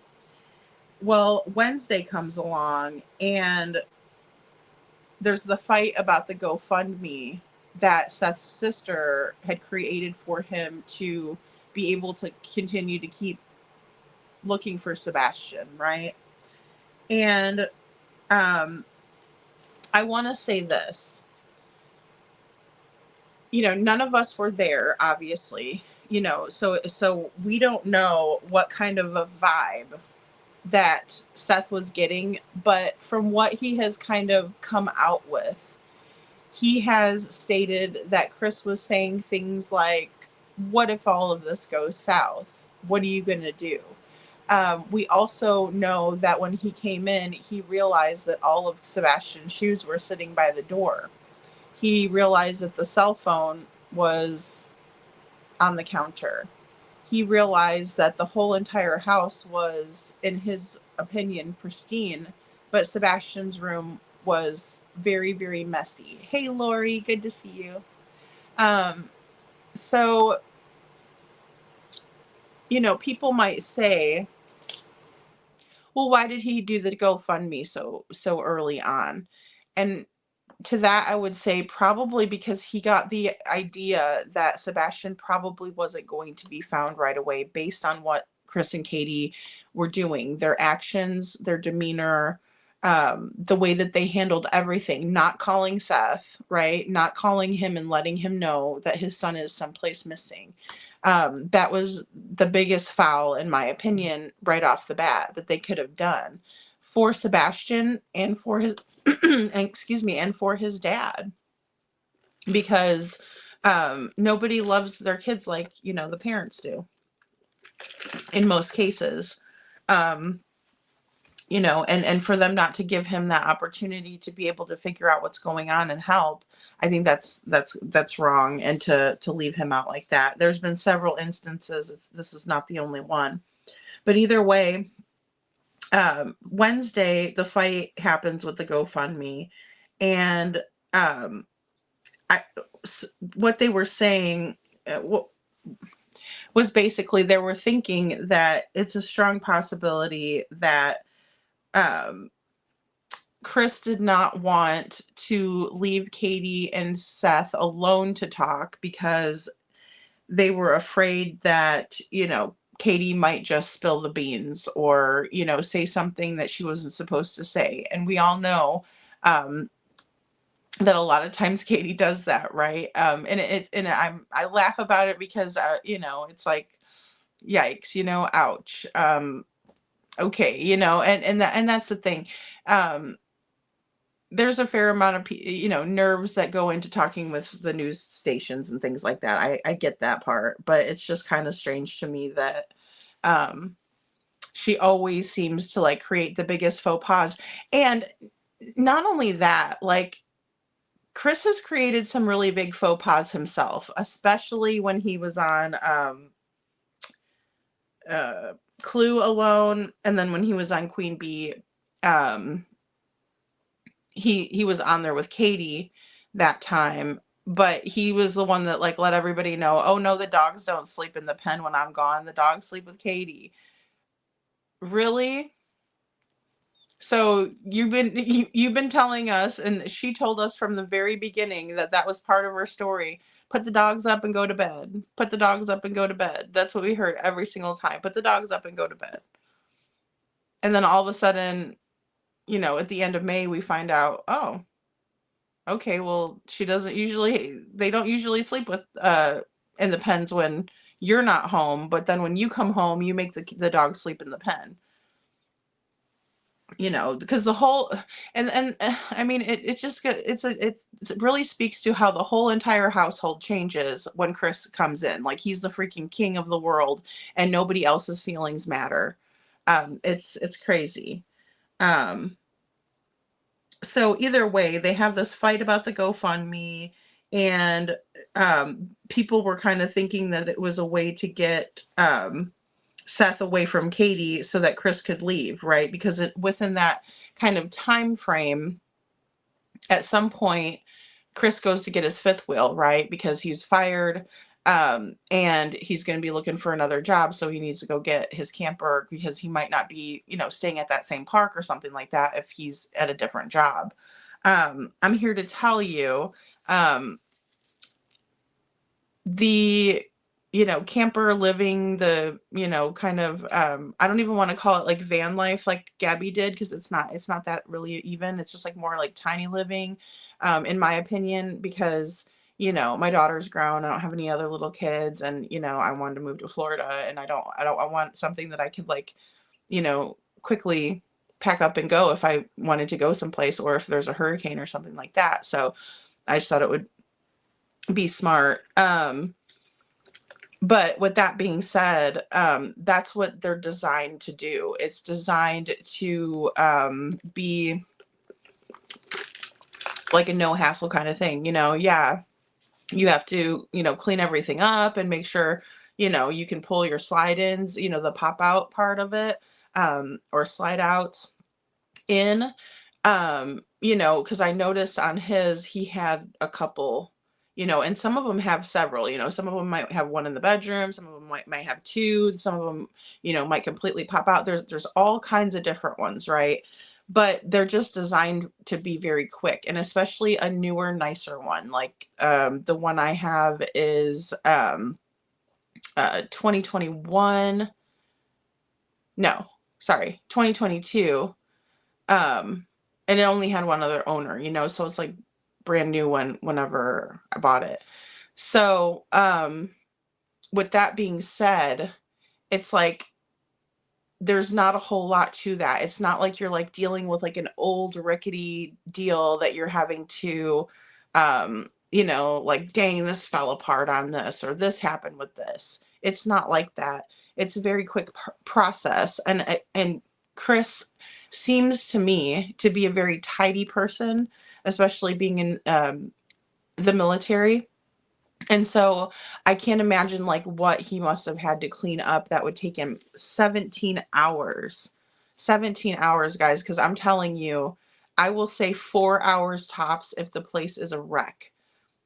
Well, Wednesday comes along, and there's the fight about the GoFundMe that Seth's sister had created for him to be able to continue to keep looking for Sebastian, right? And I want to say this. None of us were there, obviously. So we don't know what kind of a vibe that Seth was getting, but from what he has kind of come out with, he has stated that Chris was saying things like, what if all of this goes south? What are you going to do? We also know that when he came in, he realized that all of Sebastian's shoes were sitting by the door. He realized that the cell phone was on the counter. He realized that the whole entire house was, in his opinion, pristine, but Sebastian's room was very, very messy. Hey, Lori, good to see you. So, people might say, well, why did he do the GoFundMe so early on? And to that, I would say probably because he got the idea that Sebastian probably wasn't going to be found right away, based on what Chris and Katie were doing, their actions, their demeanor, the way that they handled everything, not calling Seth, right? Not calling him and letting him know that his son is someplace missing. That was the biggest foul, in my opinion, right off the bat that they could have done for Sebastian and for his, and for his dad, because nobody loves their kids like, the parents do in most cases. And for them not to give him that opportunity to be able to figure out what's going on and help, I think that's wrong. And to leave him out like that. There's been several instances. This is not the only one, but either way, Wednesday, the fight happens with the GoFundMe, and what they were saying was basically they were thinking that it's a strong possibility that Chris did not want to leave Katie and Seth alone to talk because they were afraid that, Katie might just spill the beans or, say something that she wasn't supposed to say. And we all know that a lot of times Katie does that, right? I laugh about it because, it's like, yikes, ouch. Okay, and that's the thing. There's a fair amount of nerves that go into talking with the news stations and things like that. I get that part, but it's just kind of strange to me that she always seems to like create the biggest faux pas. And not only that, like Chris has created some really big faux pas himself, especially when he was on Clue alone, and then when he was on Queen Bee, he was on there with Katie that time, but he was the one that like let everybody know, oh no, the dogs don't sleep in the pen when I'm gone. The dogs sleep with Katie. Really? So you've been telling us, and she told us from the very beginning that was part of her story. Put the dogs up and go to bed. Put the dogs up and go to bed. That's what we heard every single time. Put the dogs up and go to bed. And then all of a sudden, at the end of May, we find out, oh, okay, well, they don't usually sleep with in the pens when you're not home, but then when you come home, you make the dog sleep in the pen. Because the whole, and I mean, it really speaks to how the whole entire household changes when Chris comes in. Like he's the freaking king of the world and nobody else's feelings matter. It's crazy. So either way, they have this fight about the GoFundMe, and people were kind of thinking that it was a way to get Seth away from Katie so that Chris could leave, right? Because within that kind of time frame, at some point, Chris goes to get his fifth wheel, right? Because he's fired, and he's going to be looking for another job, so he needs to go get his camper because he might not be, staying at that same park or something like that if he's at a different job. I'm here to tell you, the camper living, the kind of I don't even want to call it like van life like Gabby did, because it's not that really even. It's just like more like tiny living, in my opinion, because my daughter's grown, I don't have any other little kids, and I wanted to move to Florida, and I want something that I could like quickly pack up and go if I wanted to go someplace, or if there's a hurricane or something like that. So I just thought it would be smart. But with that being said, that's what they're designed to do. It's designed to be like a no hassle kind of thing. Yeah, you have to, clean everything up and make sure, you can pull your slide ins, the pop out part of it, or slide outs in, because I noticed on his, he had a couple, and some of them have several, some of them might have one in the bedroom, some of them might have two, some of them, might completely pop out. There's all kinds of different ones, right? But they're just designed to be very quick, and especially a newer, nicer one. Like the one I have is 2021. No, sorry, 2022. and it only had one other owner, you know, so it's like brand new whenever I bought it. So, with that being said, it's like there's not a whole lot to that. It's not like you're like dealing with like an old rickety deal that you're having to, you know, like, dang, this fell apart on this, or this happened with this. It's not like that. It's a very quick process. And Chris seems to me to be a very tidy person, especially being in the military. And so I can't imagine like what he must have had to clean up that would take him 17 hours. 17 hours, guys, because I'm telling you, I will say 4 hours tops if the place is a wreck.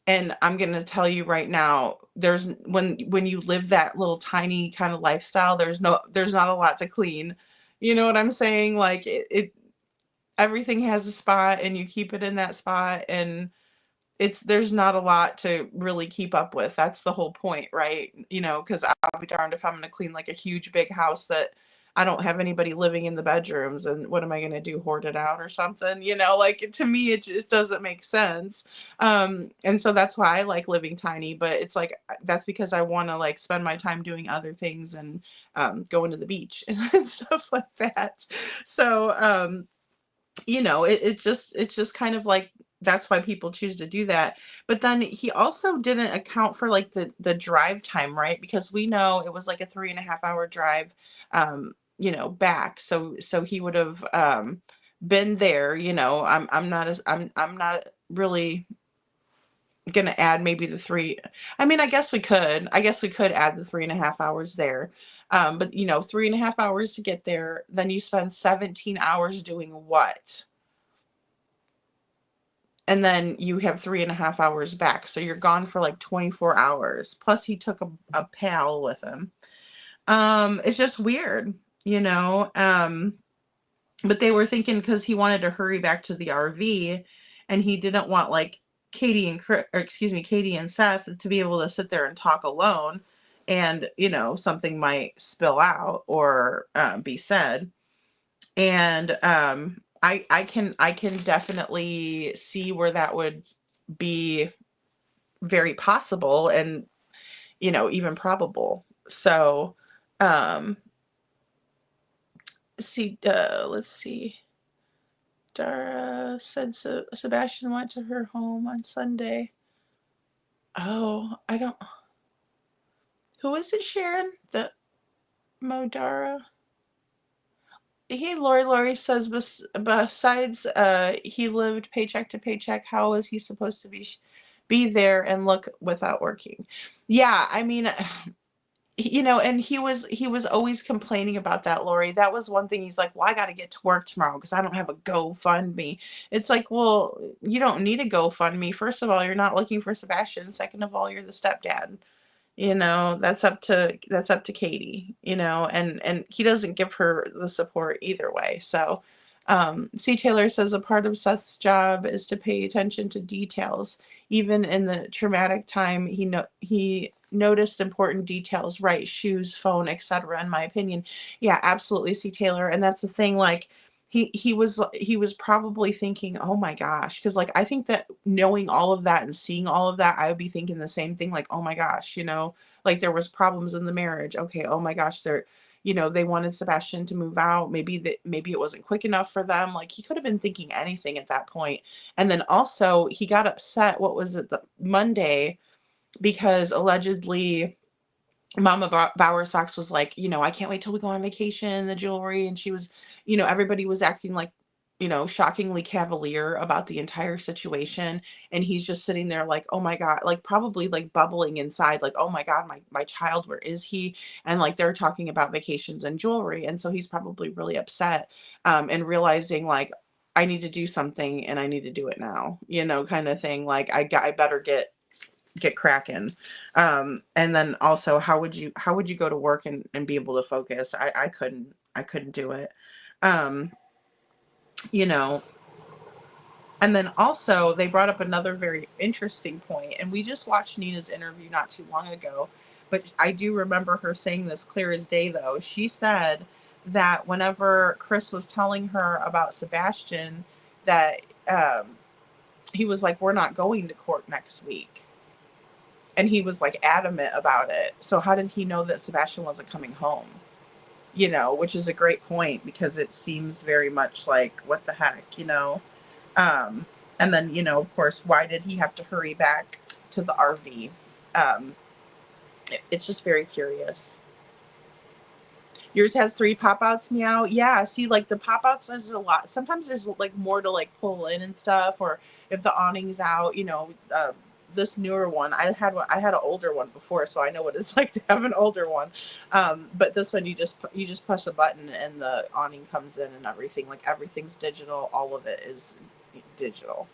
And I'm going to tell you right now, there's when you live that little tiny kind of lifestyle, there's not a lot to clean. You know what I'm saying? Like it everything has a spot and you keep it in that spot, and there's not a lot to really keep up with. That's the whole point, right? You know, because I'll be darned if I'm going to clean like a huge big house that I don't have anybody living in the bedrooms, and what am I going to do, hoard it out or something? You know, like, to me it just doesn't make sense. And so that's why I like living tiny, but it's like that's because I want to like spend my time doing other things and going to the beach and stuff like that. So you know, it's just kind of like that's why people choose to do that. But then he also didn't account for like the drive time, right? Because we know it was like a 3.5 hour drive, you know, back. So he would have been there, you know. I'm not really gonna add maybe the three. I mean, I guess we could add the 3.5 hours there. But you know, 3.5 hours to get there, then you spend 17 hours doing what? And then you have 3.5 hours back. So you're gone for like 24 hours. Plus he took a pal with him. It's just weird, you know. But they were thinking because he wanted to hurry back to the RV, and he didn't want like Katie and Seth to be able to sit there and talk alone, and you know, something might spill out or be said. And I can definitely see where that would be very possible, and you know, even probable. So let's see. Dara said Sebastian went to her home on Sunday. Oh, I don't. Who is it, Sharon? The Modara? Hey, Lori says, besides, he lived paycheck to paycheck. How was he supposed to be there and look without working? Yeah, I mean, you know, and he was always complaining about that, Lori. That was one thing. He's like, well, I got to get to work tomorrow because I don't have a GoFundMe. It's like, well, you don't need a GoFundMe. First of all, you're not looking for Sebastian. Second of all, you're the stepdad. You know, that's up to Katie, you know, and he doesn't give her the support either way. So C. Taylor says a part of Seth's job is to pay attention to details. Even in the traumatic time, he noticed important details, right? Shoes, phone, etc. In my opinion, yeah, absolutely, C. Taylor. And that's the thing. Like he was probably thinking, oh my gosh, because like I think that knowing all of that and seeing all of that, I would be thinking the same thing. Like, oh my gosh, you know, like there was problems in the marriage. Okay, oh my gosh, you know, they wanted Sebastian to move out. Maybe it wasn't quick enough for them. Like he could have been thinking anything at that point. And then also he got upset, what was it, the Monday, because allegedly Mama Bowersox was like, you know, I can't wait till we go on vacation, the jewelry. And she was, you know, everybody was acting like, you know, shockingly cavalier about the entire situation. And he's just sitting there like, oh my God, like probably like bubbling inside, like, oh my God, my child, where is he? And like they're talking about vacations and jewelry. And so he's probably really upset, and realizing like, I need to do something and I need to do it now, you know, kind of thing. Like I better get cracking. And then also, how would you go to work and be able to focus? I couldn't do it. You know, and then also they brought up another very interesting point, and we just watched Nina's interview not too long ago, but I do remember her saying this clear as day though. She said that whenever Chris was telling her about Sebastian, that he was like, we're not going to court next week. And he was like adamant about it. So how did he know that Sebastian wasn't coming home? You know, which is a great point, because it seems very much like, what the heck, you know? And then, you know, of course, why did he have to hurry back to the RV? It's just very curious. Yours has 3 pop-outs, meow. Yeah, see, like the pop-outs, there's a lot. Sometimes there's like more to like pull in and stuff, or if the awning's out, you know. This newer one, I had an older one before, so I know what it's like to have an older one. But this one, you just push a button and the awning comes in and everything. Like everything's digital. All of it is digital.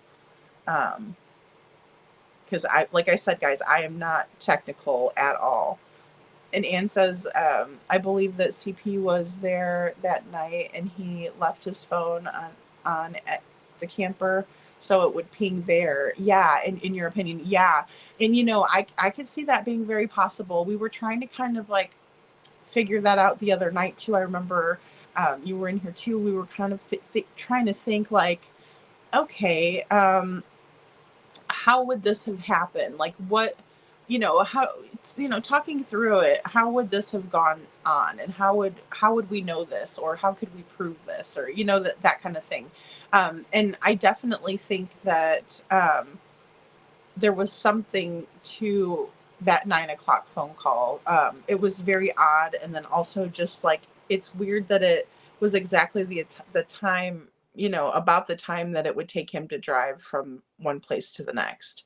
Because like I said, guys, I am not technical at all. And Anne says, I believe that CP was there that night and he left his phone on at the camper, so it would ping there. Yeah, in your opinion, yeah. And, you know, I could see that being very possible. We were trying to kind of like figure that out the other night too. I remember you were in here too. We were kind of trying to think like, okay, how would this have happened? Like what, you know, how, you know, talking through it, how would this have gone on, and how would we know this, or how could we prove this, or, you know, that kind of thing. And I definitely think that there was something to that 9 o'clock phone call. It was very odd. And then also just like, it's weird that it was exactly the time, you know, about the time that it would take him to drive from one place to the next.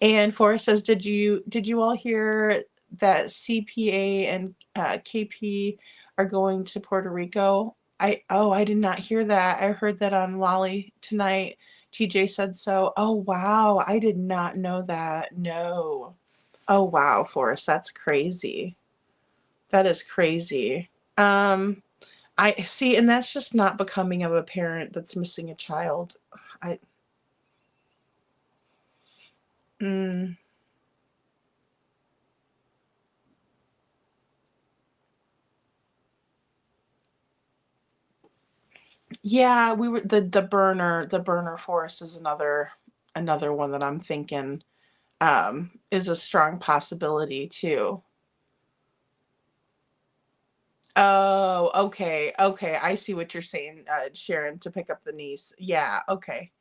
And Forrest says, did you all hear that CPA and KP are going to Puerto Rico? I did not hear that. I heard that on Lolly tonight. TJ said so. Oh, wow. I did not know that. No. Oh, wow, Forrest. That's crazy. That is crazy. I see, and that's just not becoming of a parent that's missing a child. Yeah, we were the burner Forest is another one that I'm thinking is a strong possibility too. Oh, okay. Okay. I see what you're saying, Sharon, to pick up the niece. Yeah, okay.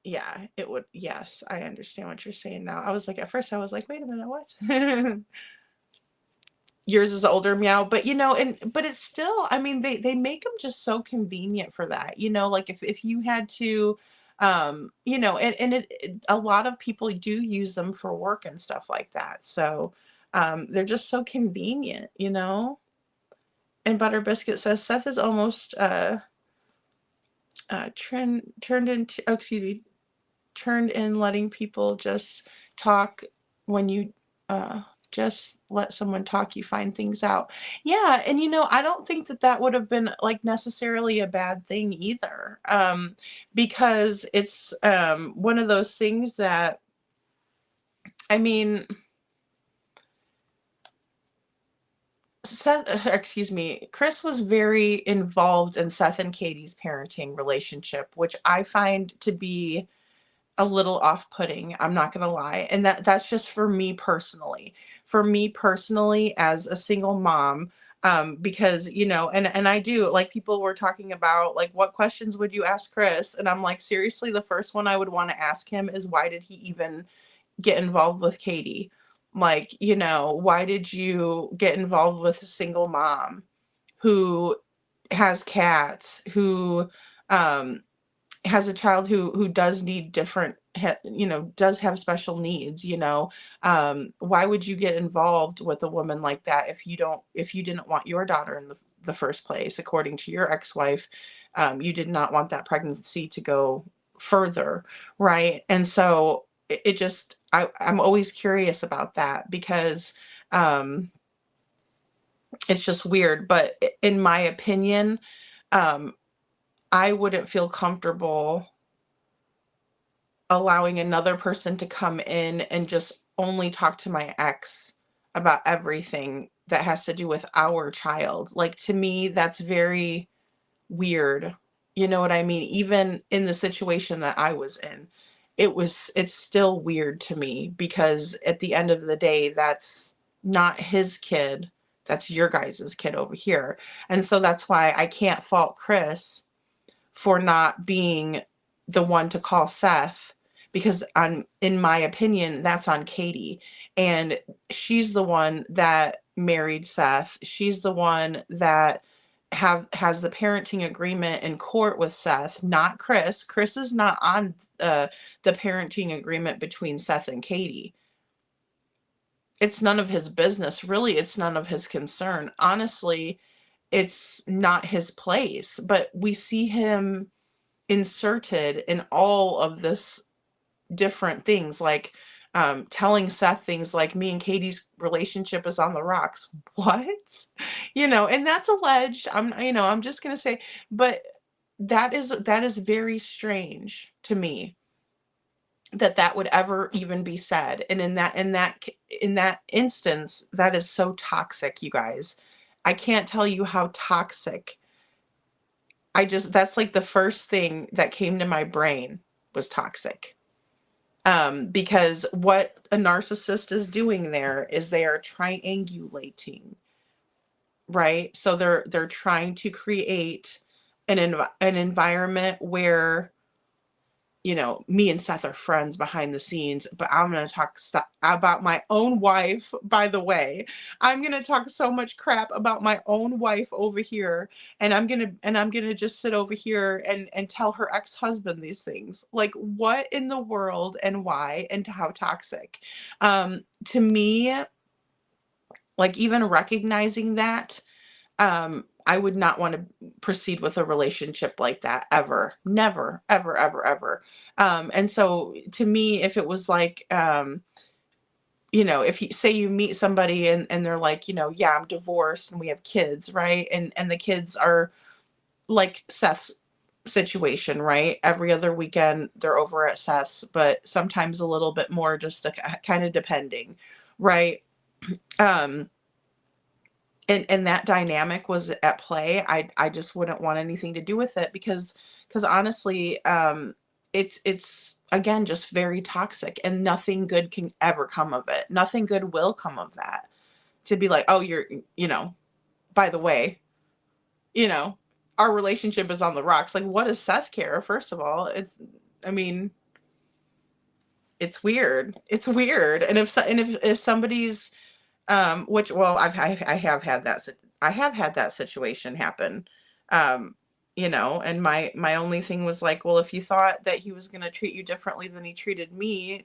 Yeah, it would. Yes, I understand what you're saying now. I was like, at first I was like, wait a minute, what? Yours is older, meow, but you know, but it's still, I mean, they make them just so convenient for that, you know, like if you had to, you know, a lot of people do use them for work and stuff like that. So, they're just so convenient, you know. And Butter Biscuit says Seth is almost turned into, oh, excuse me, turned in letting people just talk. When you just let someone talk, you find things out. Yeah, and you know, I don't think that would have been like necessarily a bad thing either, because it's one of those things that, I mean, Seth, excuse me, Chris was very involved in Seth and Katie's parenting relationship, which I find to be a little off-putting, I'm not gonna lie. And that's just for me personally. For me personally, as a single mom, because, you know, and I do, like, people were talking about, like, what questions would you ask Chris? And I'm like, seriously, the first one I would want to ask him is, why did he even get involved with Katie? Like, you know, why did you get involved with a single mom who has cats, who um has a child who does need different, you know, does have special needs, you know. Why would you get involved with a woman like that if you didn't want your daughter in the first place? According to your ex-wife, you did not want that pregnancy to go further, right? And so it just, I'm always curious about that, because it's just weird. But in my opinion, I wouldn't feel comfortable allowing another person to come in and just only talk to my ex about everything that has to do with our child. Like, to me, that's very weird. You know what I mean? Even in the situation that I was in, it's still weird to me because at the end of the day, that's not his kid. That's your guys' kid over here. And so that's why I can't fault Chris for not being the one to call Seth, because in my opinion, that's on Katie. And she's the one that married Seth. She's the one that has the parenting agreement in court with Seth, not Chris. Chris is not on the parenting agreement between Seth and Katie. It's none of his business. Really, it's none of his concern. Honestly, it's not his place. But we see him inserted in all of this different things, like telling Seth things like me and Katie's relationship is on the rocks. What? And that's alleged. I'm just gonna say, but that is very strange to me that would ever even be said. And in that instance, that is so toxic, you guys. I can't tell you how toxic. That's like the first thing that came to my brain was toxic. Because what a narcissist is doing there is they are triangulating, right? So they're trying to create an environment where me and Seth are friends behind the scenes, but I'm going to talk about my own wife. By the way, I'm going to talk so much crap about my own wife over here. And I'm going to just sit over here and tell her ex-husband these things. Like, what in the world and why and how toxic? To me, like, even recognizing that, I would not want to proceed with a relationship like that ever. Never, ever, ever, ever. And so to me, if it was like, if you say you meet somebody and they're like, yeah, I'm divorced and we have kids, right? And the kids are like Seth's situation, right? Every other weekend they're over at Seth's, but sometimes a little bit more, just kind of depending, right? And that dynamic was at play. I just wouldn't want anything to do with it because honestly, it's again just very toxic, and nothing good can ever come of it. Nothing good will come of that. To be like, oh, by the way, our relationship is on the rocks. Like, what does Seth care? First of all, it's weird. It's weird. And if somebody's which, well, I have had that situation happen. And my only thing was like, well, if you thought that he was going to treat you differently than he treated me,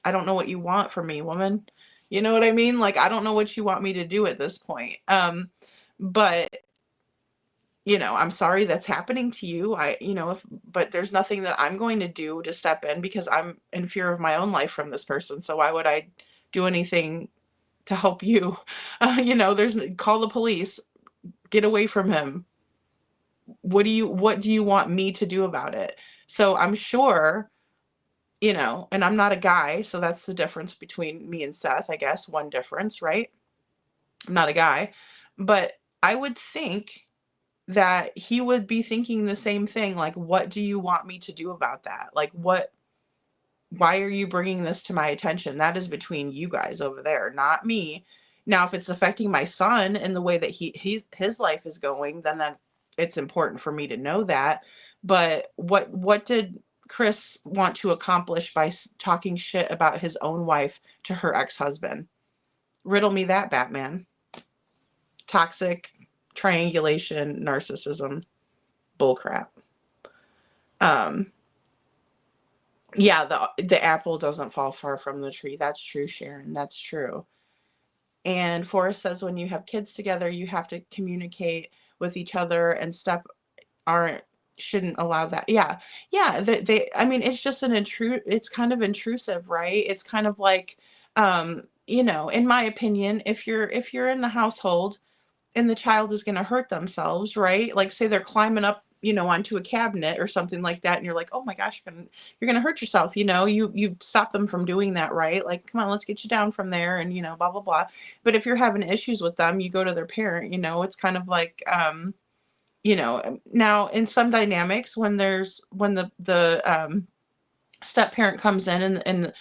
I don't know what you want from me, woman. You know what I mean? Like, I don't know what you want me to do at this point. But I'm sorry that's happening to you. But there's nothing that I'm going to do to step in because I'm in fear of my own life from this person. So why would I do anything to help you? Call the police, get away from him. What do you want me to do about it? So I'm sure, and I'm not a guy, so that's the difference between me and Seth, I guess. One difference, right? I'm not a guy, but I would think that he would be thinking the same thing. Like, what do you want me to do about that? Like, why are you bringing this to my attention? That is between you guys over there, not me. Now, if it's affecting my son in the way that his life is going, then it's important for me to know that. But what did Chris want to accomplish by talking shit about his own wife to her ex-husband? Riddle me that, Batman. Toxic, triangulation, narcissism, bullcrap. Yeah, the apple doesn't fall far from the tree. That's true, Sharon. That's true. And Forrest says when you have kids together, you have to communicate with each other, and shouldn't allow that. Yeah. It's just it's kind of intrusive, right? It's kind of like, in my opinion, if you're in the household and the child is going to hurt themselves, right? Like, say they're climbing up, onto a cabinet or something like that, and you're like, oh my gosh, you're gonna hurt yourself. You stop them from doing that, right? Like, come on, let's get you down from there, and blah blah blah. But if you're having issues with them, you go to their parent. It's kind of like, Now in some dynamics, when the step parent comes in and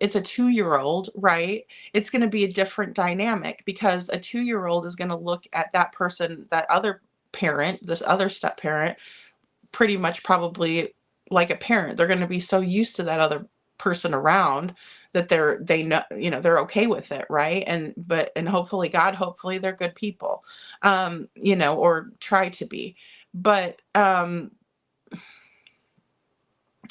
it's a 2-year-old, right? It's going to be a different dynamic because a 2-year-old is going to look at that person, that other parent, this other step parent, pretty much probably like a parent. They're going to be so used to that other person around that they know, they're okay with it, right? And hopefully they're good people, or try to be. But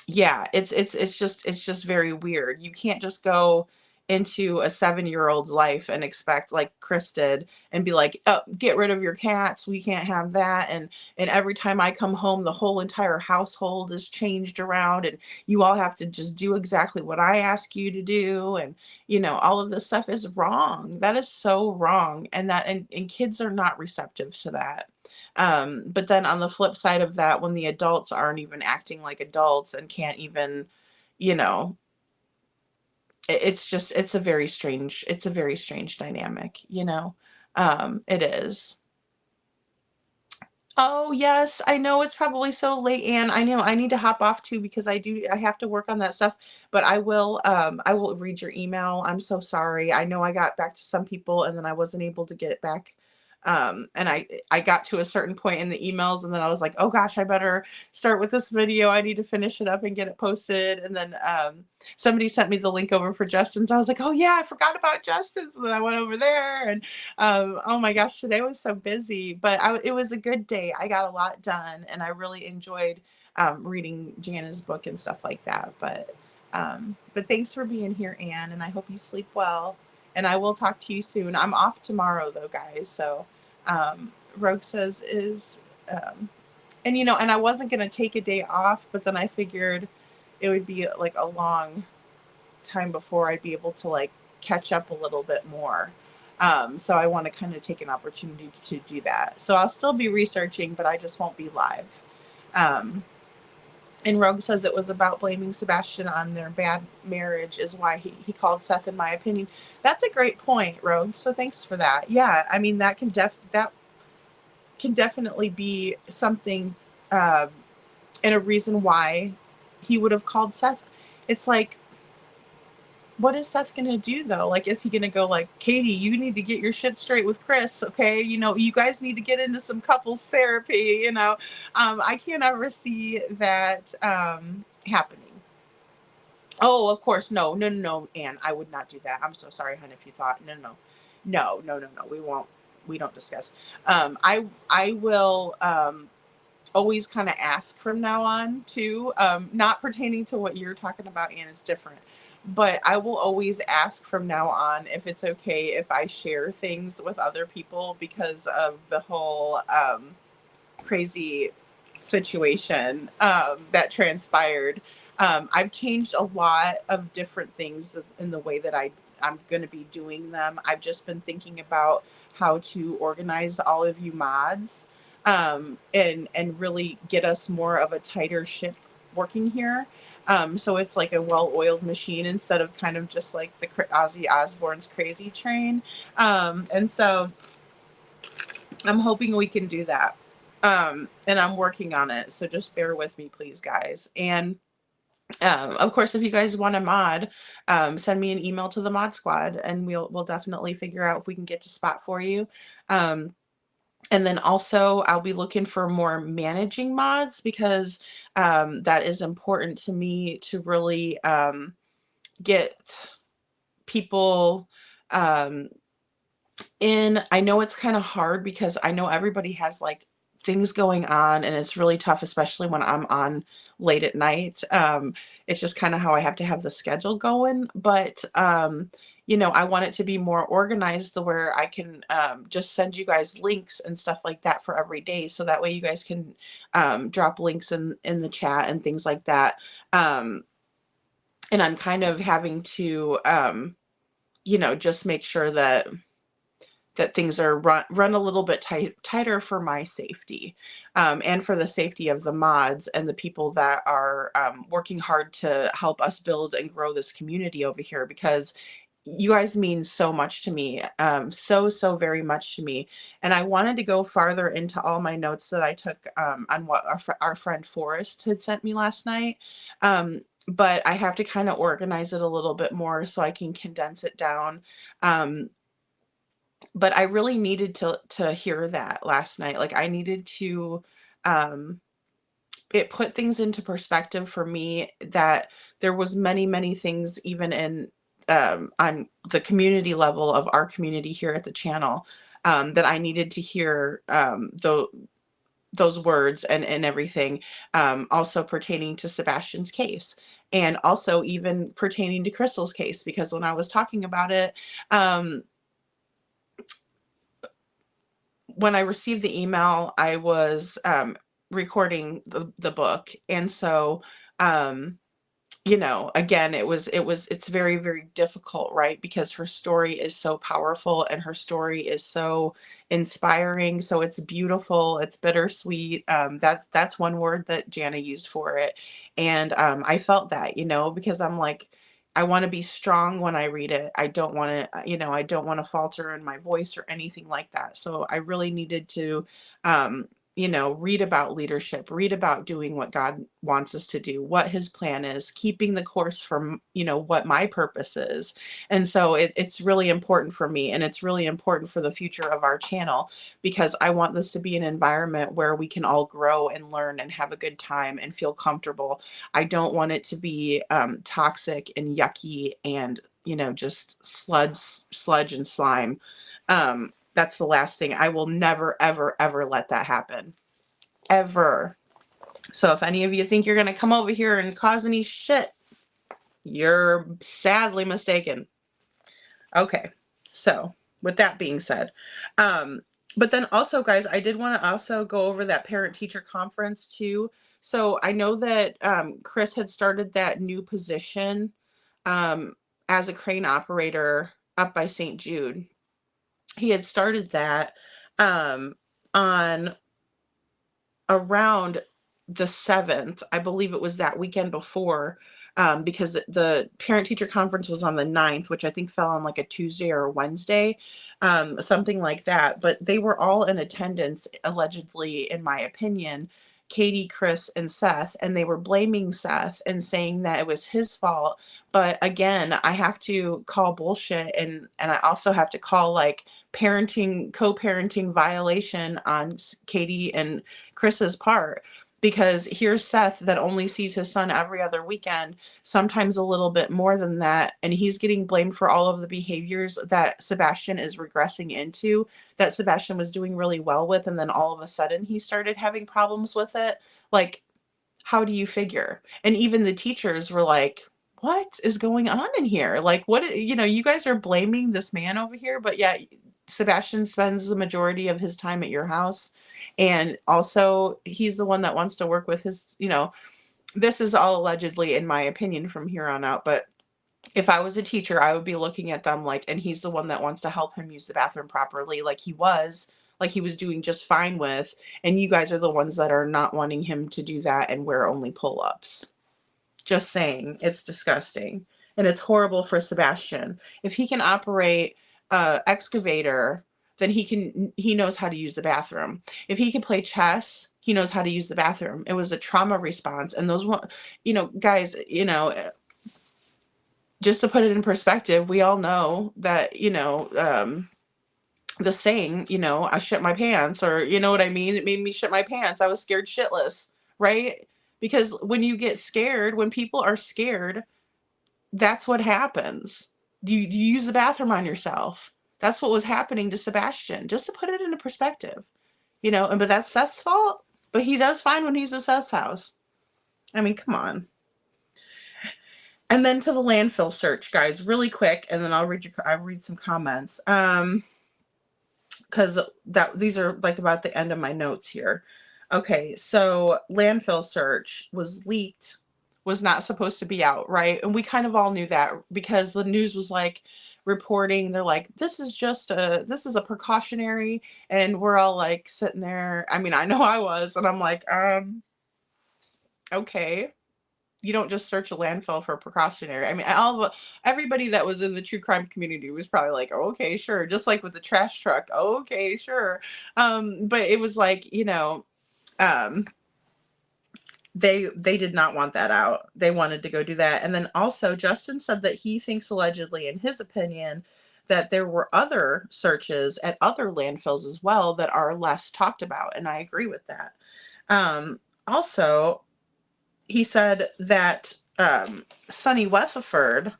yeah, it's just very weird. You can't just go into a 7-year-old's life and expect, like Chris did, and be like, oh, get rid of your cats, we can't have that, and every time I come home the whole entire household is changed around, and you all have to just do exactly what I ask you to do, and all of this stuff is wrong. That is so wrong, and kids are not receptive to that. But then on the flip side of that, when the adults aren't even acting like adults and can't even, you know, it's a very strange dynamic. It is. Oh, yes, I know it's probably so late, Anne. I know I need to hop off too because I have to work on that stuff, but I will read your email. I'm so sorry. I know I got back to some people and then I wasn't able to get it back. And I got to a certain point in the emails and then I was like, oh gosh, I better start with this video. I need to finish it up and get it posted. And then somebody sent me the link over for Justin's. I was like, oh yeah, I forgot about Justin's. And then I went over there and oh my gosh, today was so busy, but it was a good day. I got a lot done and I really enjoyed reading Jana's book and stuff like that. But thanks for being here, Anne, and I hope you sleep well. And I will talk to you soon. I'm off tomorrow though, guys. So Rogue says and I wasn't going to take a day off, but then I figured it would be like a long time before I'd be able to like catch up a little bit more. So I want to kind of take an opportunity to do that. So I'll still be researching, but I just won't be live. And Rogue says it was about blaming Sebastian on their bad marriage is why he called Seth, in my opinion. That's a great point, Rogue. So thanks for that. Yeah, I mean, that can definitely be something and a reason why he would have called Seth. It's like, what is Seth going to do though? Like, is he going to go like, Katie, you need to get your shit straight with Chris. Okay. You guys need to get into some couples therapy, I can't ever see that, happening. Oh, of course. No, Anne, I would not do that. I'm so sorry, hon, if you thought, no, we don't discuss. I will, always kind of ask from now on too, not pertaining to what you're talking about, Anne, is different. But I will always ask from now on if it's okay if I share things with other people because of the whole crazy situation that transpired. I've changed a lot of different things in the way that I'm going to be doing them. I've just been thinking about how to organize all of you mods and really get us more of a tighter ship working here. So it's like a well-oiled machine instead of kind of just like the Ozzy Osbourne's crazy train. And so I'm hoping we can do that. And I'm working on it. So just bear with me, please, guys. And of course, if you guys want a mod, send me an email to the mod squad and we'll definitely figure out if we can get to spot for you. And then also I'll be looking for more managing mods because that is important to me to really get people in. I know it's kind of hard because I know everybody has like things going on and it's really tough, especially when I'm on late at night. It's just kind of how I have to have the schedule going. But I want it to be more organized to where I can just send you guys links and stuff like that for every day. So that way you guys can drop links in the chat and things like that. And I'm kind of having to, just make sure that things are run a little bit tighter for my safety and for the safety of the mods and the people that are working hard to help us build and grow this community over here. Because you guys mean so much to me, so very much to me. And I wanted to go farther into all my notes that I took on what our friend Forrest had sent me last night. But I have to kind of organize it a little bit more so I can condense it down. Um, but I really needed to hear that last night. Like I needed to um, it put things into perspective for me that there was many things even in on the community level of our community here at the channel, that I needed to hear, those words and everything, also pertaining to Sebastian's case, and also even pertaining to Crystal's case, because when I was talking about it, um, when I received the email, I was recording the book, and so um, again, it's very difficult, right? Because her story is so powerful and her story is so inspiring. So it's beautiful, it's bittersweet. That's one word that Jana used for it. And I felt that, because I'm like, I want to be strong when I read it. I don't want to, I don't want to falter in my voice or anything like that. So I really needed to read about leadership, read about doing what God wants us to do, what his plan is, keeping the course from, what my purpose is. And so it's really important for me, and it's really important for the future of our channel, because I want this to be an environment where we can all grow and learn and have a good time and feel comfortable. I don't want it to be toxic and yucky and, just sludge and slime. That's the last thing. I will never, ever let that happen. Ever. So if any of you think you're going to come over here and cause any shit, you're sadly mistaken. Okay. So with that being said, but then also, guys, I did want to also go over that parent-teacher conference too. So I know that Chris had started that new position as a crane operator up by St. Jude. He had started that on around the 7th. I believe it was that weekend before, because the parent-teacher conference was on the 9th, which I think fell on like a Tuesday or a Wednesday, something like that. But they were all in attendance, allegedly, in my opinion, Katie, Chris, and Seth, and they were blaming Seth and saying that it was his fault. But again, I have to call bullshit, and I also have to call like co-parenting violation on Katie and Chris's part, because here's Seth that only sees his son every other weekend, sometimes a little bit more than that, and he's getting blamed for all of the behaviors that Sebastian is regressing into, that Sebastian was doing really well with, and then all of a sudden he started having problems with it. Like, how do you figure? And even the teachers were like, what is going on in here? Like, what, you guys are blaming this man over here, but yet Sebastian spends the majority of his time at your house. And also he's the one that wants to work with his, this is all allegedly, in my opinion, from here on out. But if I was a teacher, I would be looking at them like, and he's the one that wants to help him use the bathroom properly, like he was doing just fine with. And you guys are the ones that are not wanting him to do that and wear only pull-ups. Just saying, it's disgusting. And it's horrible for Sebastian. If he can operate Excavator, then he knows how to use the bathroom. If he can play chess, he knows how to use the bathroom. It was a trauma response. And those, guys, just to put it in perspective, we all know that, the saying, I shit my pants, or you know what I mean? It made me shit my pants. I was scared shitless, right? Because when you get scared, when people are scared, that's what happens. You use the bathroom on yourself. That's what was happening to Sebastian, just to put it into perspective, but that's Seth's fault. But he does fine when he's at Seth's house. I mean, come on. And then to the landfill search, guys, really quick, and then I'll read some comments. Because these are like about the end of my notes here. Okay, so landfill search was leaked, was not supposed to be out, right? And we kind of all knew that, because the news was like reporting, they're like, this is a precautionary, and we're all like sitting there. I mean, I know I was, and I'm like, okay. you don't just search a landfill for procrastinator. I mean, everybody that was in the true crime community was probably like, oh, okay, sure. Just like with the trash truck. Oh, okay, sure. But it was like, they did not want that out. They wanted to go do that. And then also Justin said that he thinks allegedly, in his opinion, that there were other searches at other landfills as well that are less talked about. And I agree with that. Also, he said that Sonny Weatherford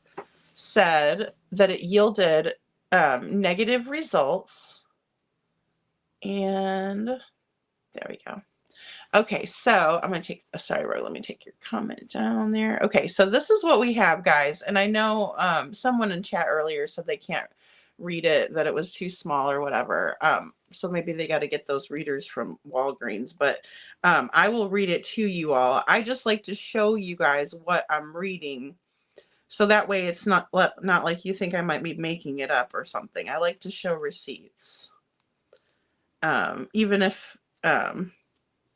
said that it yielded negative results. And there we go. Okay, so I'm going to take, sorry, Roy, let me take your comment down there. Okay, so this is what we have, guys. And I know someone in chat earlier said they can't read it, that it was too small or whatever. So maybe they got to get those readers from Walgreens. But I will read it to you all. I just like to show you guys what I'm reading. So that way it's not like you think I might be making it up or something. I like to show receipts. Even if...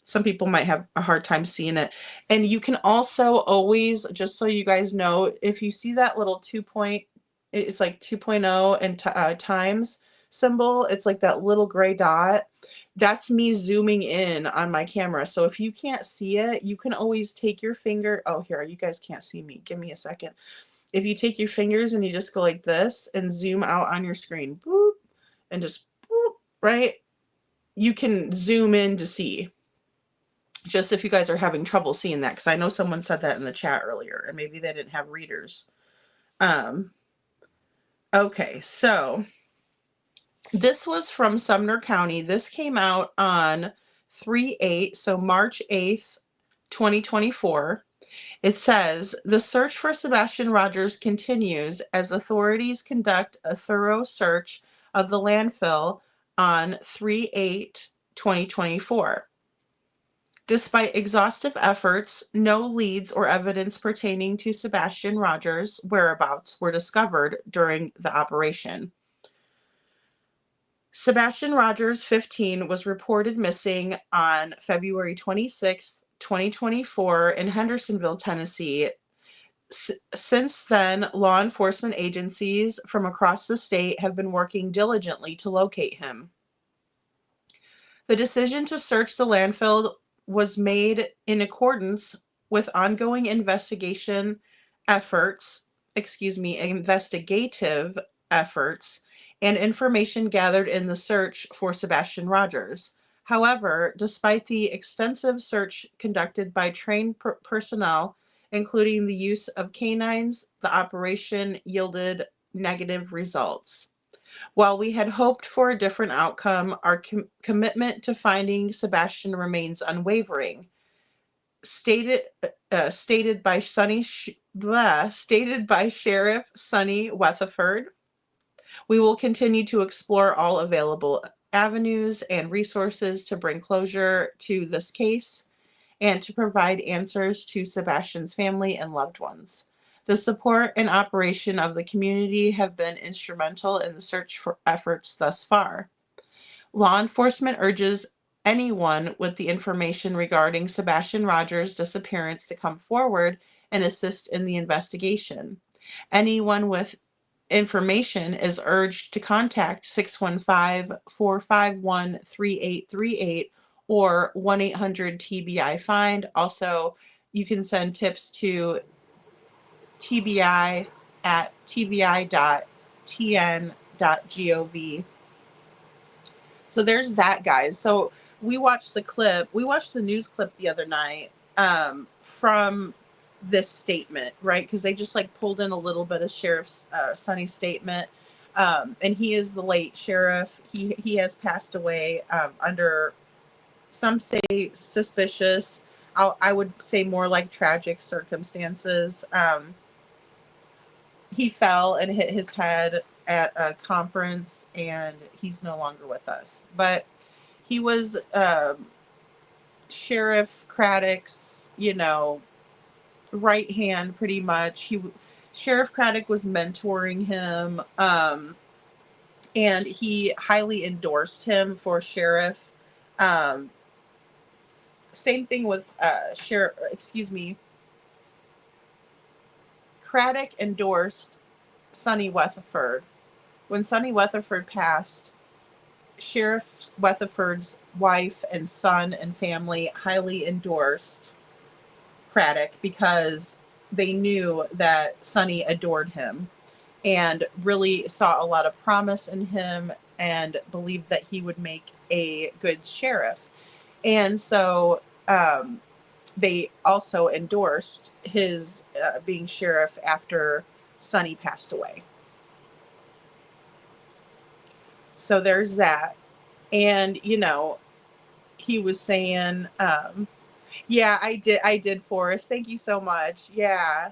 some people might have a hard time seeing it. And you can also always, just so you guys know, if you see that little it's like 2.0 and times symbol, it's like that little gray dot. That's me zooming in on my camera. So if you can't see it, you can always take your finger. Oh, here, you guys can't see me. Give me a second. If you take your fingers and you just go like this and zoom out on your screen, boop, and just boop, right? You can zoom in to see. Just if you guys are having trouble seeing that, because I know someone said that in the chat earlier, and maybe they didn't have readers. Okay, so this was from Sumner County. This came out on 3/8, so March 8th, 2024. It says, the search for Sebastian Rogers continues as authorities conduct a thorough search of the landfill on 3/8, 2024. Despite exhaustive efforts, no leads or evidence pertaining to Sebastian Rogers' whereabouts were discovered during the operation. Sebastian Rogers, 15, was reported missing on February 26, 2024 in Hendersonville, Tennessee. Since then, law enforcement agencies from across the state have been working diligently to locate him. The decision to search the landfill was made in accordance with ongoing investigative efforts, and information gathered in the search for Sebastian Rogers. However, despite the extensive search conducted by trained personnel, including the use of canines, the operation yielded negative results. While we had hoped for a different outcome, our commitment to finding Sebastian remains unwavering. Stated by Sheriff Sonny Weatherford. We will continue to explore all available avenues and resources to bring closure to this case and to provide answers to Sebastian's family and loved ones. The support and operation of the community have been instrumental in the search for efforts thus far. Law enforcement urges anyone with the information regarding Sebastian Rogers' disappearance to come forward and assist in the investigation. Anyone with information is urged to contact 615-451-3838 or 1-800-TBI-FIND. Also, you can send tips to tbi@tbi.tn.gov. So there's that, guys. So we watched the news clip the other night from this statement, right? Because they just like pulled in a little bit of Sheriff Sonny's statement. And he is the late sheriff. He has passed away under, some say, suspicious. I would say more like tragic circumstances. He fell and hit his head at a conference, and he's no longer with us. But he was Sheriff Craddock's, right hand, pretty much. Sheriff Craddock was mentoring him, and he highly endorsed him for sheriff. Same thing with Craddock endorsed Sonny Weatherford. When Sonny Weatherford passed, Sheriff Weatherford's wife and son and family highly endorsed Craddock because they knew that Sonny adored him and really saw a lot of promise in him and believed that he would make a good sheriff. And so they also endorsed his being sheriff after Sonny passed away. So there's that. And, you know, he was saying, yeah, I did, Forrest. Thank you so much. Yeah.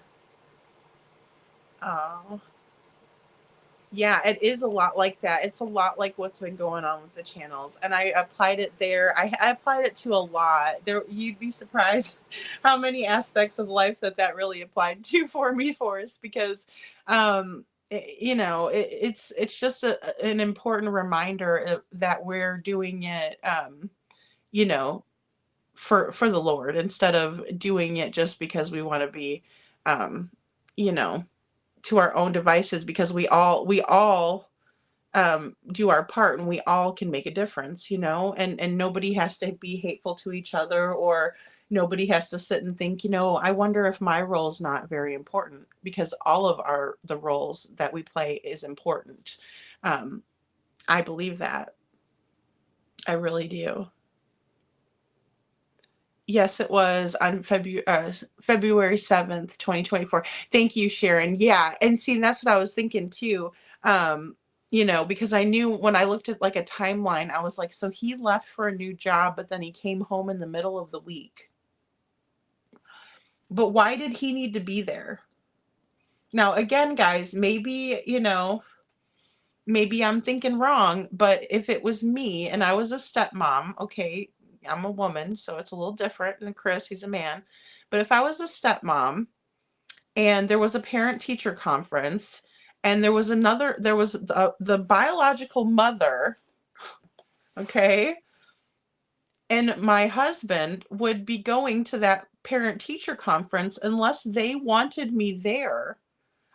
Oh. Yeah, it is a lot like that. It's a lot like what's been going on with the channels. And I applied it there. I applied it to a lot. There, you'd be surprised how many aspects of life that really applied to for me, Forrest, because you know, it's just an important reminder that we're doing it you know, for the Lord instead of doing it just because we want to be you know, to our own devices, because we all do our part and we all can make a difference, you know, and nobody has to be hateful to each other, or nobody has to sit and think, you know, I wonder if my role's not very important, because all of the roles that we play is important. I believe that. I really do. Yes, it was on February 7th, 2024. Thank you, Sharon. Yeah, and see, that's what I was thinking too. You know, because I knew when I looked at like a timeline, I was like, so he left for a new job, but then he came home in the middle of the week. But why did he need to be there? Now, again, guys, maybe, you know, maybe I'm thinking wrong, but if it was me and I was a stepmom, okay, I'm a woman, so it's a little different than Chris, he's a man. But if I was a stepmom and there was a parent-teacher conference and there was the biological mother, okay, and my husband would be going to that parent-teacher conference unless they wanted me there,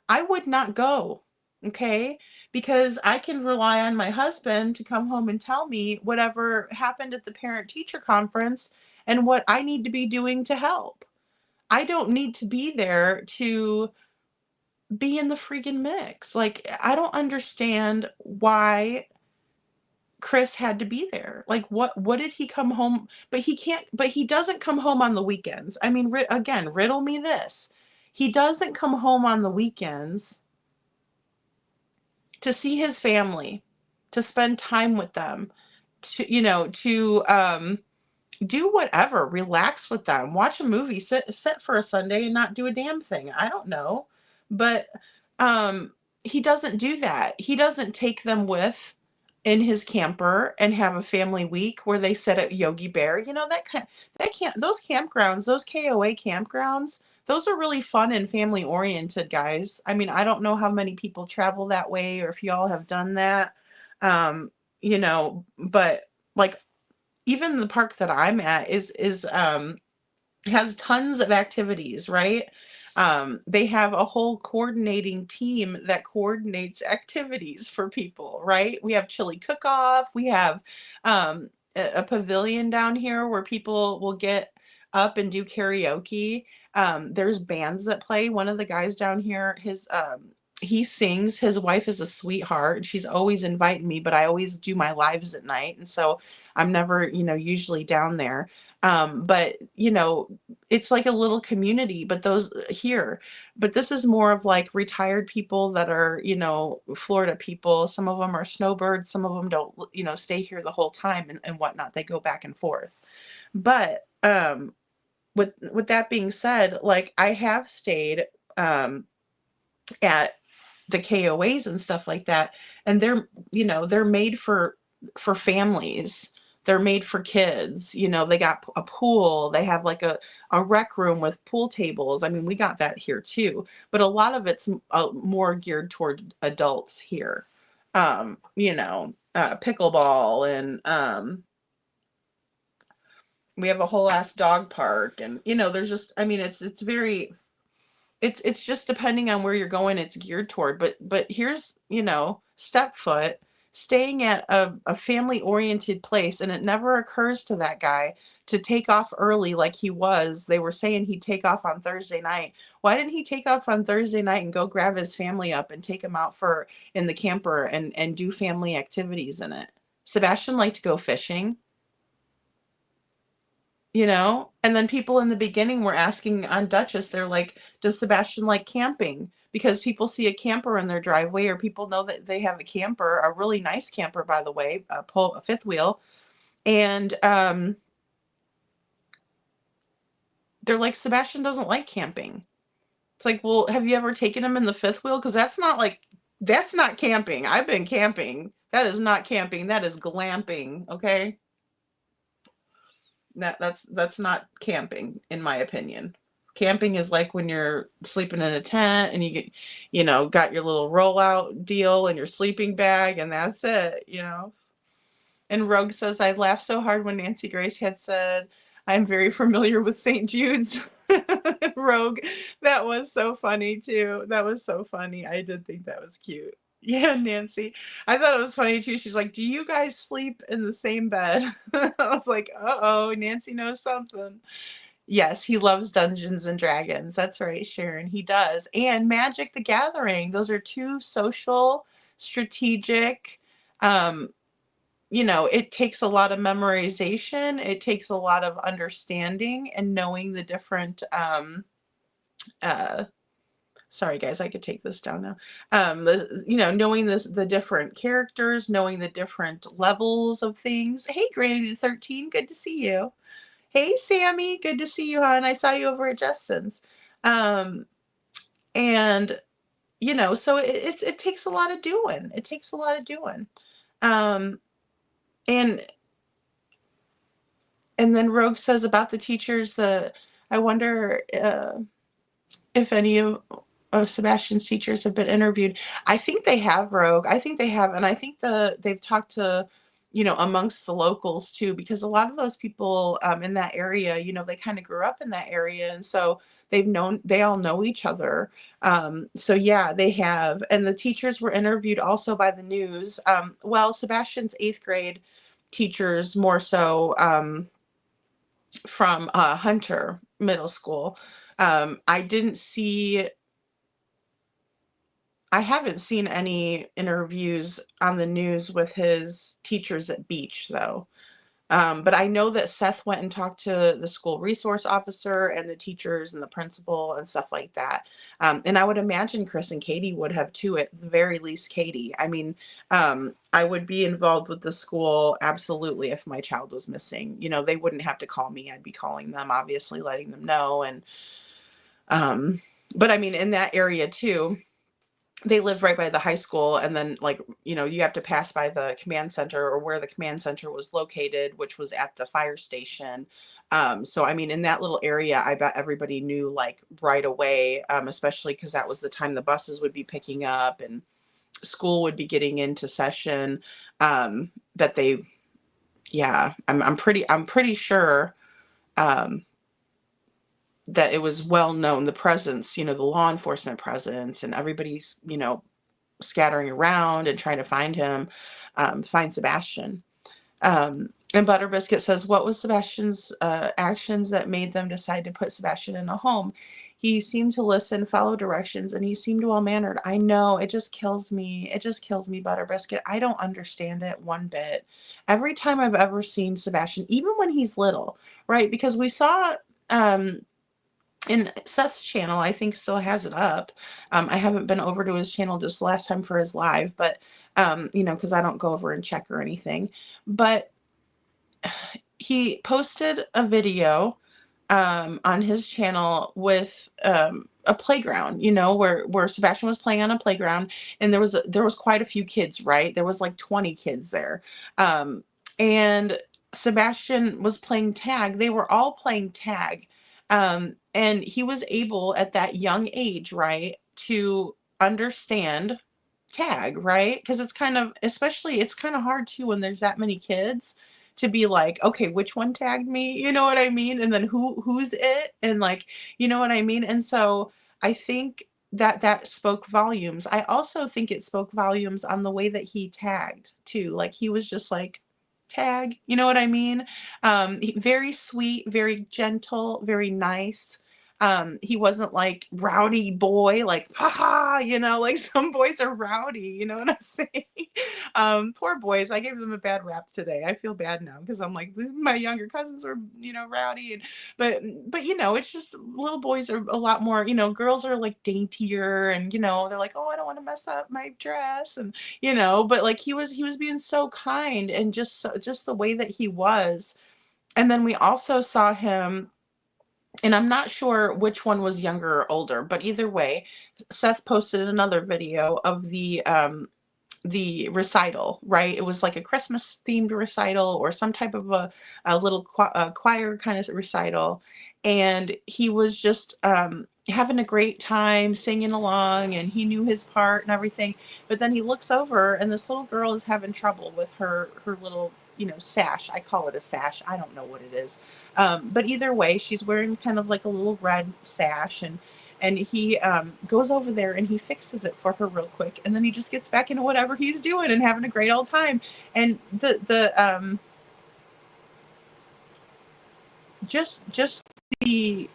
I would not go, okay? Because I can rely on my husband to come home and tell me whatever happened at the parent-teacher conference and what I need to be doing to help. I don't need to be there to be in the freaking mix. Like, I don't understand why Chris had to be there. Like, what did he come home? But he doesn't come home on the weekends. I mean, again, riddle me this. He doesn't come home on the weekends to see his family, to spend time with them, to, you know, to do whatever, relax with them, watch a movie, sit for a Sunday and not do a damn thing. I don't know. But he doesn't do that. He doesn't take them with in his camper and have a family week where they sit at Yogi Bear. You know, those campgrounds, those KOA campgrounds, those are really fun and family oriented, guys. I mean, I don't know how many people travel that way or if y'all have done that. You know, but like even the park that I'm at is has tons of activities, right? They have a whole coordinating team that coordinates activities for people, right? We have chili cook-off. We have a pavilion down here where people will get up and do karaoke. There's bands that play. One of the guys down here, he sings. His wife is a sweetheart. She's always inviting me, but I always do my lives at night. And so I'm never, you know, usually down there. But you know, it's like a little community, but this is more of like retired people that are, you know, Florida people. Some of them are snowbirds. Some of them don't, you know, stay here the whole time and whatnot. They go back and forth. But, with that being said, like I have stayed, at the KOAs and stuff like that. And they're, you know, they're made for families. They're made for kids. You know, they got a pool. They have like a rec room with pool tables. I mean, we got that here too, but a lot of it's more geared toward adults here. You know, pickleball and, we have a whole ass dog park and, you know, there's just, I mean, it's very, it's just depending on where you're going, it's geared toward. But here's, stepfoot staying at a family oriented place, and it never occurs to that guy to take off early like he was. They were saying he'd take off on Thursday night. Why didn't he take off on Thursday night and go grab his family up and take them out for in the camper and do family activities in it? Sebastian liked to go fishing. And then people in the beginning were asking on Duchess, they're like, does Sebastian like camping? Because people see a camper in their driveway, or people know that they have a camper, a really nice camper, by the way, a fifth wheel. And they're like, Sebastian doesn't like camping. It's like, well, have you ever taken him in the fifth wheel? Because that's not camping. I've been camping. That is not camping. That is glamping. Okay. That's not camping, in my opinion. Camping is like when you're sleeping in a tent and you get, got your little rollout deal and your sleeping bag, and that's it, And Rogue says, I laughed so hard when Nancy Grace had said, I'm very familiar with St. Jude's. Rogue, that was so funny too. That was so funny. I did think that was cute. Yeah, Nancy. I thought it was funny too. She's like, do you guys sleep in the same bed? I was like, uh-oh, Nancy knows something. Yes, he loves Dungeons and Dragons. That's right, Sharon. He does. And Magic the Gathering. Those are two social, strategic, it takes a lot of memorization. It takes a lot of understanding and knowing the different, sorry guys, I could take this down now. Knowing the different characters, knowing the different levels of things. Hey, Granny 13, good to see you. Hey, Sammy, good to see you, hon. I saw you over at Justin's. So it takes a lot of doing. It takes a lot of doing. And then Rogue says about the teachers, I wonder if any of Sebastian's teachers have been interviewed. I think they have, Rogue. I think they have, and I think they've talked to, amongst the locals too, because a lot of those people in that area, they kind of grew up in that area, and so they all know each other. So yeah, they have, and the teachers were interviewed also by the news. Sebastian's 8th grade teachers more so from Hunter Middle School. I haven't seen any interviews on the news with his teachers at Beach, though. But I know that Seth went and talked to the school resource officer and the teachers and the principal and stuff like that. And I would imagine Chris and Katie would have too, at the very least Katie. I mean, I would be involved with the school, absolutely, if my child was missing. They wouldn't have to call me. I'd be calling them, obviously, letting them know. And but I mean, in that area too, they live right by the high school, and then you have to pass by the command center, or where the command center was located, which was at the fire station. So I mean, in that little area, I bet everybody knew right away, especially because that was the time the buses would be picking up and school would be getting into session. I'm pretty sure that it was well known, the presence, the law enforcement presence, and everybody's, scattering around and trying to find him, find Sebastian. And Butterbiscuit says, what was Sebastian's actions that made them decide to put Sebastian in a home? He seemed to listen, follow directions, and he seemed well-mannered. I know, it just kills me. It just kills me, Butterbiscuit. I don't understand it one bit. Every time I've ever seen Sebastian, even when he's little, right? Because we saw, in Seth's channel, I think still has it up. I haven't been over to his channel just last time for his live, but, because I don't go over and check or anything. But he posted a video on his channel with a playground, where Sebastian was playing on a playground, and there was quite a few kids, right? There was 20 kids there. And Sebastian was playing tag. They were all playing tag. And he was able at that young age, right, to understand tag, right? Because it's kind of hard too when there's that many kids to be like, okay, which one tagged me? You know what I mean? And then who's it? And you know what I mean? And so I think that that spoke volumes. I also think it spoke volumes on the way that he tagged too. Like he was just like, tag, you know what I mean? Very sweet, very gentle, very nice. He wasn't like rowdy boy, like haha, you know, like some boys are rowdy, you know what I'm saying? Poor boys, I gave them a bad rap today. I feel bad now because I'm like my younger cousins were, you know, rowdy, and but you know, it's just little boys are a lot more, you know, girls are like daintier, and you know, they're like, oh, I don't want to mess up my dress, and you know, but like he was being so kind, and just the way that he was. And then we also saw him, and I'm not sure which one was younger or older, but either way, Seth posted another video of the recital, right? It was like a Christmas themed recital or some type of a little choir kind of recital. And he was just having a great time singing along, and he knew his part and everything. But then he looks over, and this little girl is having trouble with her little, you know, sash. I call it a sash. I don't know what it is. But either way, she's wearing kind of like a little red sash, and he goes over there and he fixes it for her real quick, and then he just gets back into whatever he's doing and having a great old time. And the just the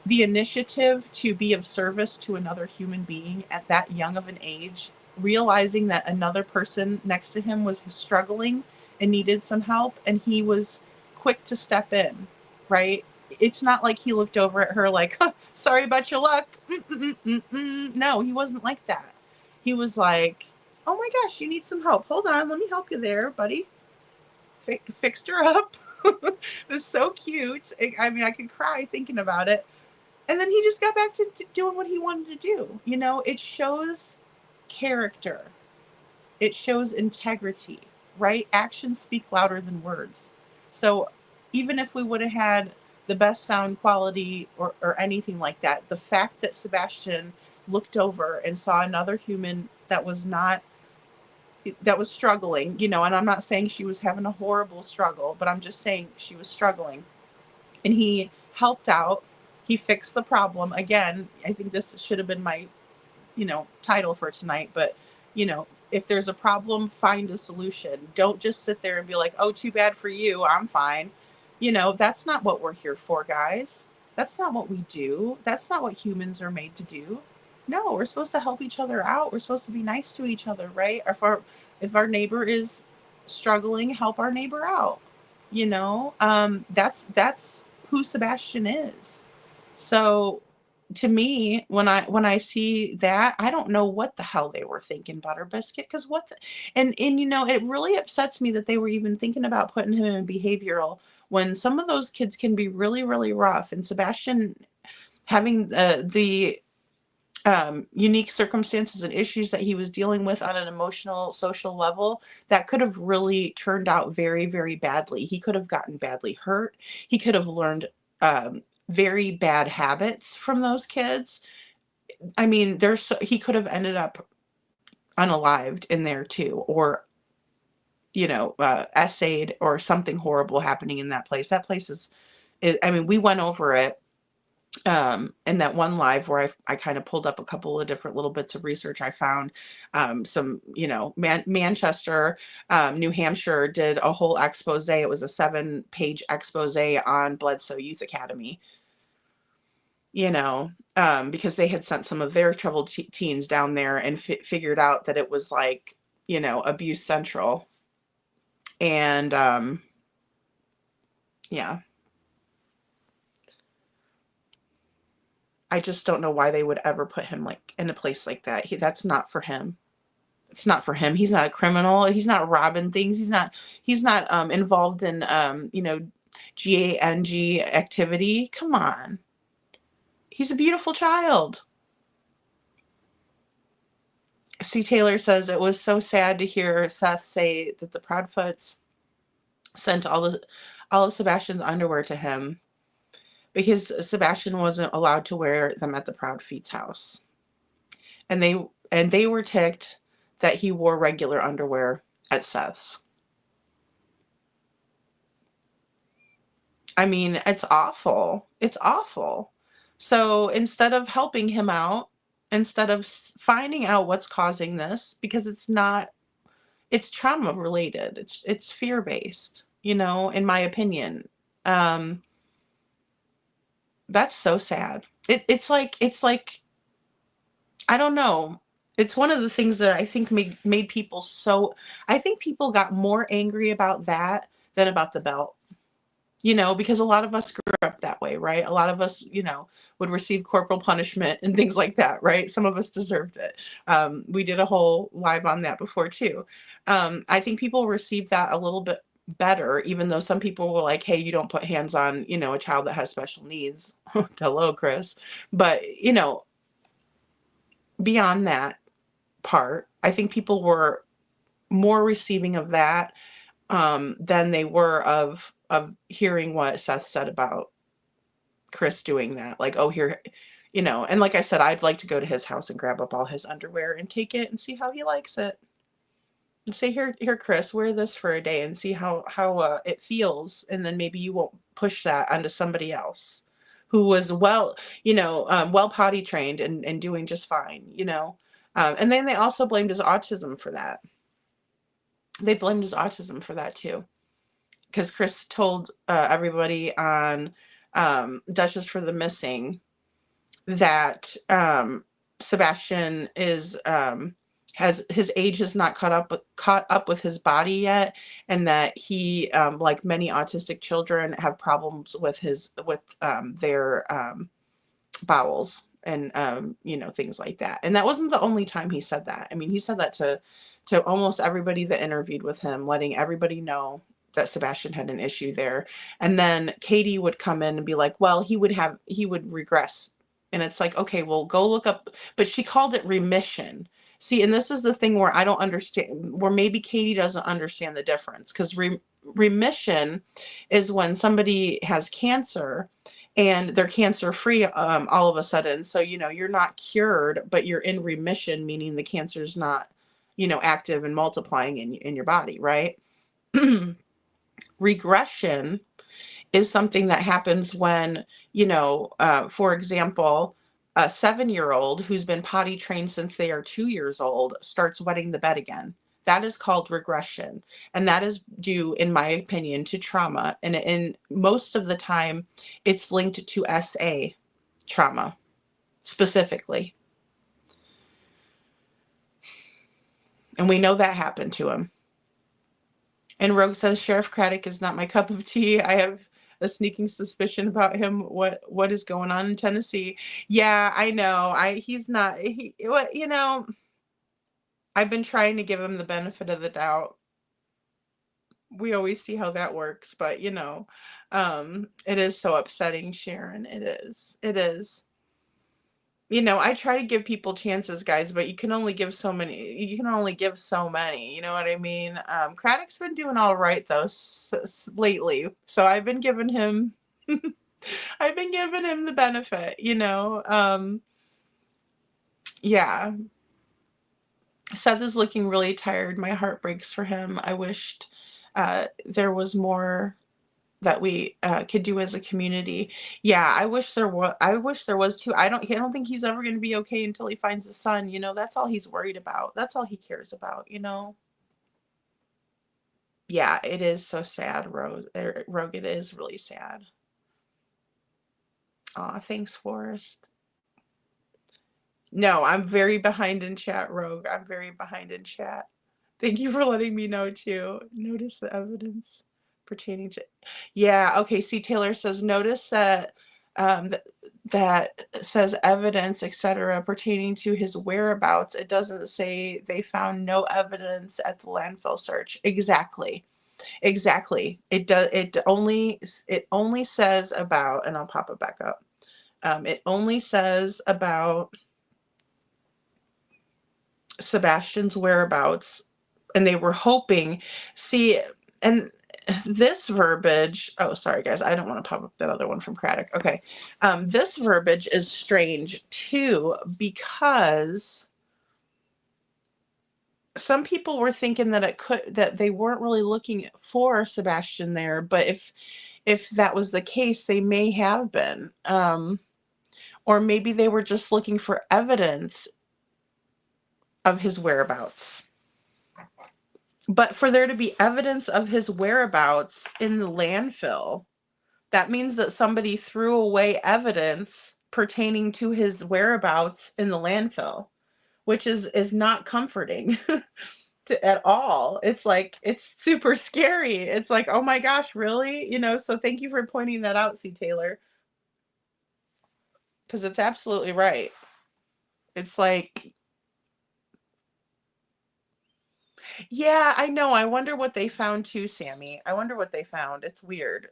the initiative to be of service to another human being at that young of an age, realizing that another person next to him was struggling and needed some help, and he was quick to step in, right? It's not like he looked over at her like, huh, sorry about your luck. Mm-mm-mm-mm. No, he wasn't like that. He was like, oh my gosh, you need some help. Hold on, let me help you there, buddy. Fixed her up. It was so cute. I mean, I could cry thinking about it. And then he just got back to doing what he wanted to do. You know, it shows character. It shows integrity, right? Actions speak louder than words. So even if we would have had the best sound quality or anything like that, the fact that Sebastian looked over and saw another human that was struggling, you know, and I'm not saying she was having a horrible struggle, but I'm just saying she was struggling, and he helped out. He fixed the problem. Again, I think this should have been my, you know, title for tonight, but you know, if there's a problem, find a solution. Don't just sit there and be like, oh, too bad for you, I'm fine. You know, that's not what we're here for, guys. That's not what we do. That's not what humans are made to do. No, we're supposed to help each other out. We're supposed to be nice to each other, right? If our neighbor is struggling, help our neighbor out. You know, that's who Sebastian is. So to me, when I see that, I don't know what the hell they were thinking, Butter Biscuit, because and you know, it really upsets me that they were even thinking about putting him in behavioral when some of those kids can be really, really rough. And Sebastian having the unique circumstances and issues that he was dealing with on an emotional, social level, that could have really turned out very, very badly. He could have gotten badly hurt. He could have learned very bad habits from those kids. I mean, he could have ended up unalived in there too, or you know, essayed, or something horrible happening in that place. That place I mean, we went over it in that one live where I kind of pulled up a couple of different little bits of research. I found some, you know, Manchester, New Hampshire did a whole expose. It was a 7-page expose on Bledsoe Youth Academy, you know, because they had sent some of their troubled teens down there and figured out that it was like, you know, abuse central. And yeah. I just don't know why they would ever put him like in a place like that. That's not for him. It's not for him. He's not a criminal. He's not robbing things. He's not involved in you know, gang activity. Come on. He's a beautiful child. C. Taylor says it was so sad to hear Seth say that the Proudfoots sent all of Sebastian's underwear to him because Sebastian wasn't allowed to wear them at the Proudfeet's house. And they were ticked that he wore regular underwear at Seth's. I mean, it's awful. It's awful. So instead of helping him out, instead of finding out what's causing this, because it's trauma related, it's fear based, in my opinion. Um, that's so sad. It's like I don't know. It's one of the things that I think made people so. I think people got more angry about that than about the belt. Because a lot of us grew up that way, right? A lot of us, would receive corporal punishment and things like that, right? Some of us deserved it. We did a whole live on that before too. I think people received that a little bit better, even though some people were like, hey, you don't put hands on, a child that has special needs. Hello, Chris. But, beyond that part, I think people were more receiving of that than they were of hearing what Seth said about Chris doing that. Like, oh, here, and like I said, I'd like to go to his house and grab up all his underwear and take it and see how he likes it. And say, here, Chris, wear this for a day and see how it feels, and then maybe you won't push that onto somebody else who was well potty trained and doing just fine, and then they also blamed his autism for that. They blamed his autism for that too, because Chris told everybody on Duchess for the Missing that Sebastian is has his age has not caught up with his body yet, and that he like many autistic children have problems with their bowels and things like that. And that wasn't the only time he said that. I mean, he said that to almost everybody that interviewed with him, letting everybody know that Sebastian had an issue there. And then Katie would come in and be like, well, he would regress. And it's like, okay, well, go look up. But she called it remission. See, and this is the thing where I don't understand, where maybe Katie doesn't understand the difference, because remission is when somebody has cancer and they're cancer free all of a sudden. So, you're not cured, but you're in remission, meaning the cancer is not, active and multiplying in your body, right? Regression is something that happens when, for example, a 7-year-old who's been potty trained since they are 2 years old starts wetting the bed again. That is called regression. And that is due, in my opinion, to trauma. And most of the time, it's linked to SA trauma specifically. And we know that happened to him. And Rogue says, Sheriff Craddock is not my cup of tea. I have a sneaking suspicion about him. What is going on in Tennessee? Yeah, I know. He's not. I've been trying to give him the benefit of the doubt. We always see how that works, but it is so upsetting, Sharon. It is. It is. I try to give people chances, guys, but you can only give so many. You know what I mean? Craddock's been doing all right though lately, so I've been giving him, the benefit. Yeah. Seth is looking really tired. My heart breaks for him. I wished there was more that we could do as a community. Yeah, I wish there was too. I don't think he's ever going to be okay until he finds his son. That's all he's worried about. That's all he cares about. Yeah, it is so sad, Rogue. It is really sad. Aw, thanks, Forrest. No, I'm very behind in chat, Rogue. I'm very behind in chat. Thank you for letting me know too. Notice the evidence pertaining to. Yeah, okay. See, Taylor says, notice that that says evidence, etc., pertaining to his whereabouts. It doesn't say they found no evidence at the landfill search. Exactly. It only says about, and I'll pop it back up. It only says about Sebastian's whereabouts, and they were hoping. See, and this verbiage, oh, sorry guys, I don't want to pop up that other one from Craddock. Okay. This verbiage is strange too, because some people were thinking that they weren't really looking for Sebastian there, but if that was the case, they may have been. Or maybe they were just looking for evidence of his whereabouts. But for there to be evidence of his whereabouts in the landfill, that means that somebody threw away evidence pertaining to his whereabouts in the landfill, which is not comforting at all. It's like, it's super scary. It's like, oh my gosh, really? So thank you for pointing that out, C. Taylor, because it's absolutely right. It's like, yeah, I know. I wonder what they found too, Sammy. I wonder what they found. It's weird.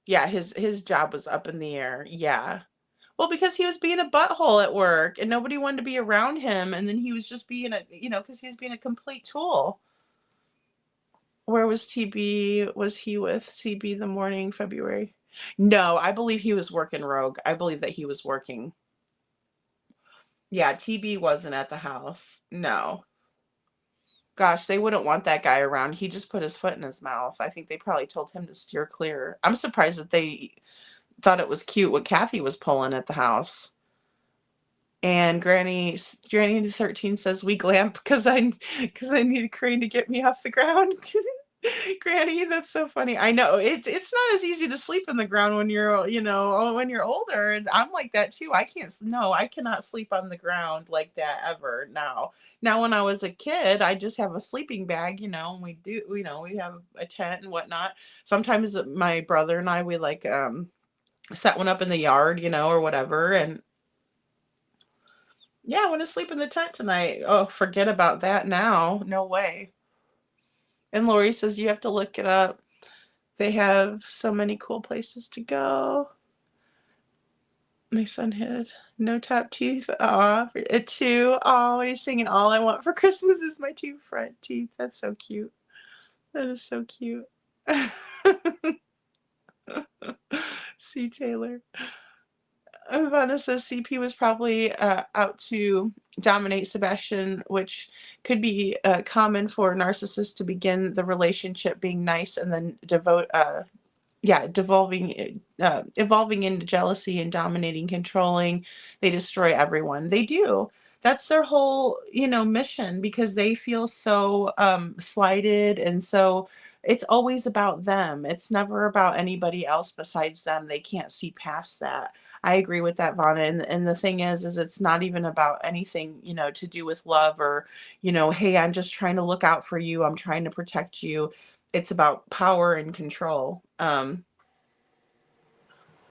Yeah, his job was up in the air. Yeah. Well, because he was being a butthole at work and nobody wanted to be around him, and then he was just being because he was being a complete tool. Where was TB? Was he with CB the morning, February? No, I believe he was working rogue. I believe that he was working. Yeah, TB wasn't at the house. No. Gosh, they wouldn't want that guy around. He just put his foot in his mouth. I think they probably told him to steer clear. I'm surprised that they thought it was cute what Kathy was pulling at the house. And Granny 13 says we glamp because I need a crane to get me off the ground. Granny, that's so funny. I know it's not as easy to sleep in the ground when you're when you're older, and I'm like that too. I cannot sleep on the ground like that ever now. Now when I was a kid, I just have a sleeping bag, and we do, we have a tent and whatnot. Sometimes my brother and I, we like set one up in the yard, or whatever, and yeah, I want to sleep in the tent tonight. Oh, forget about that now. No way. And Lori says you have to look it up. They have so many cool places to go. My son had no top teeth. Aw, at 2. Oh, he's singing All I Want for Christmas is My 2 front teeth. That's so cute. That is so cute. C. Taylor. Ivana says CP was probably out to dominate Sebastian, which could be common for narcissists to begin the relationship being nice and then evolving into jealousy and dominating, controlling. They destroy everyone. They do. That's their whole, mission, because they feel so slighted, and so it's always about them. It's never about anybody else besides them. They can't see past that. I agree with that, Vonna. And the thing is it's not even about anything, to do with love or, hey, I'm just trying to look out for you. I'm trying to protect you. It's about power and control.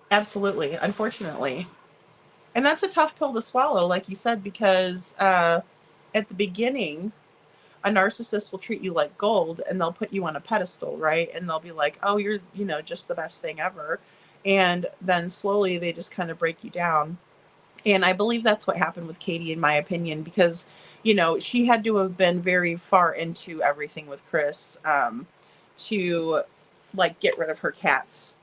Absolutely, unfortunately. And that's a tough pill to swallow, like you said, because at the beginning, a narcissist will treat you like gold and they'll put you on a pedestal, right? And they'll be like, oh, you're, just the best thing ever. And then slowly they just kind of break you down. And I believe that's what happened with Katie, in my opinion, because, she had to have been very far into everything with Chris to like get rid of her cats.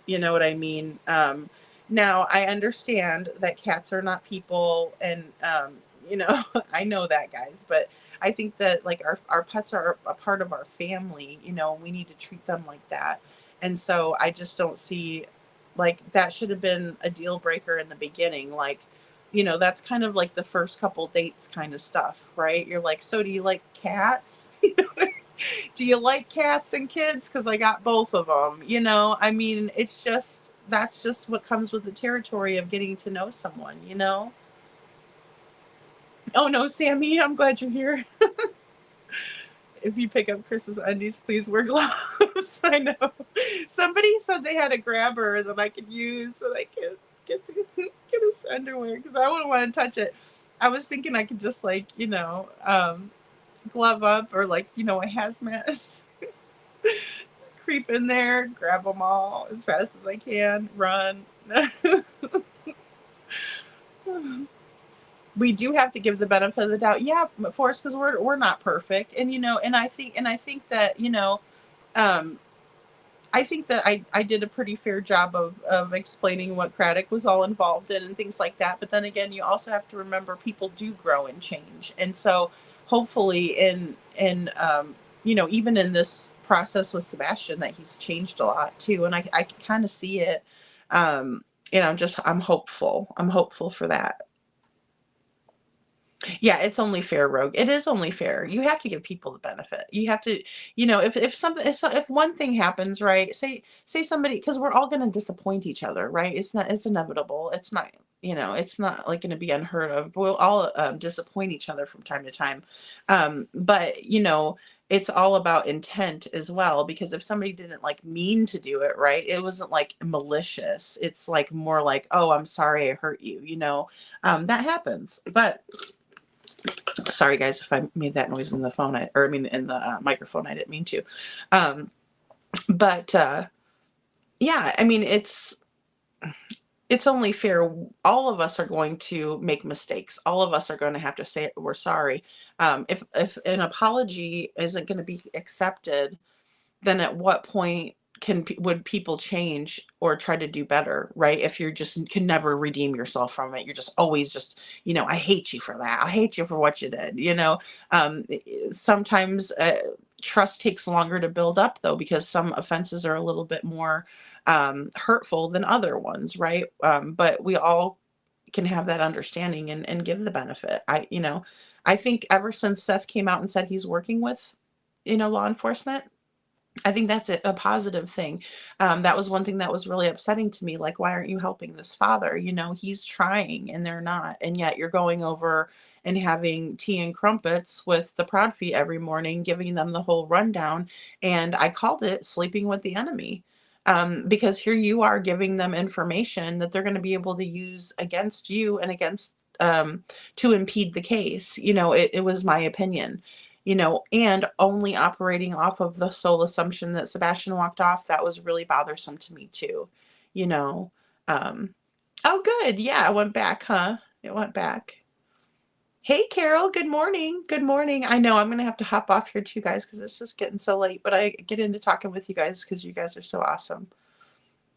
You know what I mean? Now I understand that cats are not people, and I know that, guys, but I think that like our pets are a part of our family, we need to treat them like that. And so I just don't see, like, that should have been a deal breaker in the beginning. Like, that's kind of like the first couple dates kind of stuff, right? You're like, so do you like cats? Do you like cats and kids? Because I got both of them. I mean, that's just what comes with the territory of getting to know someone, Oh no, Sammy, I'm glad you're here. If you pick up Chris's undies, please wear gloves. I know. Somebody said they had a grabber that I could use so I could get his underwear, because I wouldn't want to touch it. I was thinking I could just glove up, or a hazmat. Creep in there, grab them all as fast as I can, run. We do have to give the benefit of the doubt, yeah, Forrest, because we're not perfect, and I think that I think that I did a pretty fair job of explaining what Craddock was all involved in and things like that. But then again, you also have to remember people do grow and change, and so hopefully in even in this process with Sebastian, that he's changed a lot too. And I can kind of see it. I'm hopeful. I'm hopeful for that. Yeah, it's only fair, Rogue. It is only fair. You have to give people the benefit. You have to, if one thing happens, right? Say somebody, because we're all going to disappoint each other, right? It's inevitable. It's not like going to be unheard of. We'll all disappoint each other from time to time. But it's all about intent as well, because if somebody didn't like mean to do it, right? It wasn't like malicious. It's like more like, oh, I'm sorry I hurt you, that happens. But sorry guys if I made that noise in the phone, in the microphone. I didn't mean to. Yeah, it's only fair. All of us are going to make mistakes. All of us are going to have to say we're sorry. If an apology isn't going to be accepted, then at what point would people change or try to do better, right? If you're just can never redeem yourself from it, you're just always I hate you for that. I hate you for what you did. Sometimes trust takes longer to build up, though, because some offenses are a little bit more hurtful than other ones, right? But we all can have that understanding and give the benefit. I think ever since Seth came out and said he's working with law enforcement, I think that's a positive thing. That was one thing that was really upsetting to me. Like, why aren't you helping this father? He's trying and they're not. And yet you're going over and having tea and crumpets with the Proud Feet every morning, giving them the whole rundown. And I called it sleeping with the enemy. Because here you are giving them information that they're going to be able to use against you and against to impede the case. It was my opinion. And only operating off of the sole assumption that Sebastian walked off, that was really bothersome to me too. Oh, good. Yeah, it went back, huh? It went back. Hey, Carol. Good morning. Good morning. I know I'm going to have to hop off here too, guys, because it's just getting so late. But I get into talking with you guys because you guys are so awesome.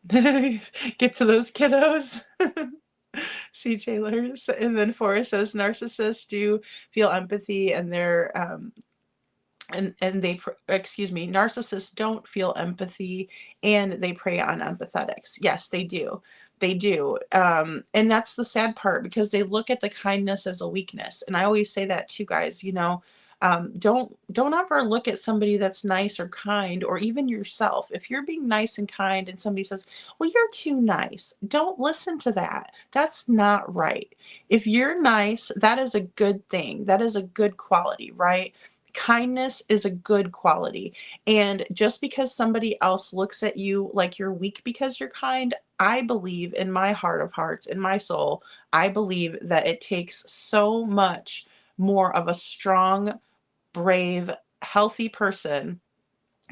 Get to those kiddos. See Taylor's. And then Forrest says narcissists do feel empathy and they're narcissists don't feel empathy and they prey on empathetics. Yes, they do. They do. And that's the sad part, because they look at the kindness as a weakness. And I always say that to guys, don't ever look at somebody that's nice or kind, or even yourself. If you're being nice and kind and somebody says, well, you're too nice, don't listen to that. That's not right. If you're nice, that is a good thing. That is a good quality, right? Kindness is a good quality. And just because somebody else looks at you like you're weak because you're kind, I believe in my heart of hearts, in my soul, I believe that it takes so much more of a strong, brave, healthy person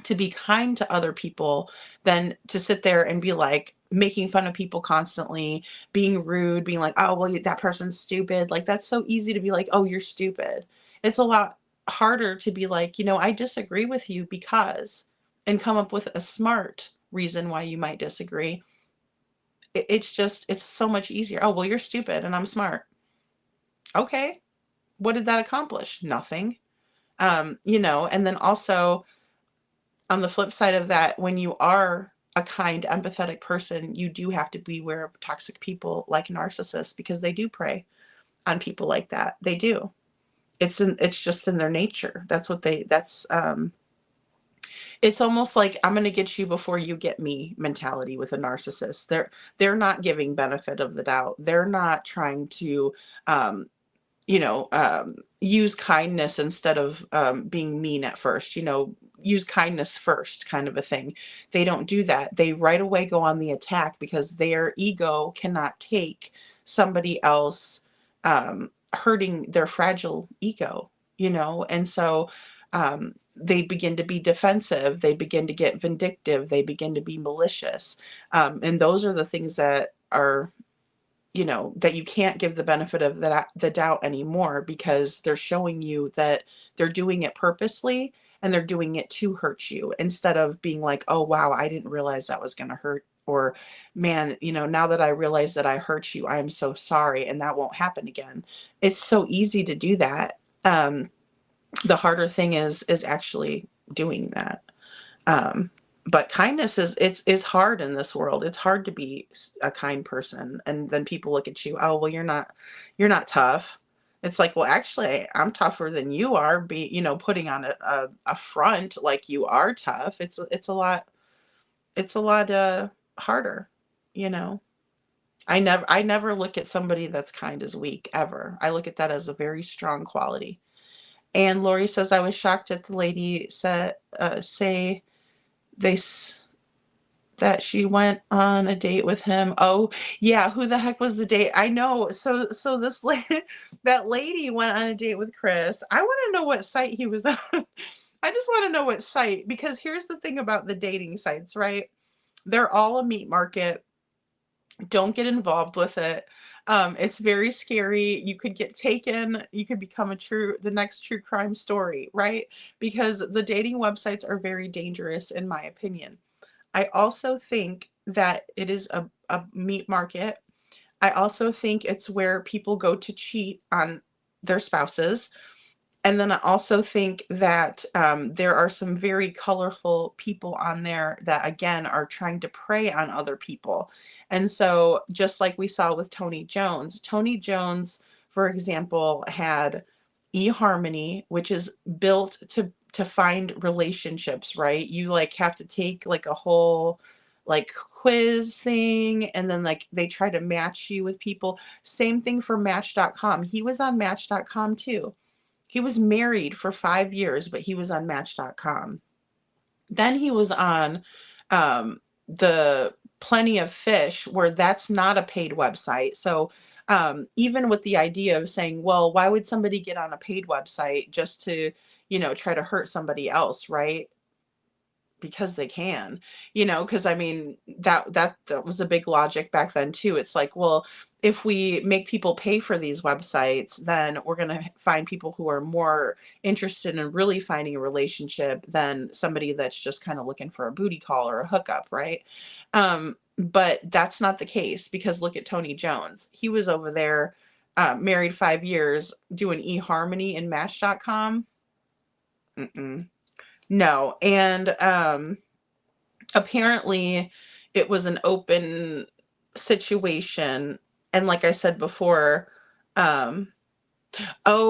to be kind to other people than to sit there and be like making fun of people constantly, being rude, being like, oh, well, that person's stupid. Like, that's so easy to be like, oh, you're stupid. It's a lot harder to be like, I disagree with you because, and come up with a smart reason why you might disagree. It's so much easier. Oh, well, you're stupid and I'm smart. Okay. What did that accomplish? Nothing. And then also on the flip side of that, when you are a kind, empathetic person, you do have to beware of toxic people like narcissists, because they do prey on people like that. They do. It's just in their nature. It's almost like I'm going to get you before you get me mentality with a narcissist. They're not giving benefit of the doubt. They're not trying to, use kindness instead of being mean at first, use kindness first kind of a thing. They don't do that. They right away go on the attack because their ego cannot take somebody else hurting their fragile ego, and so they begin to be defensive, they begin to get vindictive, they begin to be malicious, and those are the things that are, that you can't give the benefit of the doubt anymore, because they're showing you that they're doing it purposely and they're doing it to hurt you, instead of being like, oh, wow, I didn't realize that was going to hurt. Or, man, now that I realize that I hurt you, I am so sorry and that won't happen again. It's so easy to do that. The harder thing is actually doing that. But kindness is hard in this world. It's hard to be a kind person, and then people look at you, oh well, you're not tough. It's like, well, actually, I'm tougher than you are. Putting on a front like you are tough. It's a lot harder. You know, I never look at somebody that's kind as weak ever. I look at that as a very strong quality. And Lori says, I was shocked at the lady say they that she went on a date with him. Oh, yeah, who the heck was the date? I know. So this lady, that lady went on a date with Chris. I want to know what site he was on. I just want to know what site, because here's the thing about the dating sites, right? They're all a meat market. Don't get involved with it. It's very scary. You could get taken. You could become the next true crime story, right? Because the dating websites are very dangerous, in my opinion. I also think that it is a meat market. I also think it's where people go to cheat on their spouses. And then I also think that there are some very colorful people on there that, again, are trying to prey on other people. And so just like we saw with Tony Jones, for example, had eHarmony, which is built to find relationships, right? You like have to take like a whole like quiz thing, and then like they try to match you with people. Same thing for Match.com. He was on Match.com too. He was married for 5 years, but he was on Match.com. Then he was on the Plenty of Fish, where that's not a paid website. So even with the idea of saying, well, why would somebody get on a paid website just to, try to hurt somebody else, right? Because they can, because I mean, that was a big logic back then too. It's like, well, if we make people pay for these websites, then we're going to find people who are more interested in really finding a relationship than somebody that's just kind of looking for a booty call or a hookup, right? But that's not the case, because look at Tony Jones. He was over there, married 5 years, doing eHarmony and Match.com. No. And apparently it was an open situation. And like I said before, oh,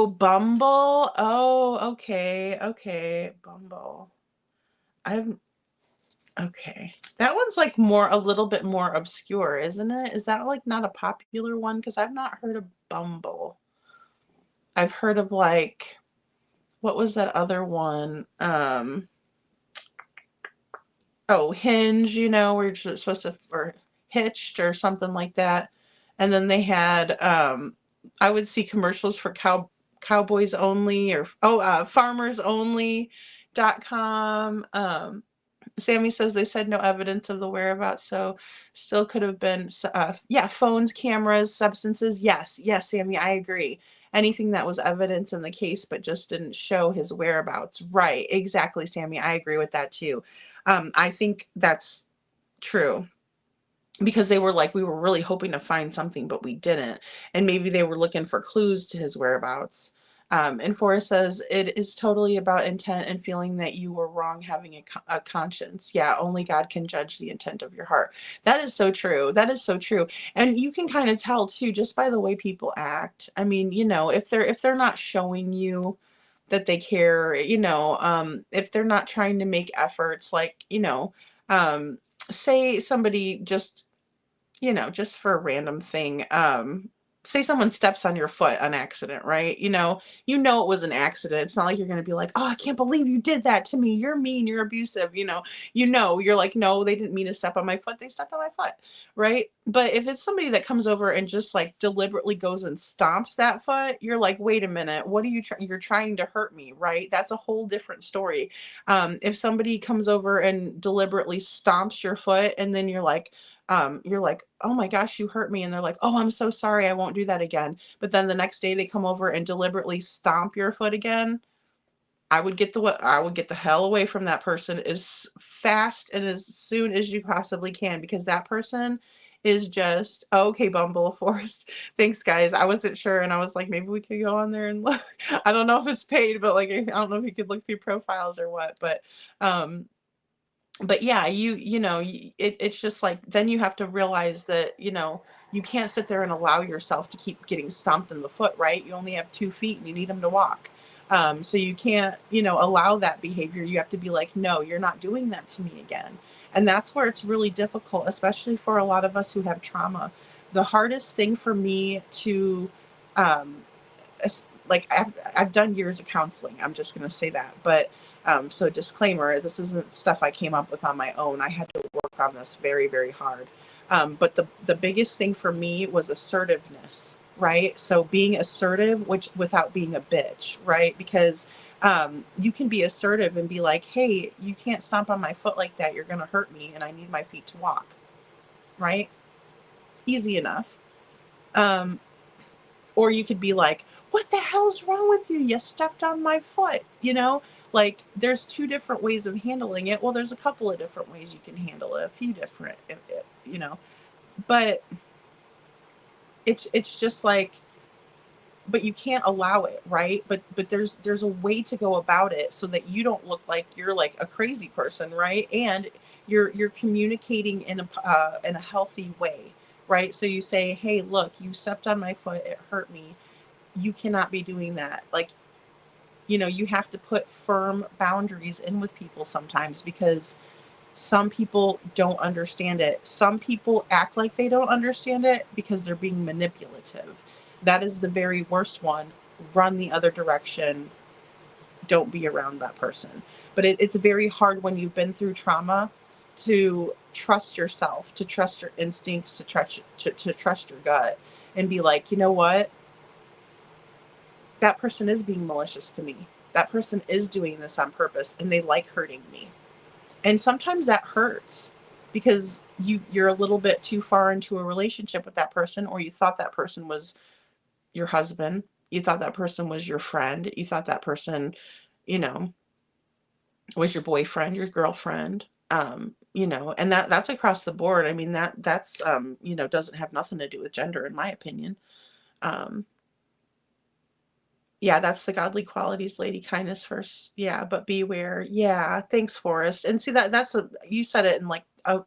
Bumble. Oh, okay. Bumble. Okay. That one's like a little bit more obscure, isn't it? Is that like not a popular one? Because I've not heard of Bumble. I've heard of like, what was that other one? Hinge, where you're supposed to, or Hitched or something like that. And then they had, I would see commercials for Cowboys Only, or FarmersOnly.com. Sammy says they said no evidence of the whereabouts, so still could have been, phones, cameras, substances. Yes, Sammy, I agree. Anything that was evidence in the case but just didn't show his whereabouts. Right, exactly, Sammy. I agree with that too. I think that's true, because they were like, we were really hoping to find something, but we didn't. And maybe they were looking for clues to his whereabouts. And Forrest says, it is totally about intent and feeling that you were wrong, having a conscience. Yeah, only God can judge the intent of your heart. That is so true. That is so true. And you can kind of tell too, just by the way people act. I mean, if they're not showing you that they care, if they're not trying to make efforts, like, say somebody just for a random thing, say someone steps on your foot on accident, right? It was an accident. It's not like you're going to be like, oh, I can't believe you did that to me. You're mean, you're abusive. You're like, no, they didn't mean to step on my foot. They stepped on my foot. Right. But if it's somebody that comes over and just like deliberately goes and stomps that foot, you're like, wait a minute, what are you you're trying to hurt me, right? That's a whole different story. If somebody comes over and deliberately stomps your foot, and then you're like, oh my gosh, you hurt me. And they're like, oh, I'm so sorry, I won't do that again. But then the next day they come over and deliberately stomp your foot again. I would get the hell away from that person as fast and as soon as you possibly can, because that person is just, oh, okay, Bumble, Forrest. Thanks, guys. I wasn't sure, and I was like, maybe we could go on there and look. I don't know if it's paid, but like, I don't know if you could look through profiles or what, um, but yeah, it's just like, then you have to realize that, you can't sit there and allow yourself to keep getting stomped in the foot, right? You only have 2 feet and you need them to walk. So you can't, allow that behavior. You have to be like, no, you're not doing that to me again. And that's where it's really difficult, especially for a lot of us who have trauma. The hardest thing for me to, um, like, I've done years of counseling. I'm just going to say that. But so disclaimer, this isn't stuff I came up with on my own. I had to work on this very, very hard. But the biggest thing for me was assertiveness, right? So being assertive, which without being a bitch, right? Because you can be assertive and be like, hey, you can't stomp on my foot like that. You're going to hurt me and I need my feet to walk, right? Easy enough. Or you could be like, what the hell's wrong with you? You stepped on my foot, Like, there's 2 different ways of handling it. Well, there's a couple of different ways you can handle it, a few different, but it's just like, but you can't allow it, right? But there's a way to go about it so that you don't look like you're like a crazy person, right? And you're communicating in a healthy way, right? So you say, hey, look, you stepped on my foot, it hurt me. You cannot be doing that. Like, you have to put firm boundaries in with people sometimes, because some people don't understand it. Some people act like they don't understand it because they're being manipulative. That is the very worst one. Run the other direction. Don't be around that person. But it's very hard when you've been through trauma to trust yourself, to trust your instincts, to trust your gut, and be like, you know what? That person is being malicious to me. That person is doing this on purpose and they like hurting me. And sometimes that hurts because you're a little bit too far into a relationship with that person, or you thought that person was your husband. You thought that person was your friend. You thought that person, was your boyfriend, your girlfriend, and that's across the board. I mean, that's doesn't have nothing to do with gender, in my opinion. Yeah, that's the godly qualities, lady. Kindness first. Yeah, but beware. Yeah, thanks, Forrest. And see, you said it in like, oh,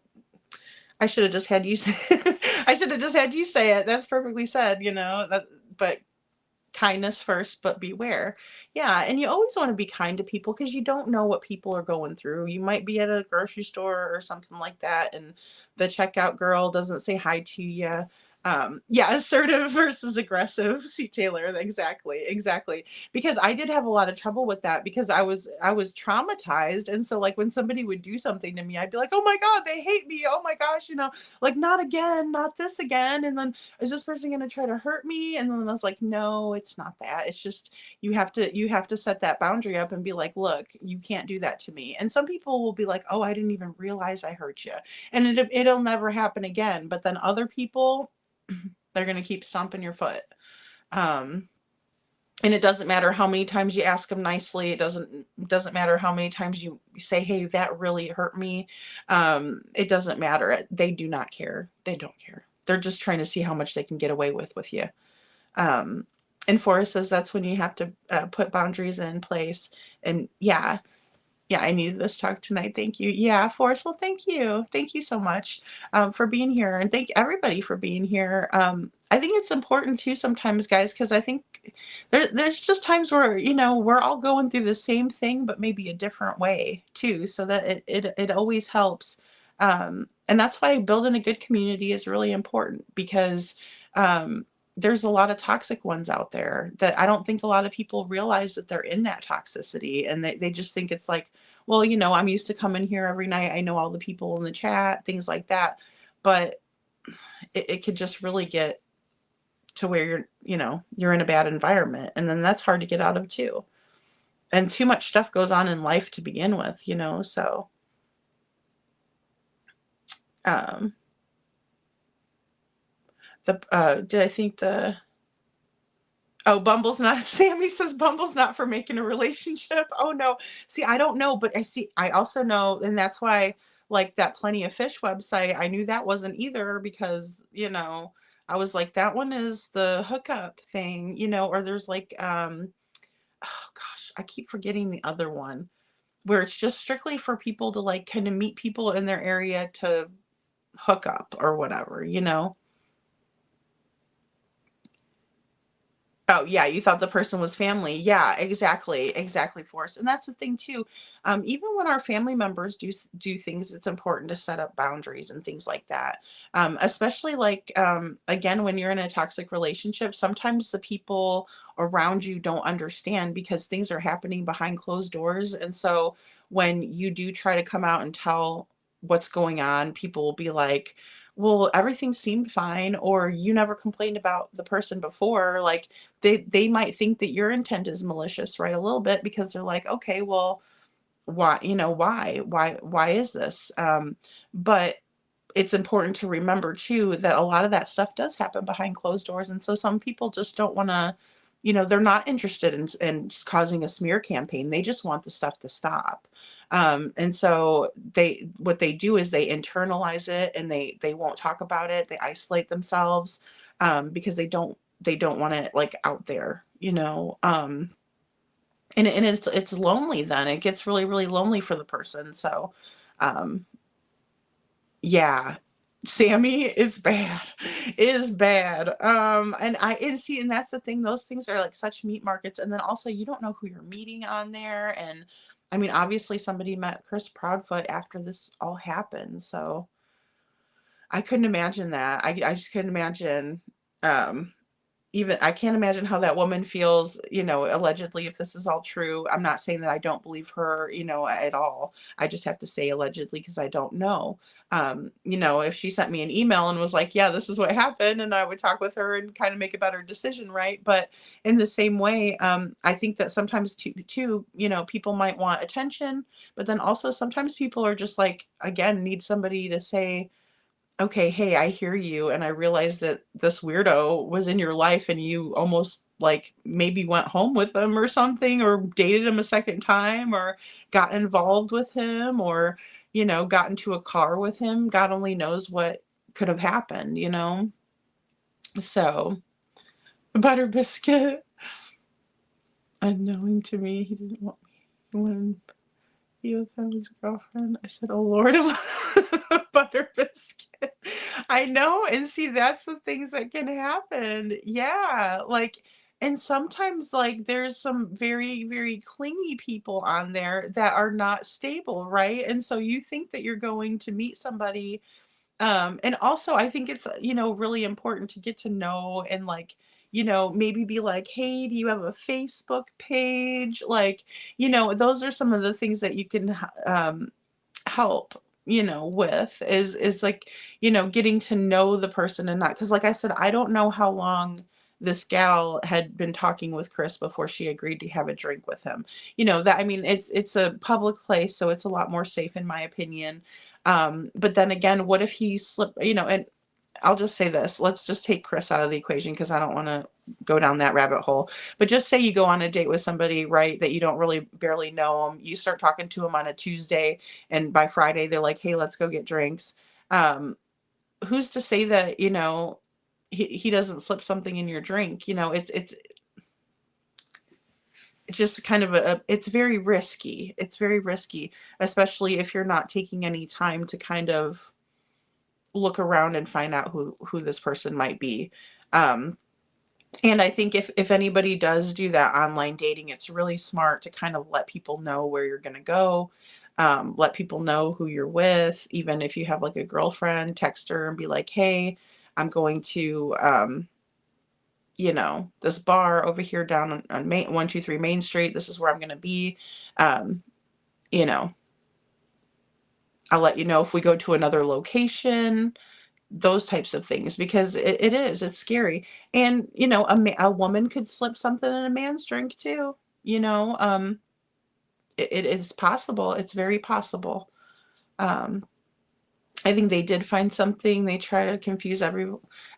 I should have just had you say I should have just had you say it. That's perfectly said, but kindness first, but beware. Yeah, and you always want to be kind to people because you don't know what people are going through. You might be at a grocery store or something like that, and the checkout girl doesn't say hi to you. Yeah, assertive versus aggressive. See, Taylor, exactly. Because I did have a lot of trouble with that because I was traumatized, and so like when somebody would do something to me, I'd be like, oh my God, they hate me. Oh my gosh, like not again, not this again. And then is this person going to try to hurt me? And then I was like, no, it's not that. It's just you have to set that boundary up and be like, look, you can't do that to me. And some people will be like, oh, I didn't even realize I hurt you, and it'll never happen again. But then other people, they're going to keep stomping your foot. And it doesn't matter how many times you ask them nicely. It doesn't matter how many times you say, hey, that really hurt me. It doesn't matter. They do not care. They don't care. They're just trying to see how much they can get away with you. And Forrest says that's when you have to put boundaries in place. And yeah, I needed this talk tonight. Thank you. Yeah, Forrest. Well, thank you. Thank you so much for being here. And thank everybody for being here. I think it's important too sometimes, guys, because I think there's just times where, we're all going through the same thing, but maybe a different way too. So that it always helps. And that's why building a good community is really important, because there's a lot of toxic ones out there that I don't think a lot of people realize that they're in that toxicity. And they just think it's like, well, I'm used to coming here every night. I know all the people in the chat, things like that. But it could just really get to where you're in a bad environment. And then that's hard to get out of too. And too much stuff goes on in life to begin with, so. Bumble's not, Sammy says Bumble's not for making a relationship. Oh no. See, I don't know, but I also know, and that's why like that Plenty of Fish website, I knew that wasn't either because, I was like, that one is the hookup thing, or there's like, oh gosh, I keep forgetting the other one where it's just strictly for people to like kind of meet people in their area to hook up or whatever. Oh, yeah, you thought the person was family. Yeah, exactly, Forrest. And that's the thing too. Even when our family members do things, it's important to set up boundaries and things like that. Especially like again, when you're in a toxic relationship, sometimes the people around you don't understand because things are happening behind closed doors. And so when you do try to come out and tell what's going on, people will be like, well, everything seemed fine, or you never complained about the person before. Like they might think that your intent is malicious, right? A little bit because they're like, okay, well, why, why is this? But it's important to remember too that a lot of that stuff does happen behind closed doors, and so some people just don't want to, they're not interested in just causing a smear campaign. They just want the stuff to stop. And so what they do is they internalize it, and they won't talk about it. They isolate themselves because they don't want it like out there. And it's lonely. Then it gets really, really lonely for the person. So um yeah, Sammy is bad. Is bad. And that's the thing, those things are like such meat markets. And then also you don't know who you're meeting on there. And I mean, obviously somebody met Chris Proudfoot after this all happened. So I couldn't imagine that. I just couldn't imagine. Um, Even I can't imagine how that woman feels, allegedly, if this is all true. I'm not saying that I don't believe her, at all. I just have to say allegedly because I don't know. If she sent me an email and was like, yeah, this is what happened, and I would talk with her and kind of make a better decision, right? But in the same way, I think that sometimes too, people might want attention, but then also sometimes people are just like, again, need somebody to say, okay, hey, I hear you. And I realized that this weirdo was in your life and you almost like maybe went home with him or something, or dated him a second time, or got involved with him, or, got into a car with him. God only knows what could have happened. So, Butter Biscuit, unknowing to me, he didn't want me when he was his girlfriend. I said, oh Lord, Butter Biscuit. I know. And see, that's the things that can happen. Yeah. Like, and sometimes like there's some very, very clingy people on there that are not stable, right? And so you think that you're going to meet somebody. And also I think it's, really important to get to know and like, maybe be like, hey, do you have a Facebook page? Like, those are some of the things that you can help, with is like, getting to know the person, and not because like I said, I don't know how long this gal had been talking with Chris before she agreed to have a drink with him. That, I mean, it's a public place, so it's a lot more safe in my opinion. But then again, what if he slipped, and I'll just say this, let's just take Chris out of the equation because I don't want to go down that rabbit hole. But just say you go on a date with somebody, right, that you don't really barely know them. You start talking to them on a Tuesday, and by Friday they're like, hey, let's go get drinks. Who's to say that, he doesn't slip something in your drink? It's just kind of it's very risky. It's very risky, especially if you're not taking any time to kind of look around and find out who this person might be. And I think if anybody does do that online dating, it's really smart to kind of let people know where you're going to go. Let people know who you're with. Even if you have like a girlfriend, text her and be like, hey, I'm going to, this bar over here down on 123 Main Street. This is where I'm going to be. You know, I'll let you know if we go to another location, those types of things, because it's scary. And, a woman could slip something in a man's drink too, it is possible. It's very possible. I think they did find something. They try to confuse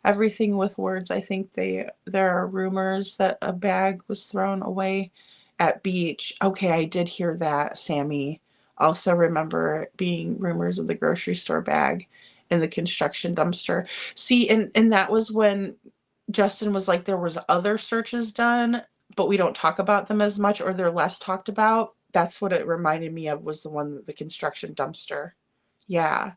everything with words. I think there are rumors that a bag was thrown away at beach. Okay, I did hear that, Sammy. also remember being rumors of the grocery store bag and the construction dumpster. See, and that was when Justin was like, there was other searches done, but we don't talk about them as much, or they're less talked about. That's what it reminded me of, was the one, the construction dumpster. Yeah.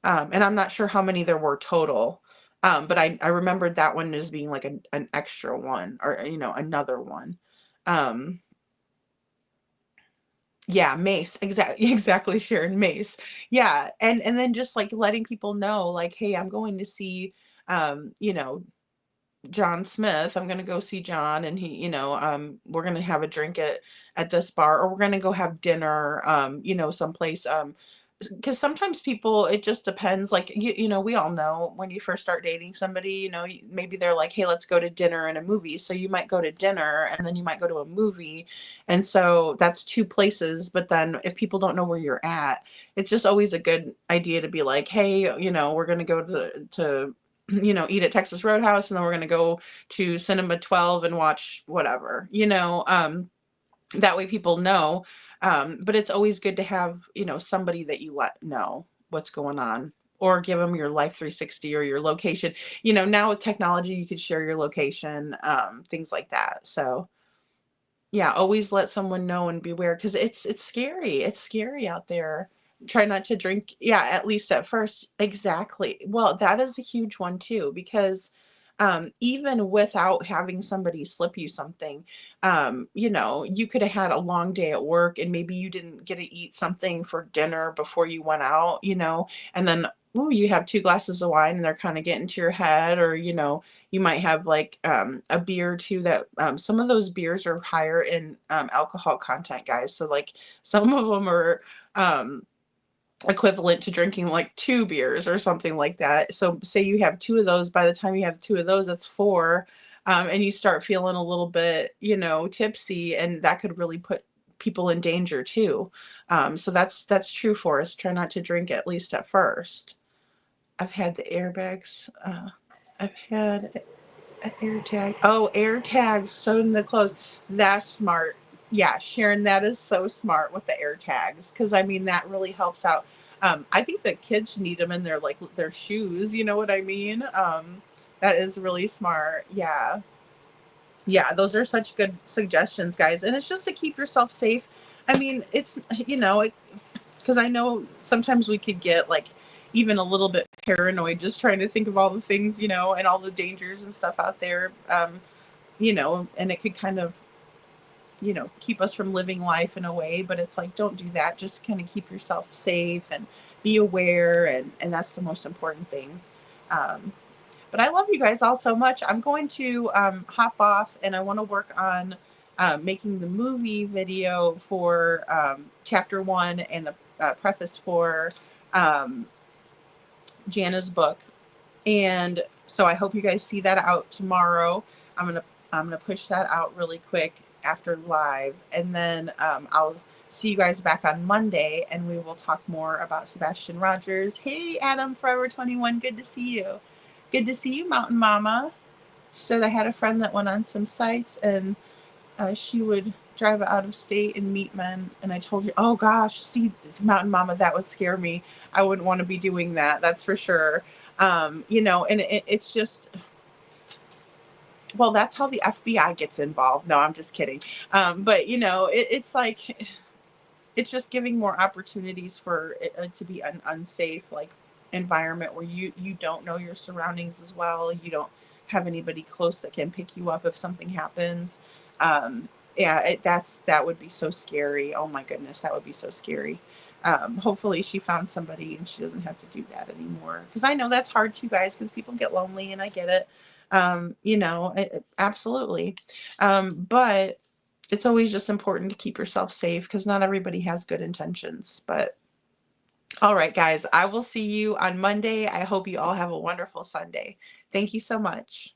And I'm not sure how many there were total. But I remembered that one as being like an extra one, or, you know, another one. Yeah, Mace. Exactly, Sharon, Mace. Yeah. And then just like letting people know, like, hey, I'm going to see, you know, John Smith. I'm gonna go see John, and he, you know, we're gonna have a drink at this bar, or we're gonna go have dinner, you know, someplace, because sometimes people, it just depends. Like, you know, we all know when you first start dating somebody, you know, maybe they're like, hey, let's go to dinner and a movie. So you might go to dinner and then you might go to a movie, and so that's two places. But then if people don't know where you're at, it's just always a good idea to be like, hey, you know, we're gonna go to you know, eat at Texas Roadhouse, and then we're going to go to Cinema 12 and watch whatever, you know, that way people know. But it's always good to have, you know, somebody that you let know what's going on, or give them your Life 360 or your location. You know, now with technology, you could share your location, things like that. So yeah, always let someone know and beware, because it's scary. It's scary out there. Try not to drink. Yeah, at least at first. Exactly. Well, that is a huge one too, because even without having somebody slip you something, you know, you could have had a long day at work, and maybe you didn't get to eat something for dinner before you went out, you know, and then, oh, you have 2 glasses of wine and they're kind of getting to your head, or, you know, you might have like a beer too, that some of those beers are higher in alcohol content, guys. So like some of them are equivalent to drinking like 2 beers or something like that. So say you have 2 of those, by the time you have 2 of those, that's 4. And you start feeling a little bit, you know, tipsy, and that could really put people in danger too. So that's true for us. Try not to drink, at least at first. I've had the airbags. I've had an air tag. Oh, air tags sewed in the clothes. That's smart. Yeah, Sharon, that is so smart with the air tags, because I mean that really helps out. I think the kids need them in their, like, their shoes. You know what I mean? That is really smart. Yeah, yeah, those are such good suggestions, guys. And it's just to keep yourself safe. I mean, it's, you know, because I know sometimes we could get like even a little bit paranoid, just trying to think of all the things, you know, and all the dangers and stuff out there, you know, and it could kind of, you know, keep us from living life in a way. But it's like, don't do that. Just kind of keep yourself safe and be aware, and that's the most important thing. Um, but I love you guys all so much. I'm going to hop off, and I want to work on making the movie video for chapter 1, and the preface for Jana's book. And so I hope you guys see that out tomorrow. I'm gonna push that out really quick after live, and then I'll see you guys back on Monday, and we will talk more about Sebastian Rogers. Hey, Adam Forever 21, good to see you. Good to see you, Mountain Mama. She said I had a friend that went on some sites, and she would drive out of state and meet men. And I told you, oh gosh, see, it's Mountain Mama, that would scare me. I wouldn't want to be doing that. That's for sure. You know, and it's just, well, that's how the FBI gets involved. No, I'm just kidding. But you know, it's like, it's just giving more opportunities for it to be an unsafe, like, environment where you don't know your surroundings as well. You don't have anybody close that can pick you up if something happens. Yeah, that would be so scary. Oh my goodness, that would be so scary. Hopefully she found somebody and she doesn't have to do that anymore, because I know that's hard too, guys, because people get lonely, and I get it. You know, absolutely. But it's always just important to keep yourself safe, because not everybody has good intentions. But all right, guys, I will see you on Monday. I hope you all have a wonderful Sunday. Thank you so much.